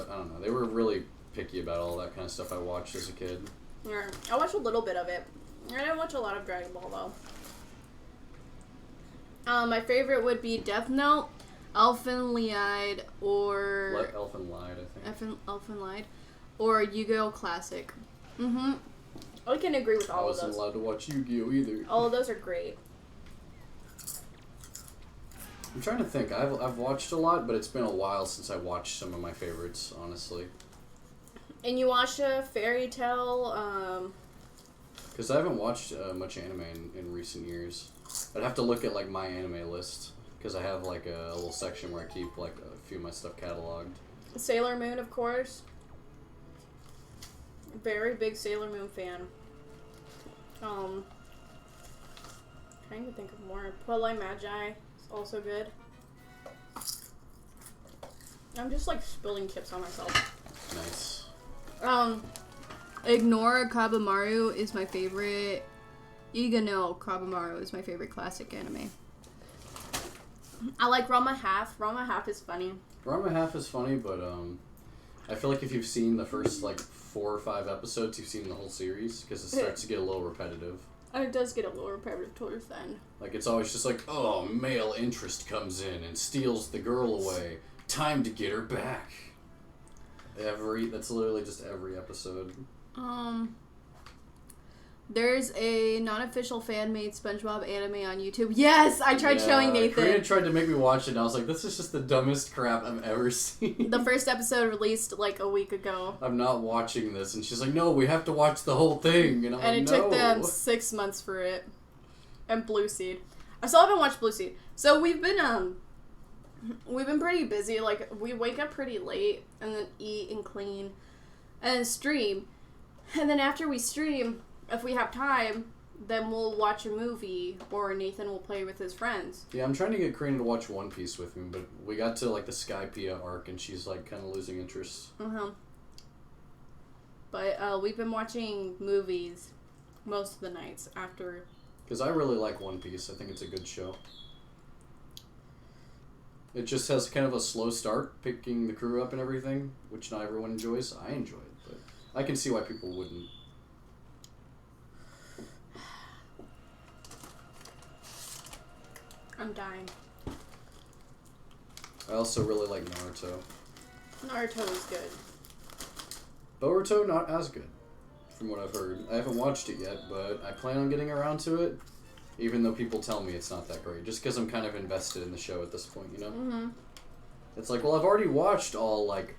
don't know. They were really picky about all that kind of stuff I watched as a kid. Yeah, I watched a little bit of it. I didn't watch a lot of Dragon Ball, though. My favorite would be Death Note, Elfen Lied, or... Elfen Lied, I think. Elfen Lied, or Yu-Gi-Oh! Classic. Mm-hmm. I can agree with all of those. I wasn't allowed to watch Yu-Gi-Oh! Either. All of those are great. I'm trying to think. I've watched a lot, but it's been a while since I watched some of my favorites, honestly. And you watched a Fairy Tail, Because I haven't watched much anime in recent years. I'd have to look at, like, my anime list. Because I have, like, a little section where I keep, like, a few of my stuff cataloged. Sailor Moon, of course. Very big Sailor Moon fan. Trying to think of more. Puella Magi is also good. I'm just, like, spilling chips on myself. Nice. Ignore Kabamaru is my favorite. Iga no Kabamaru is my favorite classic anime. I like Rama Half. Rama Half is funny. Rama Half is funny, but I feel like if you've seen the first, like, 4 or 5 episodes, you've seen the whole series, because it starts to get a little repetitive. And it does get a little repetitive towards the end. Like, it's always just like, oh, male interest comes in and steals the girl away. Time to get her back. That's literally just every episode. There's a non-official fan-made SpongeBob anime on YouTube. Yes! I tried showing Nathan. Karina tried to make me watch it, and I was like, this is just the dumbest crap I've ever seen. The first episode released, like, a week ago. I'm not watching this. And she's like, no, we have to watch the whole thing. And I'm like, it took them 6 months for it. And Blue Seed. I still haven't watched Blue Seed. So we've been pretty busy. Like, we wake up pretty late, and then eat and clean, and then stream. And then after we stream... If we have time, then we'll watch a movie, or Nathan will play with his friends. Yeah, I'm trying to get Karina to watch One Piece with me, but we got to, like, the Skypiea arc, and she's, like, kind of losing interest. Uh-huh. But, we've been watching movies most of the nights after... Because I really like One Piece. I think it's a good show. It just has kind of a slow start, picking the crew up and everything, which not everyone enjoys. I enjoy it, but I can see why people wouldn't. I'm dying. I also really like Naruto. Naruto is good. Boruto, not as good, from what I've heard. I haven't watched it yet, but I plan on getting around to it, even though people tell me it's not that great, just because I'm kind of invested in the show at this point, you know? Mm-hmm. It's like, well, I've already watched all, like,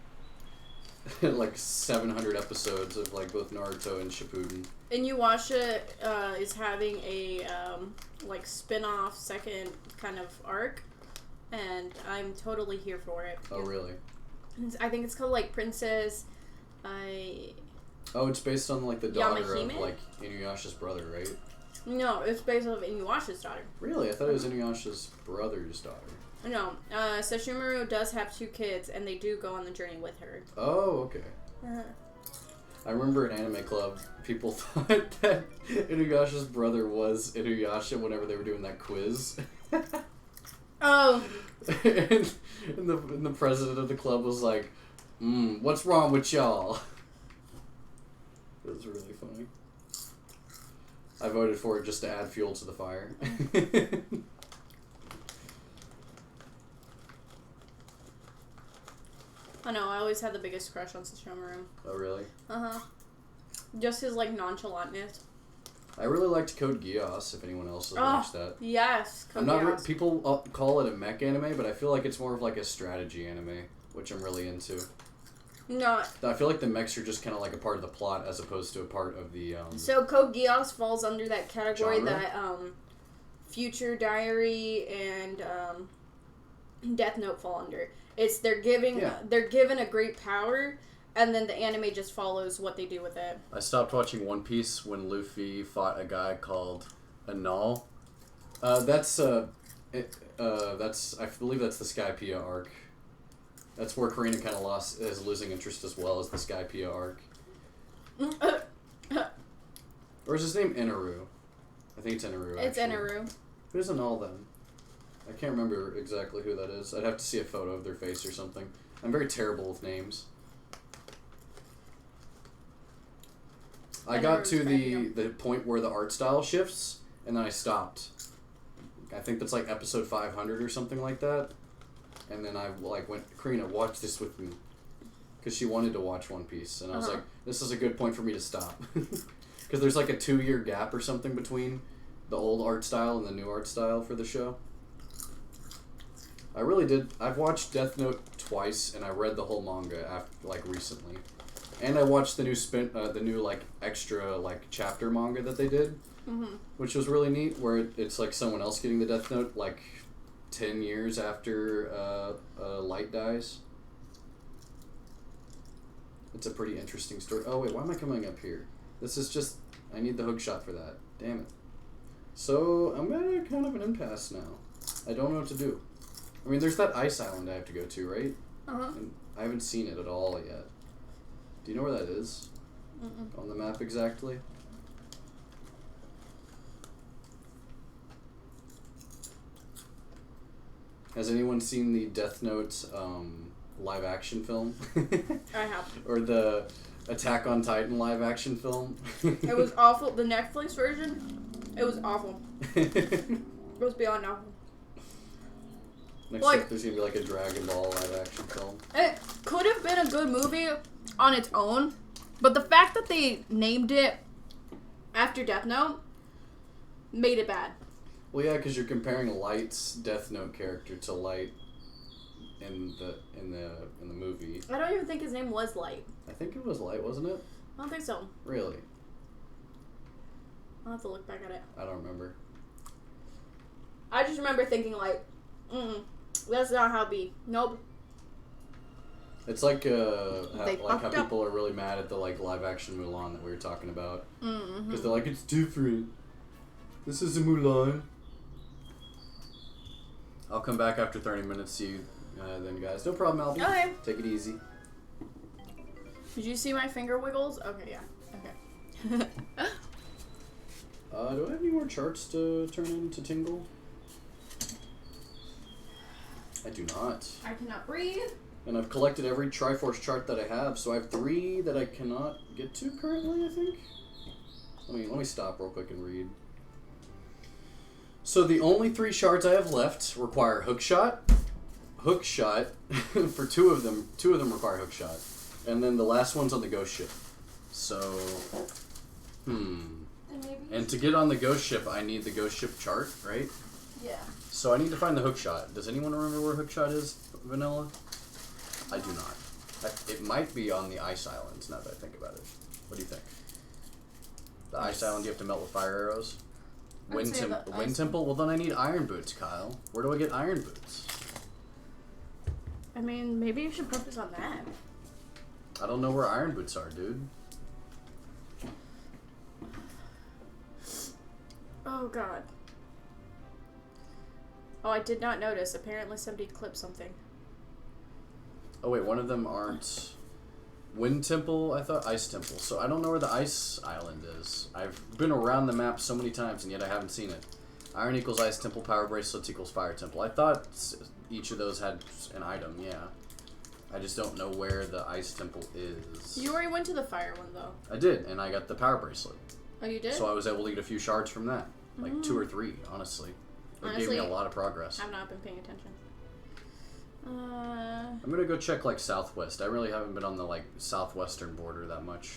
like 700 episodes of, like, both Naruto and Shippuden. Inuyasha is having a, like, spin-off second kind of arc, and I'm totally here for it. Oh, really? I think it's called, like, Princess... Oh, it's based on, like, the daughter Yamahime? of, like, Inuyasha's brother, right? No, it's based on Inuyasha's daughter. Really? I thought it was Inuyasha's brother's daughter. No, Sesshomaru does have 2 kids, and they do go on the journey with her. Oh, okay. I remember in Anime Club, people thought that Inuyasha's brother was Inuyasha whenever they were doing that quiz. Oh. and the president of the club was like, what's wrong with y'all? It was really funny. I voted for it just to add fuel to the fire. I know, I always had the biggest crush on Sesshomaru. Oh, really? Uh-huh. Just his, like, nonchalantness. I really liked Code Geass, if anyone else has watched that. Yes, Code Geass. People call it a mech anime, but I feel like it's more of like a strategy anime, which I'm really into. No. I feel like the mechs are just kind of like a part of the plot as opposed to a part of the. So Code Geass falls under that category genre? that Future Diary and Death Note fall under. It's they're given a great power, and then the anime just follows what they do with it. I stopped watching One Piece when Luffy fought a guy called Anal. That's I believe that's the Skypiea arc. That's where Karina kind of is losing interest as well as the Skypiea arc. Or is his name Inaru? I think it's Inaru. It's Inaru. Who's Anal then? I can't remember exactly who that is. I'd have to see a photo of their face or something. I'm very terrible with names. I got to the point where the art style shifts, and then I stopped. I think that's like episode 500 or something like that. And then I went, Karina, watch this with me. Because she wanted to watch One Piece. And I was like, this is a good point for me to stop. Because there's like a 2-year gap or something between the old art style and the new art style for the show. I really did. I've watched Death Note twice, and I read the whole manga recently. And I watched the new extra chapter manga that they did, which was really neat. Where it's like someone else getting the Death Note 10 years after Light dies. It's a pretty interesting story. Oh wait, why am I coming up here? This is just I need the hook shot for that. Damn it. So I'm at a kind of an impasse now. I don't know what to do. I mean, there's that ice island I have to go to, right? And I haven't seen it at all yet. Do you know where that is? On the map exactly? Has anyone seen the Death Note live action film? I have. Or the Attack on Titan live action film? It was awful. The Netflix version, it was awful. It was beyond awful. Next up, there's going to be a Dragon Ball live action film. It could have been a good movie on its own, but the fact that they named it after Death Note made it bad. Well, yeah, because you're comparing Light's Death Note character to Light in the movie. I don't even think his name was Light. I think it was Light, wasn't it? I don't think so. Really? I'll have to look back at it. I don't remember. I just remember thinking that's not how it be. Nope. It's like how people are really mad at the live action Mulan that we were talking about. Because they're like, it's different. This is a Mulan. I'll come back after 30 minutes. See you then, guys. No problem, Albie. Okay. Take it easy. Did you see my finger wiggles? Okay, yeah. Okay. Do I have any more charts to turn into Tingle? I do not. I cannot breathe. And I've collected every Triforce chart that I have, so I have 3 that I cannot get to currently, I think. Let me stop real quick and read. So the only 3 shards I have left require Hookshot, for 2 of them. 2 of them require Hookshot. And then the last one's on the Ghost Ship. So, And to get on the Ghost Ship, I need the Ghost Ship chart, right? Yeah. So I need to find the Hookshot. Does anyone remember where Hookshot is, Vanilla? I do not. It might be on the Ice Islands, now that I think about it. What do you think? The Ice Island you have to melt with fire arrows? Wind Temple? Well, then I need Iron Boots, Kyle. Where do I get Iron Boots? I mean, maybe you should focus on that. I don't know where Iron Boots are, dude. Oh, God. Oh, I did not notice. Apparently somebody clipped something. Oh, wait, one of them aren't... Wind Temple, I thought Ice Temple. So I don't know where the Ice Island is. I've been around the map so many times, and yet I haven't seen it. Iron equals Ice Temple, Power Bracelets equals Fire Temple. I thought each of those had an item, yeah. I just don't know where the Ice Temple is. You already went to the Fire one, though. I did, and I got the Power Bracelet. Oh, you did? So I was able to get a few shards from that. 2 or 3, honestly. It gave me a lot of progress. I've not been paying attention. I'm gonna go check Southwest. I really haven't been on the southwestern border that much.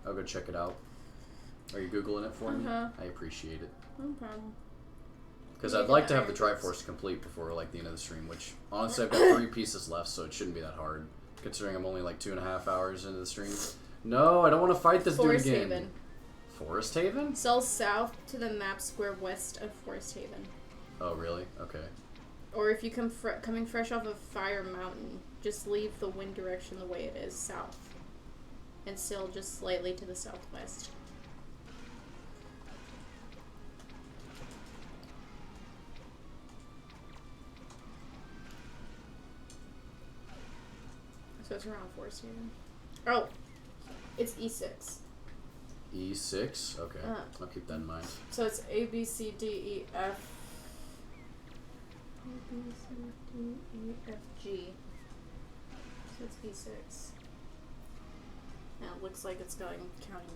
I'll go check it out. Are you Googling it for me? I appreciate it. No problem. Because I'd like to have the Triforce complete before like the end of the stream, which honestly I've got 3 pieces left, so it shouldn't be that hard. Considering I'm only like 2.5 hours into the stream. No, I don't want to fight this dude again. Haven. Forest Haven? Sail south to the map square west of Forest Haven. Oh, really? Okay. Or if you come coming fresh off of Fire Mountain, just leave the wind direction the way it is, south. And sail just slightly to the southwest. So it's around Forest Haven. Oh! It's E6. E6? Okay. I'll keep that in mind. So it's A, B, C, D, E, F. A, B, C, D, E, F, G. So it's E6. Now it looks like it's counting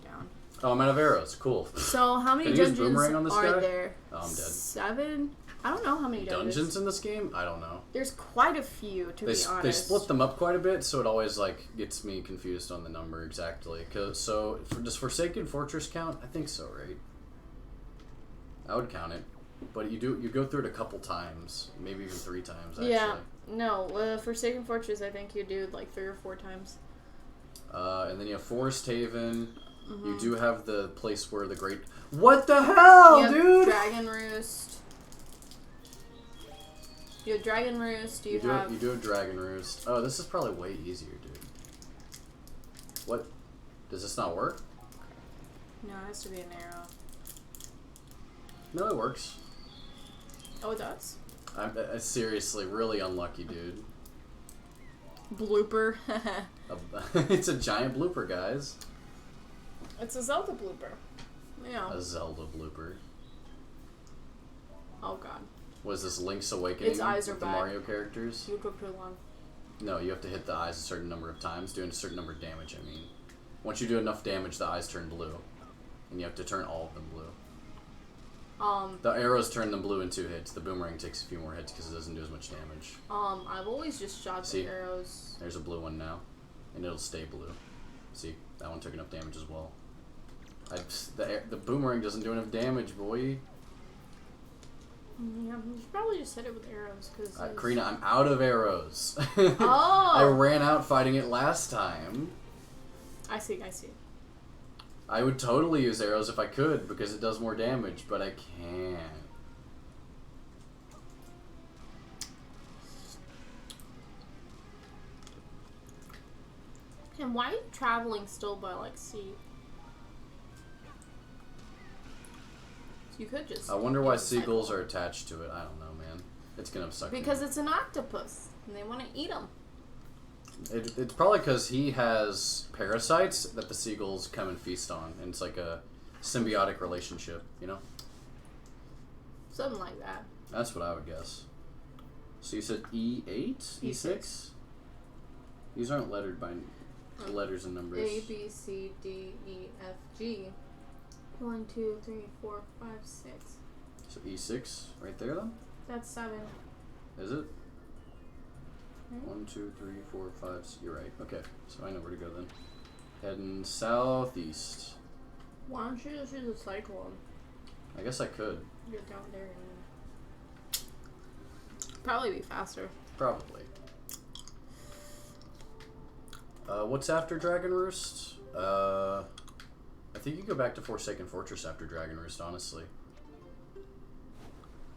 down. Oh, I'm out of arrows. Cool. So how many Can you use dungeons boomerang on this are guy? there? Oh, I'm dead. 7? I don't know how many Dungeons in this game? I don't know. There's quite a few, to be honest. They split them up quite a bit, so it always like gets me confused on the number exactly. Does Forsaken Fortress count? I think so, right? I would count it, but you go through it a couple times, maybe even 3 times. Actually. Yeah, no, Forsaken Fortress. I think you do like 3 or 4 times. And then you have Forest Haven. Mm-hmm. You do have the place where the great. What the hell, dude? Dragon Roost. You have Dragon Roost. You do have Dragon Roost. Oh, this is probably way easier, dude. What? Does this not work? No, it has to be an arrow. No, it works. Oh, it does? I'm seriously really unlucky, dude. Blooper. It's a giant blooper, guys. It's a Zelda blooper. Yeah. A Zelda blooper. Oh, God. Was this Link's Awakening Its eyes are with the back. Mario characters? You took too long. No, you have to hit the eyes a certain number of times, doing a certain number of damage, I mean. Once you do enough damage, the eyes turn blue. And you have to turn all of them blue. The arrows turn them blue in 2 hits. The boomerang takes a few more hits because it doesn't do as much damage. I've always just shot the arrows. There's a blue one now. And it'll stay blue. See? That one took enough damage as well. The boomerang doesn't do enough damage, boy. Yeah, you should probably just hit it with arrows. Karina, I'm out of arrows. Oh! I ran out fighting it last time. I see. I would totally use arrows if I could because it does more damage, but I can't. And why are you traveling still by, like, sea? You could just... I wonder why seagulls are attached to it. I don't know, man. It's gonna suck. Because it's an octopus, and they want to eat them. It's probably because he has parasites that the seagulls come and feast on, and it's like a symbiotic relationship, you know? Something like that. That's what I would guess. So you said E8? E6? These aren't lettered by letters and numbers. A, B, C, D, E, F, G. 1, 2, 3, 4, 5, 6. So E6 right there, then? That's 7. Is it? Right. 1, 2, 3, 4, 5. You're right. Okay, so I know where to go then. Heading southeast. Why don't you just use a cyclone? I guess I could. You're down there. Probably be faster. Probably. What's after Dragon Roost? I think you go back to Forsaken Fortress after Dragon Roost, honestly.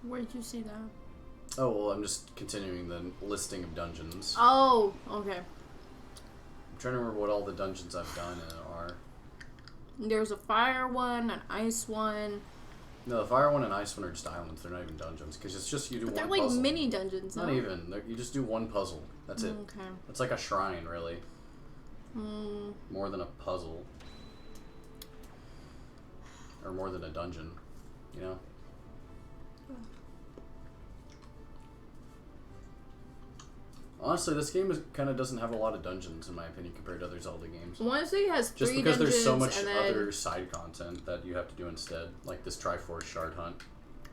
Where did you see that? Oh, well, I'm just continuing the listing of dungeons. Oh, okay. I'm trying to remember what all the dungeons I've done are. There's a fire one, an ice one. No, the fire one and ice one are just islands. They're not even dungeons. Because it's just you do one puzzle. They're like mini dungeons, Not even. You just do one puzzle. That's it. Okay. It's like a shrine, really. Mm. More than a puzzle. Or more than a dungeon. You know? Honestly, this game kind of doesn't have a lot of dungeons, in my opinion, compared to other Zelda games. Honestly, it has 3 Just because dungeons, there's so much and other side content that you have to do instead, like this Triforce Shard Hunt.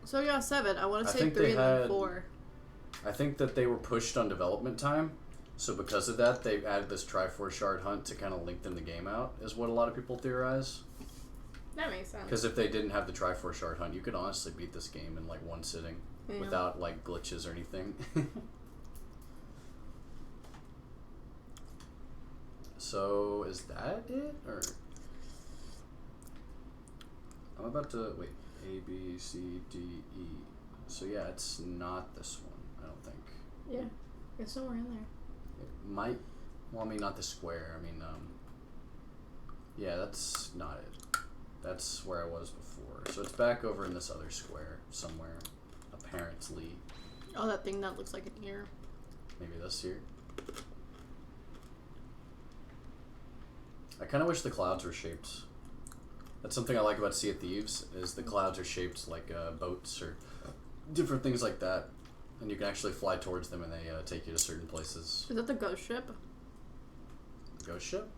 So yeah, 7. I want to say think 3 they and then had- 4. I think that they were pushed on development time, so because of that, they added this Triforce Shard Hunt to kind of lengthen the game out, is what a lot of people theorize. That makes sense. Because if they didn't have the Triforce Shard Hunt, you could honestly beat this game in like one sitting without like glitches or anything. So is that it, or I'm about to wait? A B C D E. So yeah, it's not this one. I don't think. Yeah, it's somewhere in there. It might. Well, I mean, not the square. I mean, yeah, that's not it. That's where I was before. So it's back over in this other square somewhere, apparently. Oh, that thing that looks like an ear. Maybe this here. I kind of wish the clouds were shaped. That's something I like about Sea of Thieves, is the clouds are shaped like boats or different things like that. And you can actually fly towards them and they take you to certain places. Is that the ghost ship? Ghost ship?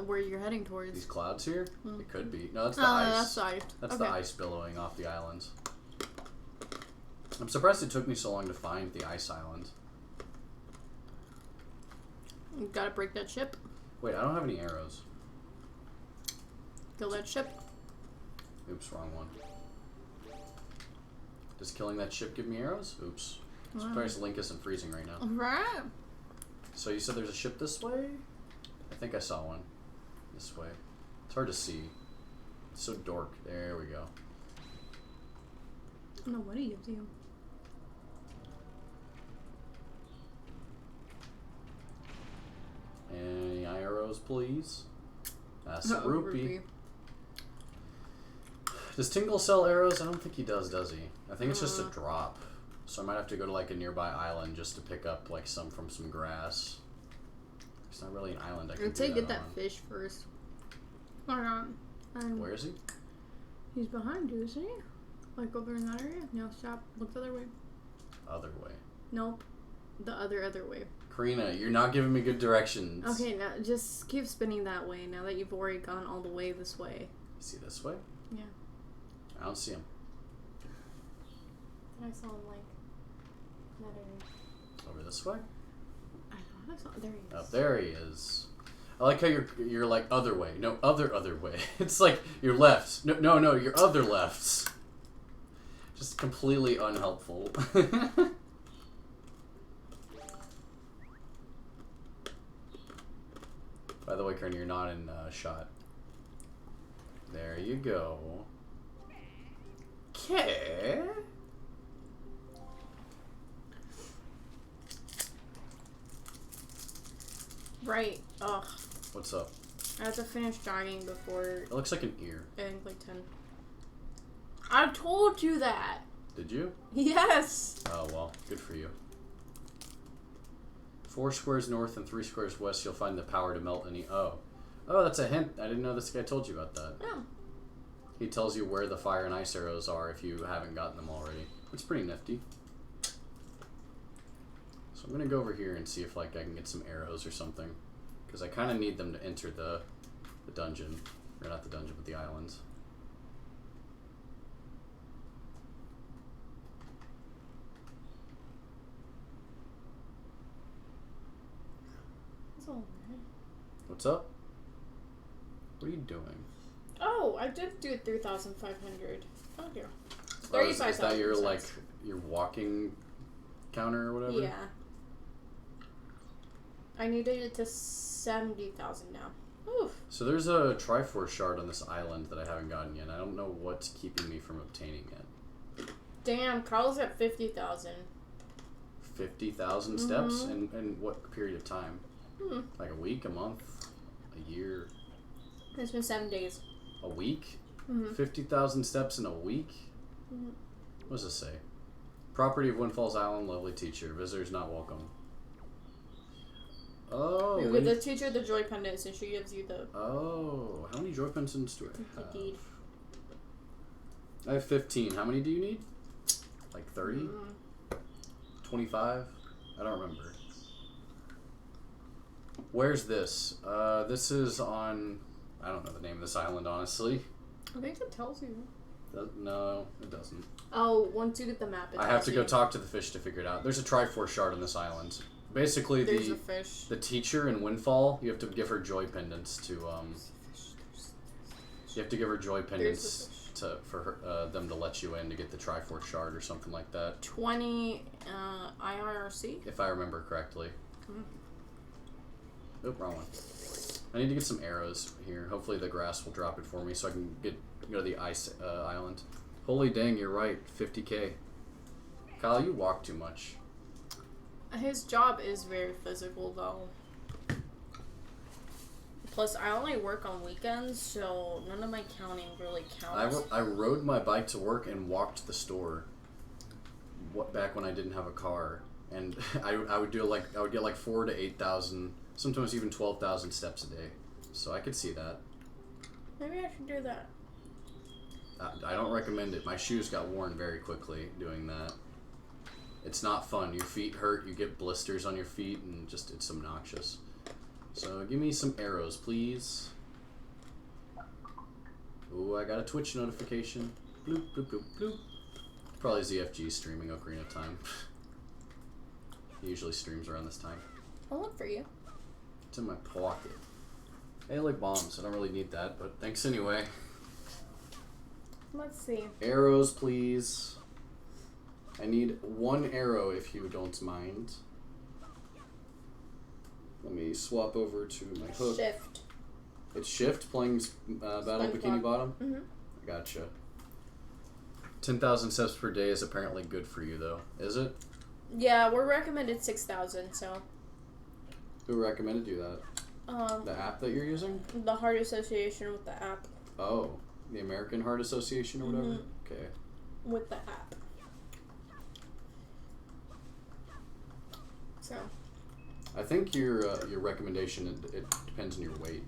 Where you're heading towards. These clouds here? It could be. No, that's the ice. That's the ice. That's the ice billowing off the islands. I'm surprised it took me so long to find the ice island. You gotta break that ship. Wait, I don't have any arrows. Kill that ship. Oops, wrong one. Does killing that ship give me arrows? Oops. I'm surprised Link isn't freezing right now. Right. So you said there's a ship this way? I think I saw one. This way. It's hard to see. It's so dark. There we go. I don't know what he gives you. Any arrows, please? That's a rupee. Does Tingle sell arrows? I don't think he does he? I think it's just a drop. So I might have to go to like a nearby island just to pick up like some from some grass. It's not really an island I can I'd say get that on. fish first. Or not. Where is he? He's behind you, isn't he? Like over in that area? No, stop. Look the other way. Other way. Nope. The other way. Karina, you're not giving me good directions. Okay, now just keep spinning that way now that you've already gone all the way this way. See this way? Yeah. I don't see him. I saw him like in that area. Over this way? I thought I saw. There he is. Oh, there he is. I like how you're like other way. No, other way. It's like your left. No, your other lefts. Just completely unhelpful. By the way, Kearney, you're not in shot. There you go. Okay. Right. Ugh. What's up? I have to finish jogging before. It looks like an ear. I think like 10. I told you that. Did you? Yes. Oh well, good for you. 4 squares north and 3 squares west, you'll find the power to melt any. Oh, that's a hint. I didn't know this guy told you about that. Yeah. He tells you where the fire and ice arrows are if you haven't gotten them already. It's pretty nifty. So I'm gonna go over here and see if like I can get some arrows or something, because I kind of need them to enter the dungeon, or not the dungeon, but the islands. That's all right. What's up? What are you doing? Oh, I did do 3,500. Oh dear. Oh, is that your like your walking counter or whatever? Yeah. I needed it to 70,000 now. Oof. So there's a Triforce shard on this island that I haven't gotten yet. I don't know what's keeping me from obtaining it. Damn, Carl's at 50,000. 50,000 steps? In what period of time? Mm-hmm. Like a week, a month, a year? It's been 7 days. A week? Mm-hmm. 50,000 steps in a week? Mm-hmm. What does it say? Property of Windfalls Island, lovely teacher. Visitors not welcome. Oh. We give the teacher the joy pendants and she gives you the... Oh. How many joy pendants do I have? Indeed. I have 15. How many do you need? Like 30? 25? I don't remember. Where's this? This is on... I don't know the name of this island, honestly. I think it tells you. No, it doesn't. Oh, once you get the map, it I have to go talk to the fish to figure it out. There's a Triforce shard on this island. Basically, the teacher in Windfall, you have to give her joy pendants to You have to give her joy pendants for them to let you in to get the Triforce shard or something like that. 20 IRC? If I remember correctly. Oop, wrong one. I need to get some arrows here. Hopefully the grass will drop it for me so I can go to the ice island. Holy dang, you're right. 50k. Kyle, you walk too much. His job is very physical, though. Plus, I only work on weekends, so none of my counting really counts. I rode my bike to work and walked to the store. Back when I didn't have a car, and I would get like 4,000 to 8,000, sometimes even 12,000 steps a day. So I could see that. Maybe I should do that. I don't recommend it. My shoes got worn very quickly doing that. It's not fun. Your feet hurt. You get blisters on your feet, and it's obnoxious. So give me some arrows, please. Ooh, I got a Twitch notification. Bloop, bloop, bloop, bloop. Probably ZFG streaming Ocarina of Time. He usually streams around this time. I'll look for you. It's in my pocket. Hey, I like bombs. I don't really need that, but thanks anyway. Let's see. Arrows, please. I need 1 arrow if you don't mind. Let me swap over to my hook. Shift. It's shift playing Battle Bikini Bottom? Mm-hmm. Gotcha. 10,000 steps per day is apparently good for you, though. Is it? Yeah, we're recommended 6,000, so. Who recommended you that? The app that you're using? The Heart Association with the app. Oh, the American Heart Association or whatever? Mm-hmm. Okay. With the app. So. I think your recommendation, it depends on your weight.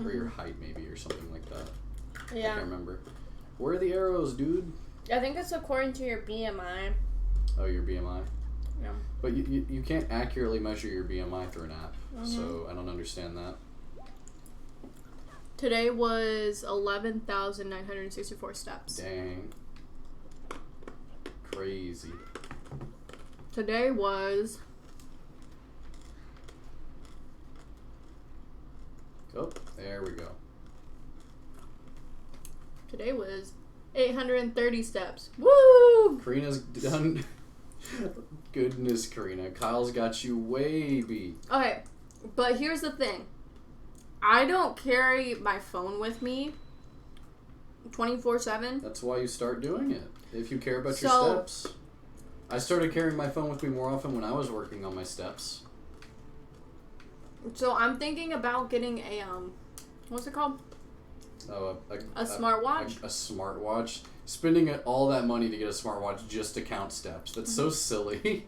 Or your height, maybe, or something like that. Yeah. I can't remember. Where are the arrows, dude? I think it's according to your BMI. Oh, your BMI? Yeah. But you can't accurately measure your BMI through an app, so I don't understand that. Today was 11,964 steps. Dang. Crazy. Today was... Oh, there we go. Today was 830 steps. Woo! Karina's done. Goodness, Karina. Kyle's got you way beat. Okay, but here's the thing. I don't carry my phone with me 24/7. That's why you start doing it. If you care about your steps. I started carrying my phone with me more often when I was working on my steps. So I'm thinking about getting a what's it called? Oh, a smartwatch. A smartwatch. Spending all that money to get a smartwatch just to count steps. That's so silly.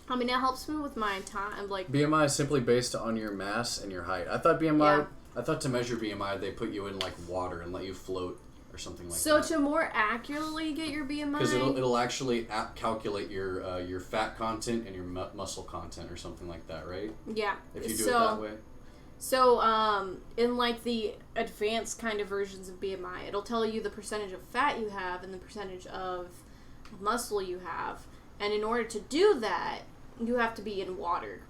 I mean, it helps me with my time. Like BMI is simply based on your mass and your height. I thought BMI. Yeah. I thought to measure BMI, they put you in like water and let you float or something like that. So to more accurately get your BMI, because it'll actually calculate your fat content and your muscle content or something like that, right? Yeah. If you do it that way. So, in like the advanced kind of versions of BMI, it'll tell you the percentage of fat you have and the percentage of muscle you have. And in order to do that, you have to be in water.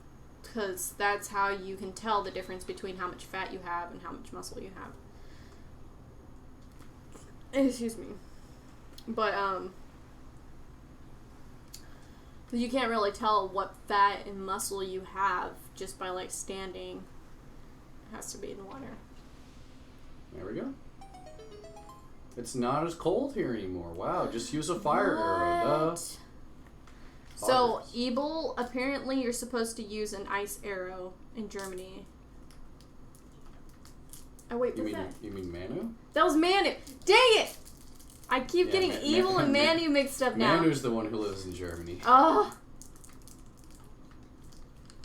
Because that's how you can tell the difference between how much fat you have and how much muscle you have. Excuse me. But, you can't really tell what fat and muscle you have just by, like, standing. It has to be in water. There we go. It's not as cold here anymore. Wow, just use a fire arrow. Duh. So, Ebel, apparently you're supposed to use an ice arrow in Germany. Oh, wait, what's that? You mean Manu? That was Manu. Dang it! I keep getting Ebel and Manu mixed up now. Manu's the one who lives in Germany. Oh.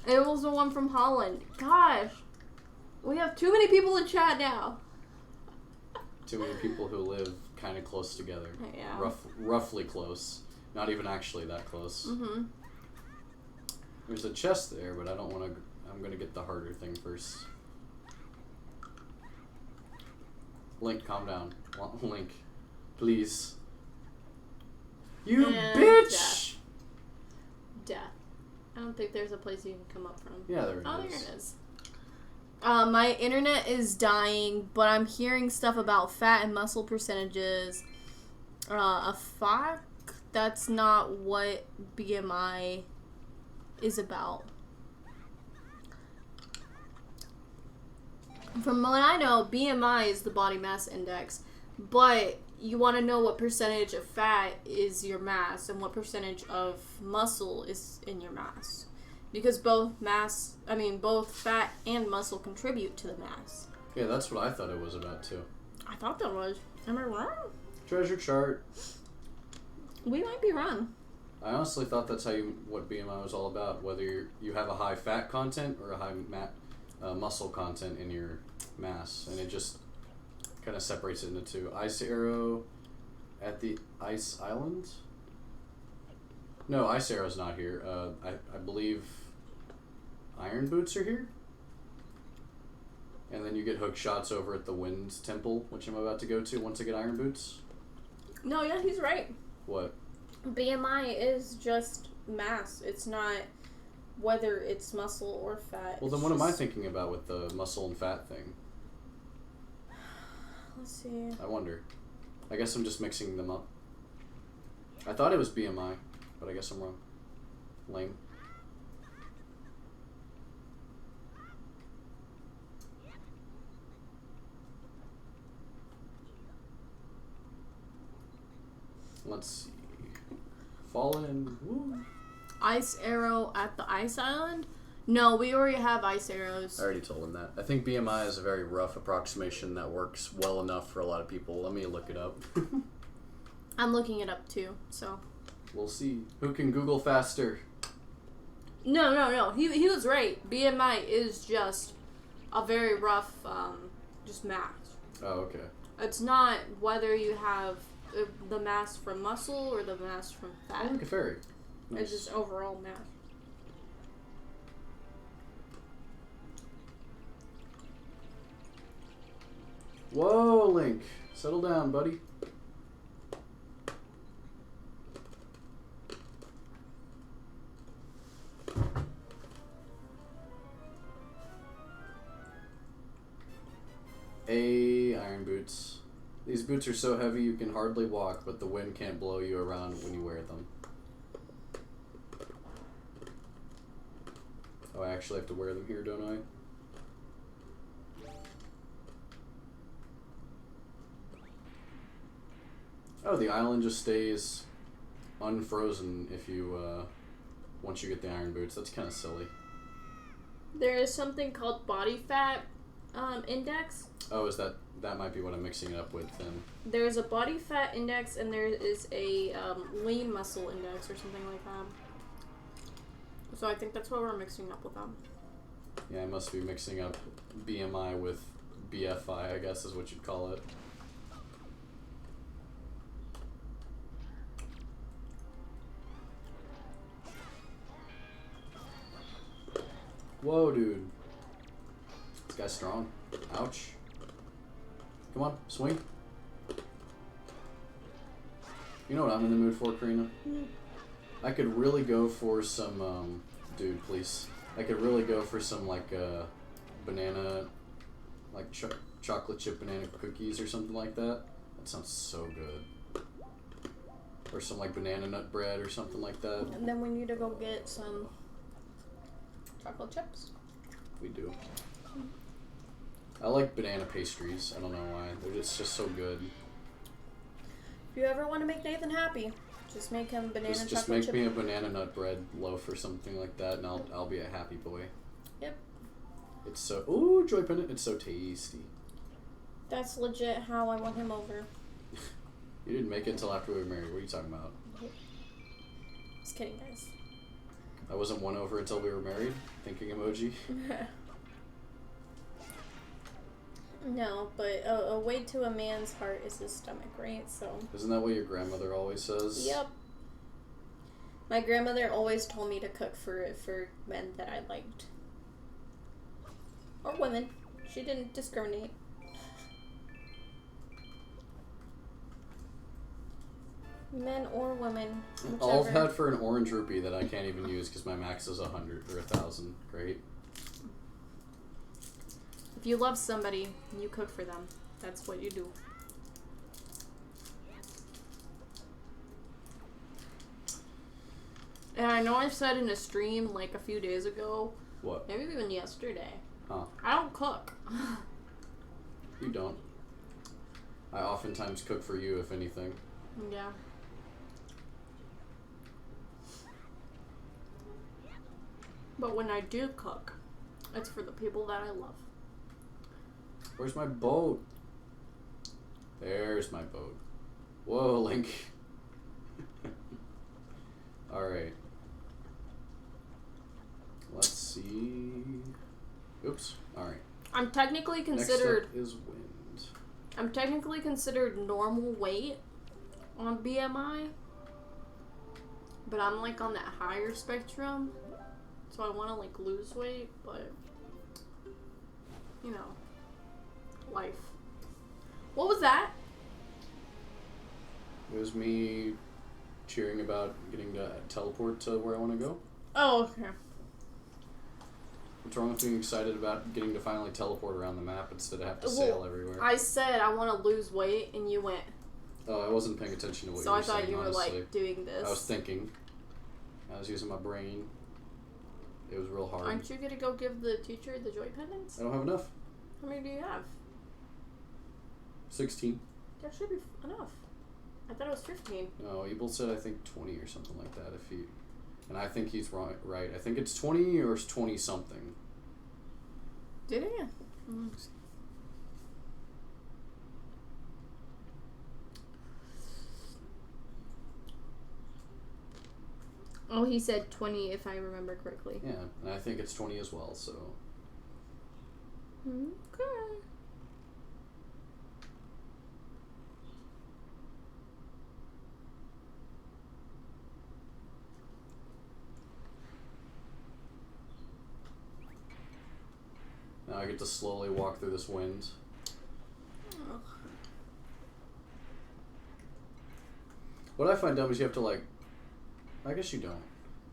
It was the one from Holland. Gosh. We have too many people in chat now. Too many people who live kind of close together. Yeah. Roughly close. Not even actually that close. Mm-hmm. There's a chest there, but I don't want to... I'm going to get the harder thing first. Link, calm down. Link. Please. You bitch! Death. I don't think there's a place you can come up from. Yeah, there it is. Oh, there it is. My internet is dying, but I'm hearing stuff about fat and muscle percentages. A fact, that's not what BMI is about. From what I know, BMI is the body mass index, but you want to know what percentage of fat is your mass and what percentage of muscle is in your mass. Because both fat and muscle contribute to the mass. Yeah, that's what I thought it was about too. I thought that was. Am I wrong? Treasure chart. We might be wrong. I honestly thought that's what BMI was all about. Whether you have a high fat content or a high muscle content in your mass, and it just kind of separates it into two. Ice Arrow at the Ice Island. No, Ice Arrow's not here. I believe Iron Boots are here. And then you get hook shots over at the Wind Temple, which I'm about to go to once I get Iron Boots. No, yeah, he's right. What? BMI is just mass. It's not whether it's muscle or fat. Well, then what am I thinking about with the muscle and fat thing? Let's see. I wonder. I guess I'm just mixing them up. I thought it was BMI, but I guess I'm wrong. Lame. Let's see. Fallen. Woo. Ice Arrow at the Ice Island? No, we already have ice arrows. I already told him that. I think BMI is a very rough approximation that works well enough for a lot of people. Let me look it up. I'm looking it up too, so. We'll see. Who can Google faster? No. He was right. BMI is just a very rough, just math. Oh, okay. It's not whether you have the mass from muscle or the mass from fat. Oh, like a fairy. Nice. It's just overall mass. Whoa, Link. Settle down, buddy. Iron Boots. These boots are so heavy you can hardly walk, but the wind can't blow you around when you wear them. Oh, I actually have to wear them here, don't I? Oh, the island just stays unfrozen if you, once you get the iron boots. That's kind of silly. There is something called body fat index. Oh, that might be what I'm mixing it up with then. There's a body fat index and there is a lean muscle index or something like that. So I think that's what we're mixing up with them. Yeah, I must be mixing up BMI with BFI, I guess is what you'd call it. Whoa, dude. This guy's strong. Ouch. Come on, swing. You know what I'm in the mood for, Karina? I could really go for some, dude, please. I could really go for some, like, banana, like, chocolate chip banana cookies or something like that. That sounds so good. Or some, like, banana nut bread or something like that. And then we need to go get some chocolate chips. We do. I like banana pastries. I don't know why. They're just so good. If you ever want to make Nathan happy, just make him banana chocolate chip. Just make me a banana nut bread loaf or something like that, and I'll be a happy boy. Yep. It's so... Ooh, Joy Pendant. It's so tasty. That's legit how I won him over. You didn't make it until after we were married. What are you talking about? Just kidding, guys. I wasn't won over until we were married? Thinking emoji? No, but a way to a man's heart is his stomach, right? So. Isn't that what your grandmother always says? Yep. My grandmother always told me to cook for men that I liked. Or women. She didn't discriminate. Men or women. Whichever. All I've had for an orange rupee that I can't even use because my max is 100 or 1,000. Great. If you love somebody, you cook for them. That's what you do. And I know I said in a stream like a few days ago. What? Maybe even yesterday. Huh. I don't cook. You don't. I oftentimes cook for you, if anything. Yeah. But when I do cook, it's for the people that I love. Where's my boat? There's my boat. Whoa, Link. Alright. Let's see. Oops. Alright. I'm technically considered... Next up is wind. I'm technically considered normal weight on BMI. But I'm like on that higher spectrum. So I want to like lose weight, but... You know. Life. What was that? It was me cheering about getting to teleport to where I want to go. Oh, okay. What's wrong with being excited about getting to finally teleport around the map instead of have to sail everywhere? I said I want to lose weight, and you went. Oh, I wasn't paying attention to what so you were saying, I thought you were honestly. like doing this. I was thinking. I was using my brain. It was real hard. Aren't you gonna go give the teacher the joy pendants? I don't have enough. How many do you have? 16. That should be enough. I thought it was 15. No, Ebel said I think 20 or something like that. If he, and I think he's right. I think it's 20 or it's 20 something. Did he? Mm. Oh, he said 20 if I remember correctly. Yeah, and I think it's 20 as well, so. Okay. Now I get to slowly walk through this wind. Oh. What I find dumb is you have to like... I guess you don't.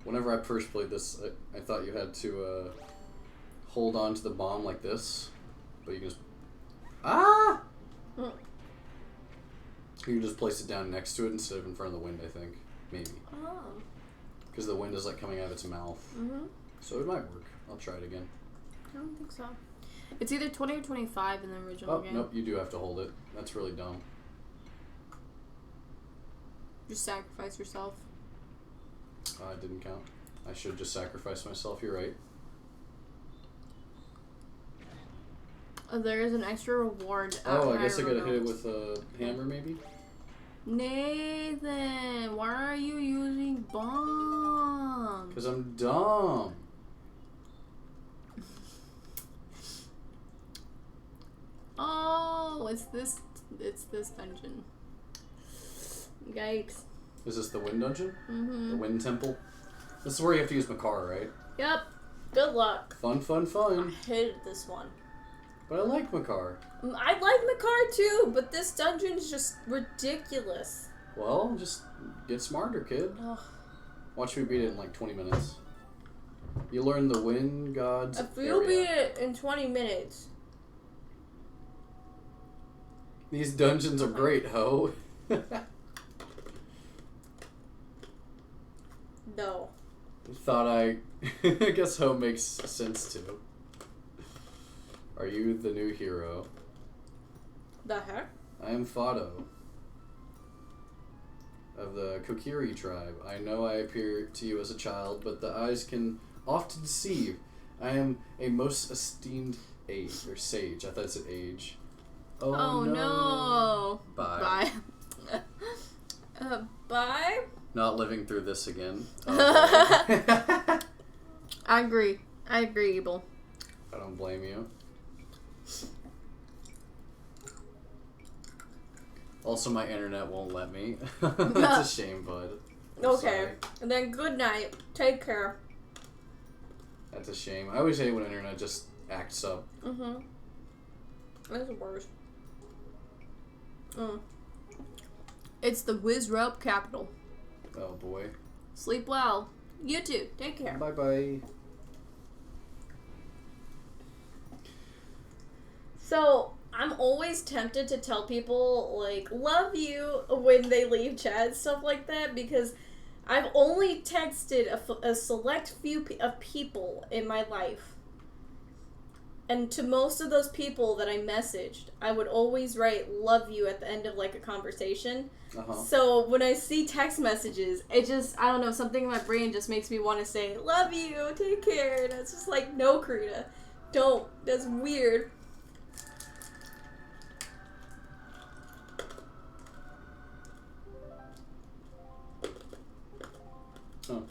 Whenever I first played this, I thought you had to hold on to the bomb like this. But you can just... Ah! Mm. You can just place it down next to it instead of in front of the wind, I think. Maybe. Oh. Because the wind is like coming out of its mouth. Mm-hmm. So it might work. I'll try it again. I don't think so. It's either 20 or 25 in the original game. Nope, you do have to hold it. That's really dumb. Just sacrifice yourself. It didn't count. I should just sacrifice myself, you're right. There is an extra reward. Oh, I guess I gotta hit it with a hammer, maybe? Nathan, why are you using bombs? Because I'm dumb. Oh, it's this dungeon. Yikes. Is this the wind dungeon? Mm-hmm. The wind temple? This is where you have to use Makar, right? Yep. Good luck. Fun, fun, fun. I hated this one. But I like Makar. I like Makar too, but this dungeon is just ridiculous. Well, just get smarter, kid. Ugh. Watch me beat it in like 20 minutes. You learn the wind god's If you beat it in 20 minutes. These dungeons are great, ho. No. Thought I guess ho makes sense too. Are you the new hero? The heck? I am Fado of the Kokiri tribe. I know I appear to you as a child, but the eyes can often deceive. I am a most esteemed sage. I thought it said age. Oh no. Bye. Bye. Bye? Not living through this again. I agree, Abel. I don't blame you. Also, my internet won't let me. That's a shame, bud. Okay. Sorry. And then good night. Take care. That's a shame. I always hate when internet just acts up. Mm-hmm. That's the worst. It's the Wizrope capital. Oh boy. Sleep well. You too. Take care. Bye bye. So, I'm always tempted to tell people, like, love you when they leave chat, stuff like that, because I've only texted a select few of people in my life. And to most of those people that I messaged, I would always write love you at the end of, like, a conversation. So when I see text messages, it just, I don't know, something in my brain just makes me want to say, love you, take care. And it's just like, no, Karina, don't. That's weird. Oh.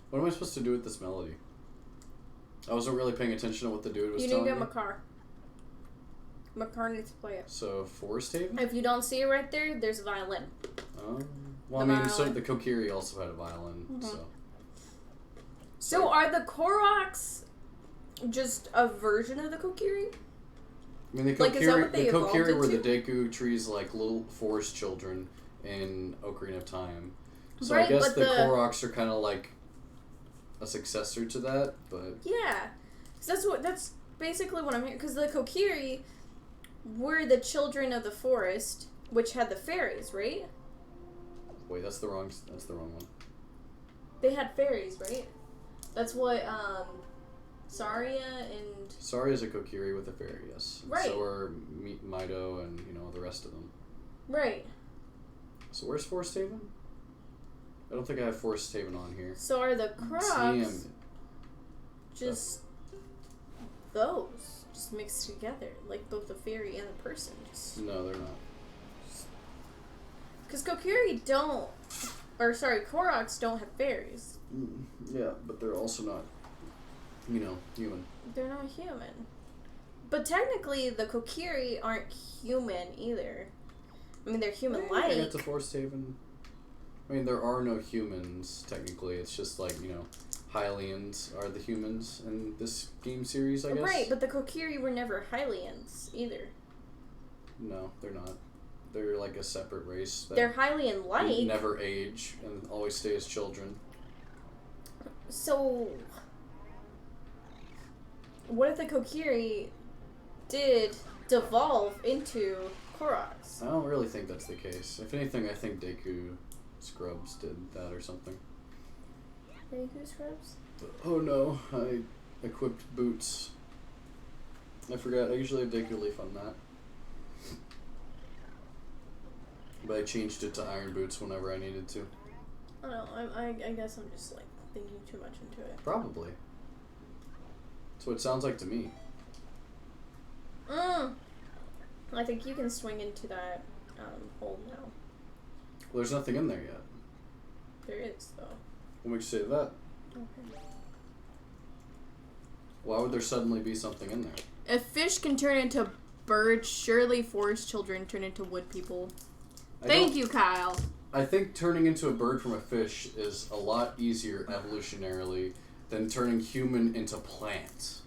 What am I supposed to do with this melody? I wasn't really paying attention to what the dude was telling me. You need to get Makar. Makar needs to play it. So, Forest Haven? If you don't see it right there, there's a violin. Well, I mean, so the Kokiri also had a violin, so... So, are the Koroks just a version of the Kokiri? I mean, the Kokiri were the Deku Tree's, like, little forest children in Ocarina of Time. So right, I guess the Koroks are kind of like a successor to that, but... Yeah. That's basically what I'm hearing. Because the Kokiri were the children of the forest, which had the fairies, right? Wait, that's the wrong one. They had fairies, right? That's what, Saria and... Saria's a Kokiri with a fairy, yes. Right. So are Mido and, the rest of them. Right. So where's Forest Haven? I don't think I have Forest Haven on here. So are the Koroks just those? Just mixed together? Like both the fairy and the person? No, they're not. Because Koroks don't have fairies. Yeah, but they're also not, human. They're not human. But technically, the Kokiri aren't human either. I mean, they're human-like. I get to Forest Haven. I mean, there are no humans, technically. It's just like, Hylians are the humans in this game series, I guess. Right, but the Kokiri were never Hylians either. No, they're not. They're like a separate race. They're Hylian-like. Never age and always stay as children. So, what if the Kokiri did devolve into Koroks? I don't really think that's the case. If anything, I think Deku Scrubs did that or something. Deku Scrubs? Oh no, I equipped boots. I forgot, I usually have Deku Leaf on that. But I changed it to Iron Boots whenever I needed to. I don't know, I guess I'm just like thinking too much into it. Probably. That's what it sounds like to me. I think you can swing into that hole now. Well, there's nothing in there yet. There is, though. What makes you say that? Okay. Why would there suddenly be something in there? If fish can turn into birds, surely forest children turn into wood people. Thank you, Kyle. I think turning into a bird from a fish is a lot easier evolutionarily than turning human into plants.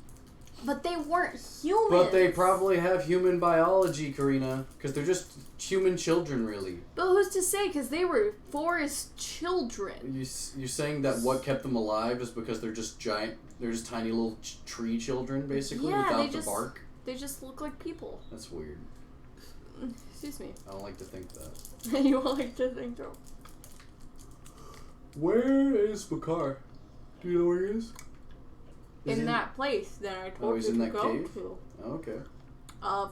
But they weren't humans. But they probably have human biology, Karina, because they're just human children, really. But who's to say? Because they were forest children. You're saying that what kept them alive is because they're just giant, they're just tiny little tree children, basically, without the bark? They just look like people. That's weird. Excuse me. I don't like to think that. You don't like to think so. Where is Makar? Do you know where he is? In that place that I told you to go to. Oh, okay.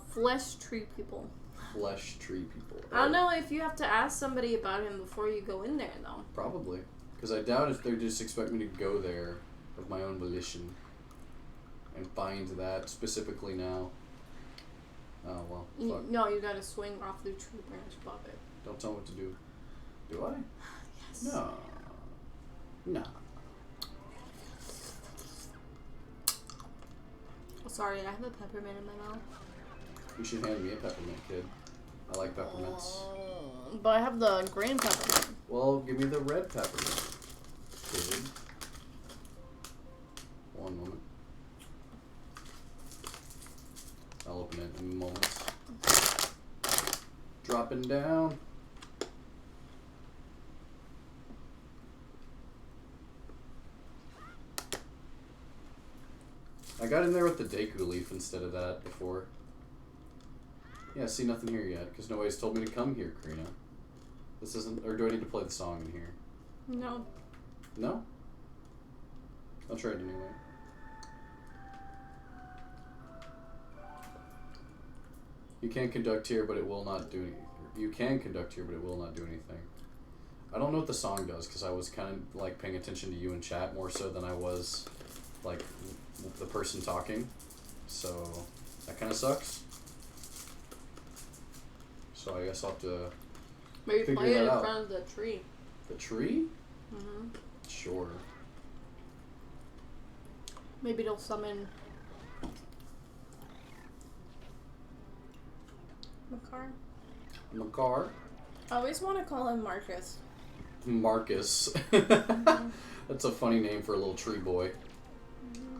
Flesh tree people. Flesh tree people. I don't know if you have to ask somebody about him before you go in there, though. Probably. Because I doubt if they just expect me to go there of my own volition and find that specifically now. Oh, well, fuck. No, you gotta swing off the tree branch above it. Don't tell me what to do. Do I? Yes. No. No. Sorry, I have a peppermint in my mouth. You should hand me a peppermint, kid. I like peppermints. But I have the green peppermint. Well, give me the red peppermint, kid. One moment. I'll open it in a moment. Dropping down. I got in there with the Deku Leaf instead of that before. Yeah, see, nothing here yet, because nobody's told me to come here, Karina. This isn't... Or do I need to play the song in here? No. No? I'll try it anyway. You can conduct here, but it will not do anything. You can conduct here, but it will not do anything. I don't know what the song does, because I was kind of, like, paying attention to you in chat more so than I was, like, the person talking. So, that kind of sucks. So I guess I'll have to maybe play it in front of the tree. The tree? Mm-hmm. Sure. Maybe it'll summon Makar. Makar? I always want to call him Marcus. Marcus. Mm-hmm. That's a funny name for a little tree boy. Mm-hmm.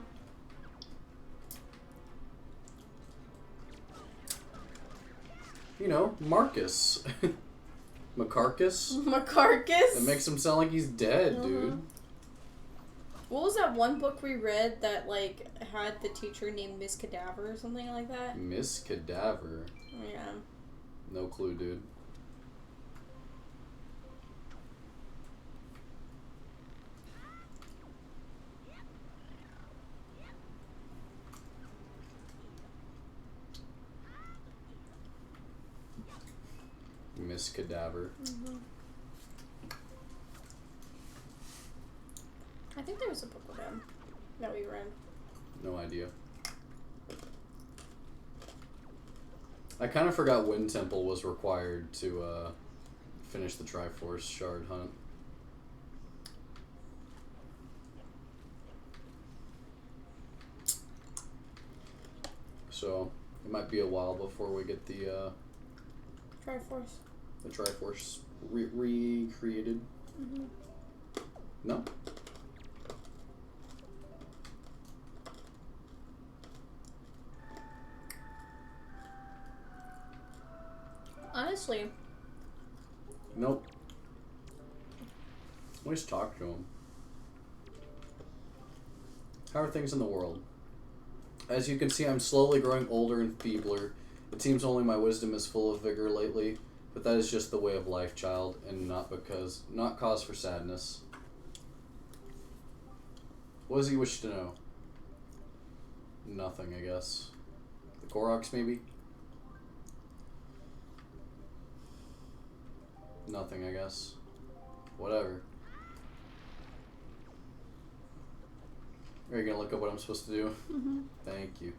You know, Marcus. Macarcus? Macarcus? It makes him sound like he's dead, Mm-hmm. dude. What was that one book we read that, like, had the teacher named Miss Cadaver or something like that? Miss Cadaver. Yeah. No clue, dude. Miss Cadaver. Mm-hmm. I think there was a book with him that we read. No idea. I kind of forgot Wind Temple was required to finish the Triforce Shard hunt. So, it might be a while before we get the Triforce. the Triforce recreated. Mm-hmm. No? Honestly. Nope. We just talk to him. How are things in the world? As you can see, I'm slowly growing older and feebler. It seems only my wisdom is full of vigor lately, but that is just the way of life, child, and not cause for sadness. What does he wish to know? Nothing, I guess. The Koroks, maybe? Nothing, I guess. Whatever. Are you gonna look up what I'm supposed to do? Mm-hmm. Thank you.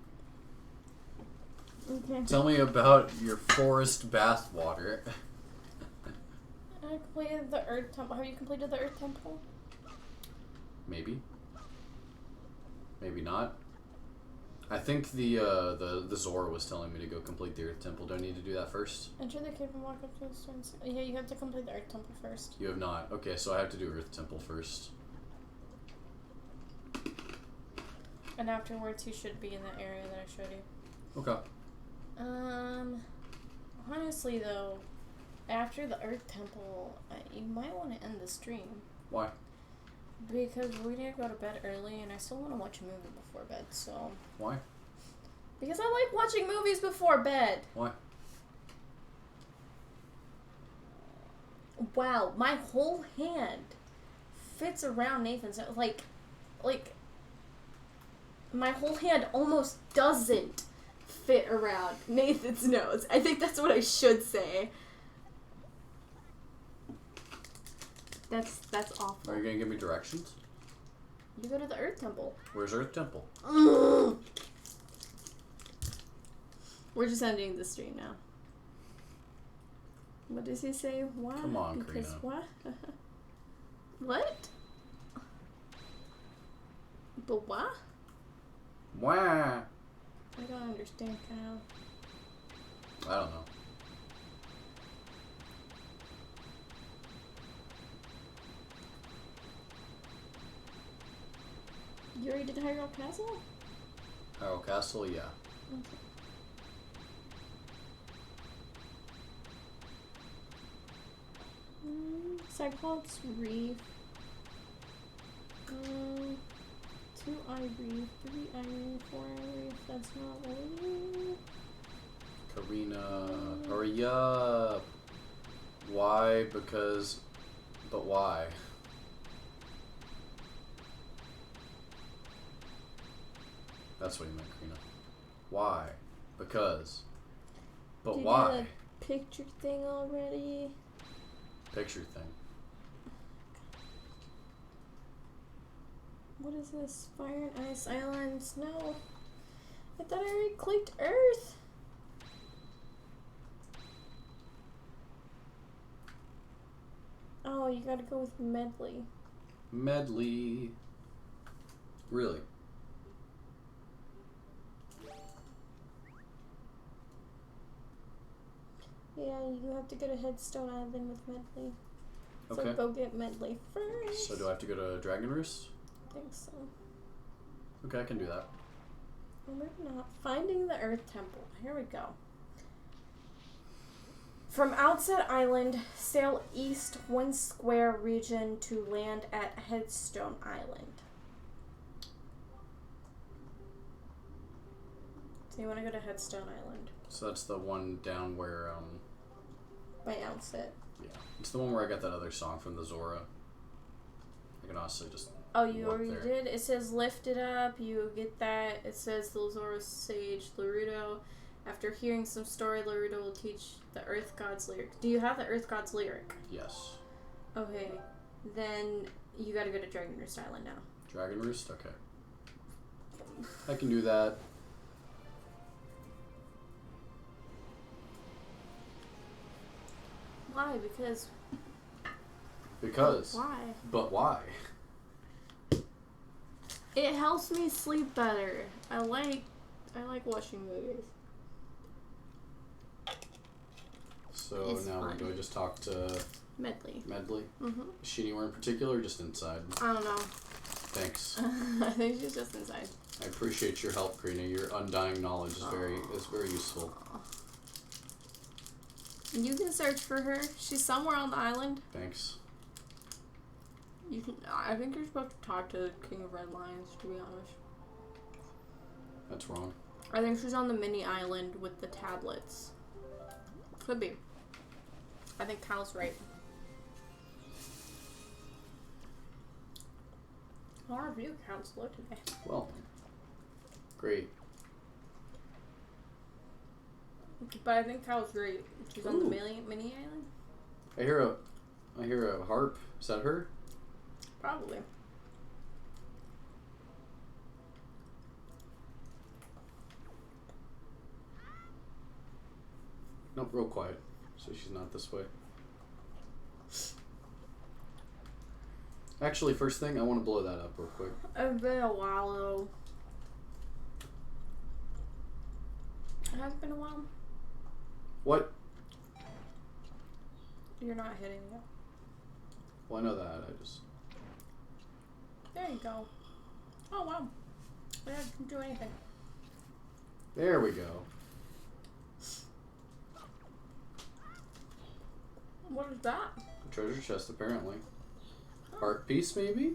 Okay. Tell me about your forest bathwater. I completed the Earth Temple. Have you completed the Earth Temple? Maybe. Maybe not. I think the Zora was telling me to go complete the Earth Temple. Do I need to do that first? Enter the cave and walk up to the stones. Yeah, you have to complete the Earth Temple first. You have not. Okay, so I have to do Earth Temple first. And afterwards, you should be in the area that I showed you. Okay. Honestly though, after the Earth Temple, you might want to end the stream. Why? Because we need to go to bed early, and I still want to watch a movie before bed, so... Why? Because I like watching movies before bed! Why? Wow, my whole hand fits around Nathan's... Like... My whole hand almost doesn't fit around Nathan's nose. I think that's what I should say. That's awful. Are you gonna give me directions? You go to the Earth Temple. Where's Earth Temple? We're just ending the stream now. What does he say? Why? Come on, because Karina. what? What? But what? Wah! I don't understand, Kyle. I don't know. You already did Hyrule Castle? Hyrule Castle, yeah. Okay. Cyclops Reef. 2 eye reef, 3 eye reef, 4 eye reef. That's not really. Karina, hurry up. Why? Because... But why? That's what you meant, Karina. Why? Because. But Did why? You did a picture thing already? Picture thing. What is this? Fire and Ice Islands? No. I thought I already clicked Earth. Oh, you gotta go with Medley. Medley. Really? Yeah, you have to go to Headstone Island with Medley. So Okay. go get Medley first. So do I have to go to Dragon Roost? I think so. Okay, I can do that. Or maybe not. Finding the Earth Temple. Here we go. From Outset Island, sail east 1 square region to land at Headstone Island. So you want to go to Headstone Island. So that's the one down where, By Outset. yeah. It's the one where I got that other song from the Zora. I can honestly just... Oh, you walk already there. did? It says lift it up, you get that. It says the Zora sage Larudo. After hearing some story, Larudo will teach the Earth God's lyric. Do you have the Earth God's lyric? Yes. Okay. Then you gotta go to Dragon Roost Island now. Dragon Roost? Okay. I can do that. Why? Because. Because. Why? But why? It helps me sleep better. I like watching movies. So It's now fun. do I just talk to Medley. Medley? Mm-hmm. Is she anywhere in particular or just inside? I don't know. Thanks. I think she's just inside. I appreciate your help, Karina. Your undying knowledge is very useful. You can search for her. She's somewhere on the island. Thanks. You can. I think you're supposed to talk to the King of Red Lions. To be honest, That's wrong. I think she's on the mini island with the tablets. Could be. I think Kyle's right. Our view counts low today. Well, great. But I think Kyle's right. She's on the mini island. I hear a harp. Is that her? Probably. Nope, real quiet. So she's not this way. Actually, first thing, I want to blow that up real quick. It's been a while though. It has been a while. What? You're not hitting it. Well, I know that. I just... There you go. Oh wow. I didn't do anything. There we go. What is that? Treasure chest, apparently. Heart piece, maybe?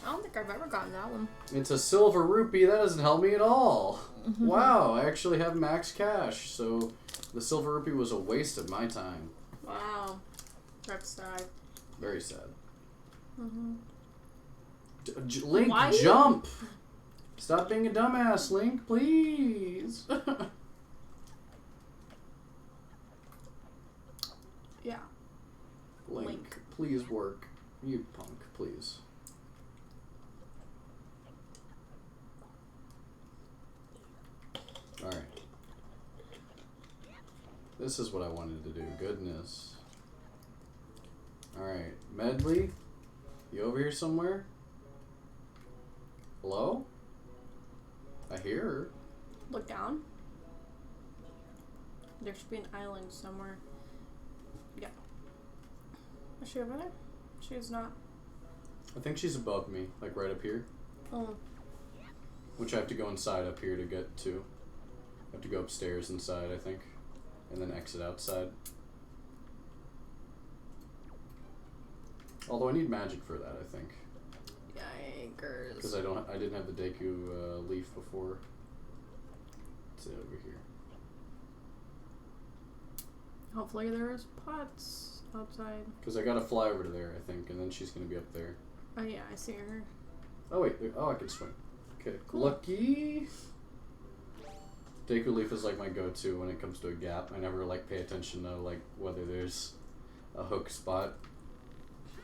I don't think I've ever gotten that one. It's a silver rupee. That doesn't help me at all. Wow, I actually have max cash, so the silver rupee was a waste of my time. Wow. That's sad. Very sad. Mm-hmm. Link, Why? jump! Stop being a dumbass, Link, please. Yeah. Link, please work. You punk, please. Alright. This is what I wanted to do. Goodness. Alright. Medley? You over here somewhere? Hello? I hear her. Look down. There should be an island somewhere. Yeah. Is she over there? She is not. I think she's above me, like right up here. Oh. Which I have to go inside up here to get to. I have to go upstairs inside, I think. And then exit outside. Although I need magic for that, I think. Yikers. Because I didn't have the Deku leaf before. It's over here. Hopefully there's pots outside. Because I gotta fly over to there, I think, and then she's gonna be up there. Oh yeah, I see her. Oh wait, I can swim. Okay, Cool. Lucky. Deku Leaf is like my go-to when it comes to a gap. I never like pay attention to like whether there's a hook spot.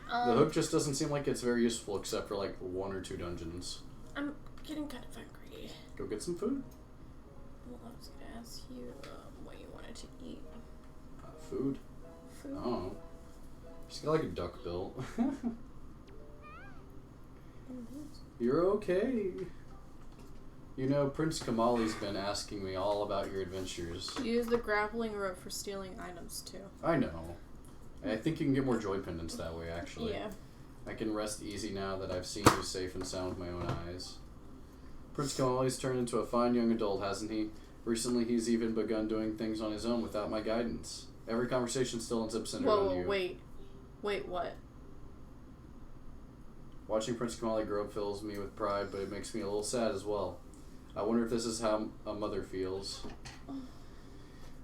The hook just doesn't seem like it's very useful except for like 1 or 2 dungeons. I'm getting kind of hungry. Go get some food. Well, I was gonna ask you what you wanted to eat. Food? Food? I don't know. She's got like a duck bill. You're okay. You know, Prince Kamali's been asking me all about your adventures. Use the grappling rope for stealing items too. I know. I think you can get more joy pendants that way, actually. Yeah. I can rest easy now that I've seen you safe and sound with my own eyes. Prince Kamali's turned into a fine young adult, hasn't he? Recently, he's even begun doing things on his own without my guidance. Every conversation still ends up centered on you. Wait, what? Watching Prince Kamali grow up fills me with pride, but it makes me a little sad as well. I wonder if this is how a mother feels.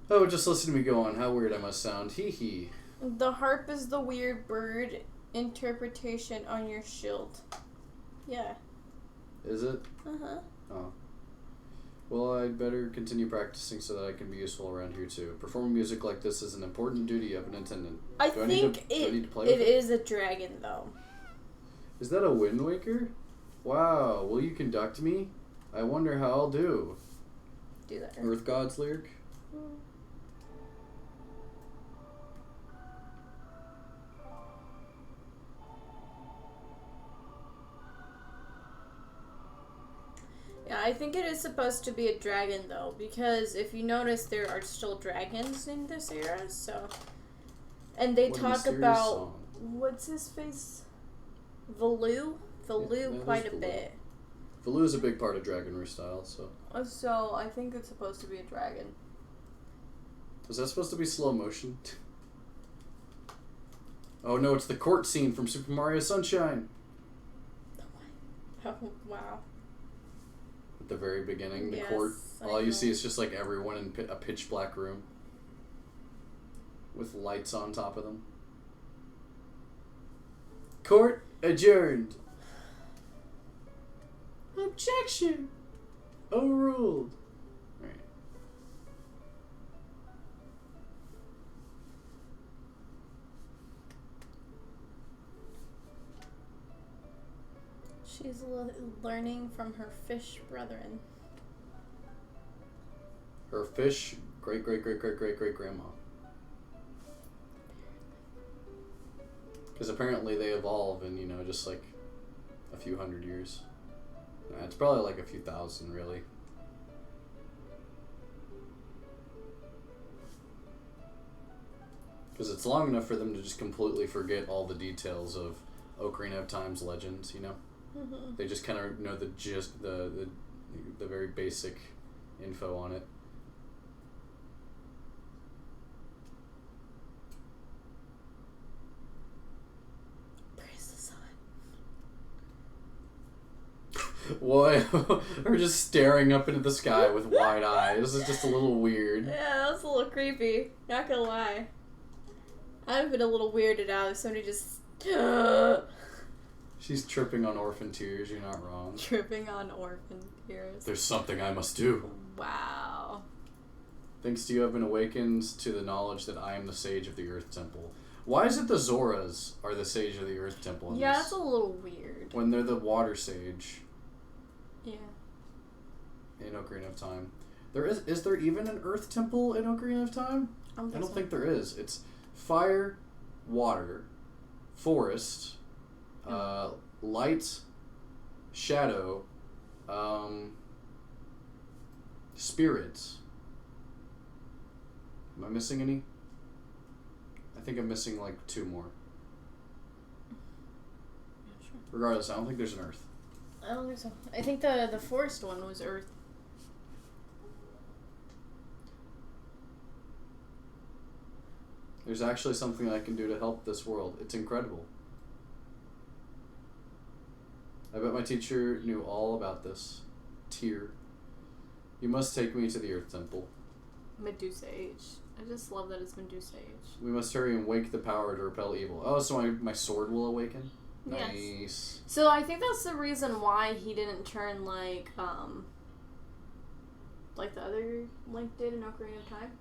Oh, just listen to me go on. How weird I must sound. Hee hee. The harp is the weird bird interpretation on your shield. Yeah. Is it? Uh-huh. Oh. Well, I'd better continue practicing so that I can be useful around here too. Performing music like this is an important duty of an attendant. I think it is a dragon, though. Is that a Wind Waker? Wow, will you conduct me? I wonder how I'll do. Do that. Earth God's lyric? Yeah, I think it is supposed to be a dragon, though, because if you notice, there are still dragons in this era, so... And they talk about... Song. What's his face? Valoo? Valoo quite a bit. Valoo is a big part of Dragonry style, so... So, I think it's supposed to be a dragon. Is that supposed to be slow motion? Oh no, it's the court scene from Super Mario Sunshine! Oh, wow. At the very beginning, the Yes, court. I All you know. see is just like everyone in a pitch black room. With lights on top of them. Court adjourned. Objection! Overruled. Alright. She's learning from her fish brethren. Her fish great grandma. Because apparently they evolve in, you know, just like a few hundred years. It's probably like a few thousand, really. Because it's long enough for them to just completely forget all the details of Ocarina of Time's legends, you know? Mm-hmm. They just kind of know the gist, the very basic info on it. Praise the sun. Why? Or just staring up into the sky with wide eyes. It's just a little weird. Yeah, that's a little creepy. Not gonna lie. I've been a little weirded out if somebody just She's tripping on orphan tears, you're not wrong. tripping on orphan tears. There's something I must do. Wow. Thanks to you, I've been awakened to the knowledge that I am the sage of the Earth Temple. Why is it the Zoras are the sage of the Earth Temple in Yeah, this? that's a little weird. When they're the water sage Yeah. in Ocarina of Time. Is there even an Earth Temple in Ocarina of Time? I don't think there is. It's fire, water, forest, light, shadow, spirit. Am I missing any? I think I'm missing like 2 more. Yeah, sure. Regardless, I don't think there's an Earth. I don't think so. I think the forest one was Earth. There's actually something I can do to help this world. It's incredible. I bet my teacher knew all about this. Tear. You must take me to the Earth Temple. Medusa Age. I just love that it's Medusa Age. We must hurry and wake the power to repel evil. Oh, so my sword will awaken? Yes. Nice. So I think that's the reason why he didn't turn like the other Link did in Ocarina of Time.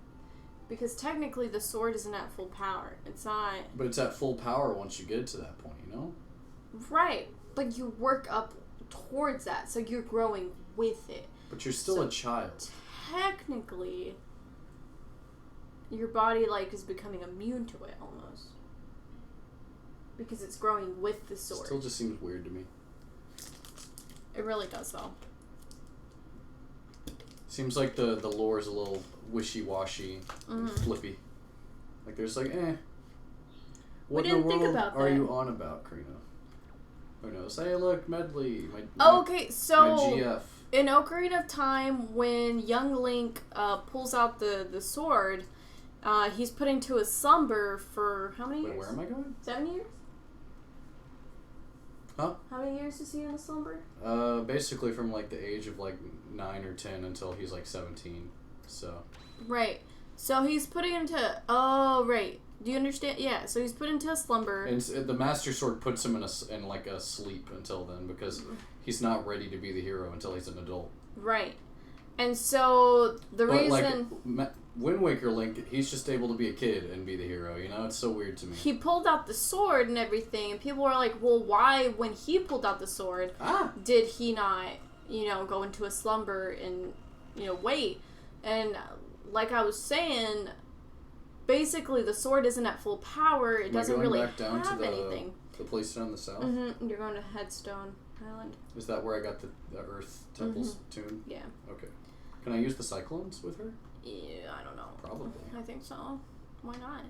Because technically the sword isn't at full power. It's not... But it's at full power once you get to that point, you know? Right. But you work up towards that, so you're growing with it. But you're still a child. Technically, your body, like, is becoming immune to it, almost. Because it's growing with the sword. Still just seems weird to me. It really does, though. Seems like the lore is a little wishy-washy and flippy. Like, there's like, What in the world are you on about, Karina? Who knows? Hey, look, Medley. Okay, so... My GF. In Ocarina of Time, when young Link pulls out the sword, he's put into a slumber for how many years? Wait, where am I going? 7 years? Huh? How many years is he in a slumber? Basically from like the age of like 9 or 10 until he's like 17. So. Right. So he's putting into. Oh, right. Do you understand? Yeah. So he's put into a slumber. And the Master Sword puts him in like a sleep until then because he's not ready to be the hero until he's an adult. Right. And so the reason. Like, Wind Waker Link, he's just able to be a kid and be the hero, you know? It's so weird to me. He pulled out the sword and everything, and people were like, well, why, when he pulled out the sword, did he not, go into a slumber and, wait? And like I was saying, basically the sword isn't at full power. It doesn't really have anything. The place down the south? Mm-hmm. You're going to Headstone Island. Is that where I got the Earth Temple's tune? Yeah. Okay. Can I use the Cyclones with her? Yeah, I don't know. Probably. I think so. Why not?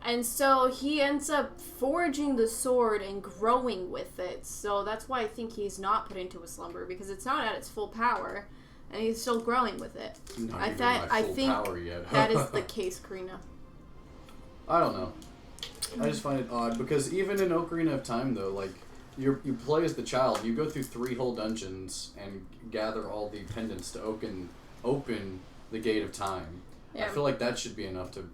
And so he ends up forging the sword and growing with it. So that's why I think he's not put into a slumber, because it's not at its full power, and he's still growing with it. Not even at full power yet. That is the case, Karina. I don't know. I just find it odd because even in Ocarina of Time, though, like you play as the child, you go through 3 whole dungeons and gather all the pendants to open the Gate of Time. Yeah. I feel like that should be enough to,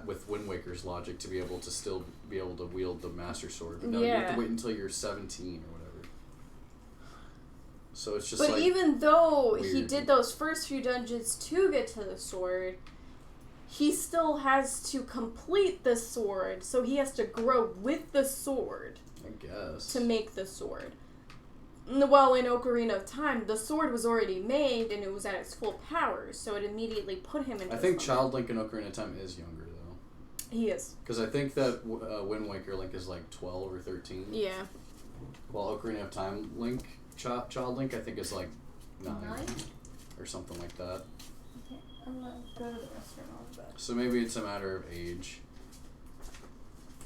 with Wind Waker's logic, to be able to still be able to wield the Master Sword. But no, you have to wait until you're 17 or whatever. So it's just. But even though he did those first few dungeons to get to the sword, he still has to complete the sword. So he has to grow with the sword. I guess. To make the sword. Well, in Ocarina of Time, the sword was already made and it was at its full power, so it immediately put him into. I think Child Link in Ocarina of Time is younger though. He is. Because I think that Wind Waker Link is like 12 or 13. Yeah. While Ocarina of Time Link, Child Link, I think is like 9 or something like that. Okay, I'm gonna go to the restroom. I'll be back. So maybe it's a matter of age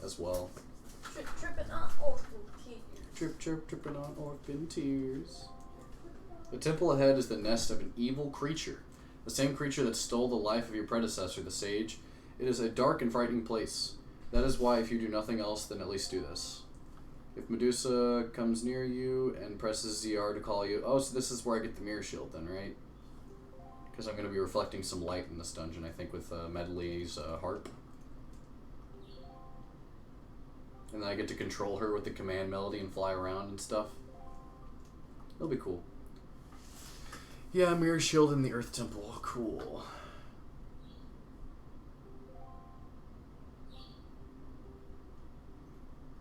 as well. Tripping on orphan tears. Tripping on orphan tears. The temple ahead is the nest of an evil creature. The same creature that stole the life of your predecessor, the sage. It is a dark and frightening place. That is why if you do nothing else, then at least do this. If Medusa comes near you and presses ZR to call you... Oh, so this is where I get the mirror shield then, right? Because I'm going to be reflecting some light in this dungeon, I think, with Medley's harp. And then I get to control her with the command melody and fly around and stuff. It'll be cool. Yeah, mirror shield in the Earth Temple. Cool.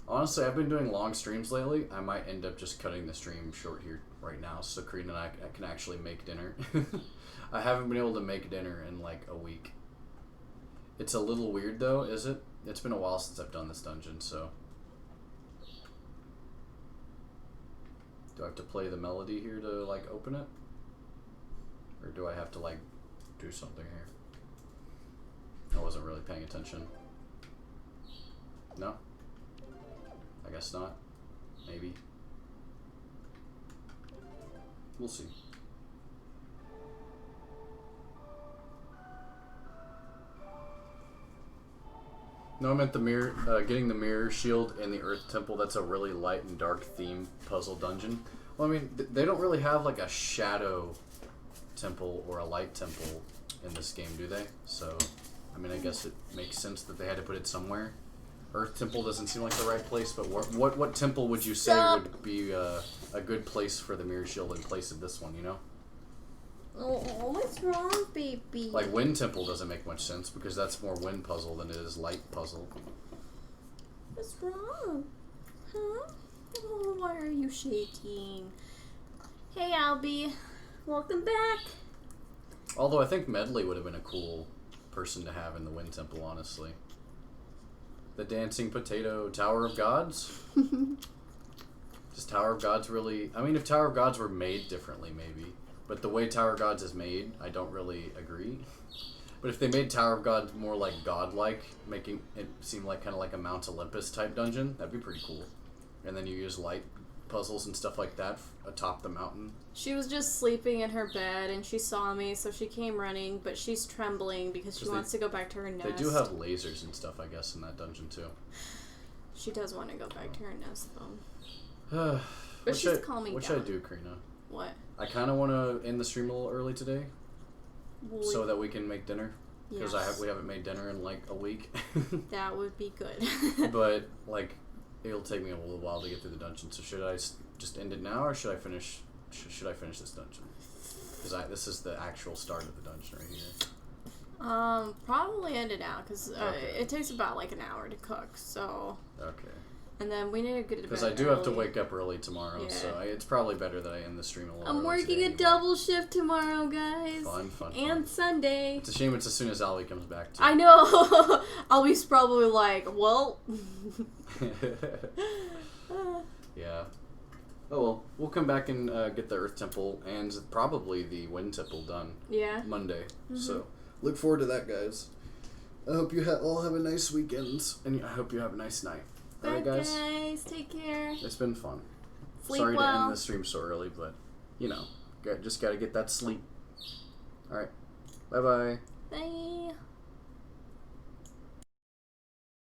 Honestly, I've been doing long streams lately. I might end up just cutting the stream short here right now so Karina and I can actually make dinner. I haven't been able to make dinner in like a week. It's a little weird though, is it? It's been a while since I've done this dungeon, so... Do I have to play the melody here to, like, open it? Or do I have to, like, do something here? I wasn't really paying attention. No? I guess not. Maybe. We'll see. No, I meant the mirror, getting the mirror shield in the Earth Temple. That's a really light and dark theme puzzle dungeon. Well, I mean, they don't really have like a shadow temple or a light temple in this game, do they? So, I mean, I guess it makes sense that they had to put it somewhere. Earth Temple doesn't seem like the right place, but what temple would you say would be a good place for the Mirror Shield in place of this one, you know? Oh, what's wrong, baby? Like, Wind Temple doesn't make much sense, because that's more wind puzzle than it is light puzzle. What's wrong? Huh? Oh, why are you shaking? Hey, Albie. Welcome back. Although I think Medley would have been a cool person to have in the Wind Temple, honestly. The Dancing Potato Tower of Gods? Does Tower of Gods really... I mean, if Tower of Gods were made differently, maybe. But the way Tower of Gods is made, I don't really agree. But if they made Tower of Gods more like godlike, making it seem like kind of like a Mount Olympus type dungeon, that'd be pretty cool. And then you use light puzzles and stuff like that atop the mountain. She was just sleeping in her bed and she saw me, so she came running, but she's trembling because she wants to go back to her nest. They do have lasers and stuff, I guess, in that dungeon too. She does want to go back to her nest, though. But she's calming down. What should I do, Karina? What? I kind of want to end the stream a little early today, so that we can make dinner. Because we haven't made dinner in like a week. That would be good. But like, it'll take me a little while to get through the dungeon. So should I just end it now, or should I finish? Should I finish this dungeon? Because this is the actual start of the dungeon right here. Probably end it now because it takes about like an hour to cook. So. Okay. And then we need to get to bed. Because I do have to wake up early tomorrow, so it's probably better that I end the stream a little early. I'm working a double shift tomorrow, guys. Fun. And Sunday. It's a shame it's as soon as Albie comes back, too. I know. Albie's probably like, well. Yeah. Oh, well. We'll come back and get the Earth Temple and probably the Wind Temple done. Yeah. Monday. Mm-hmm. So, look forward to that, guys. I hope you all have a nice weekend, and I hope you have a nice night. Bye, alright, guys. Take care. It's been fun. Sleep Sorry well. to end the stream so early, but, just got to get that sleep. Alright. Bye-bye.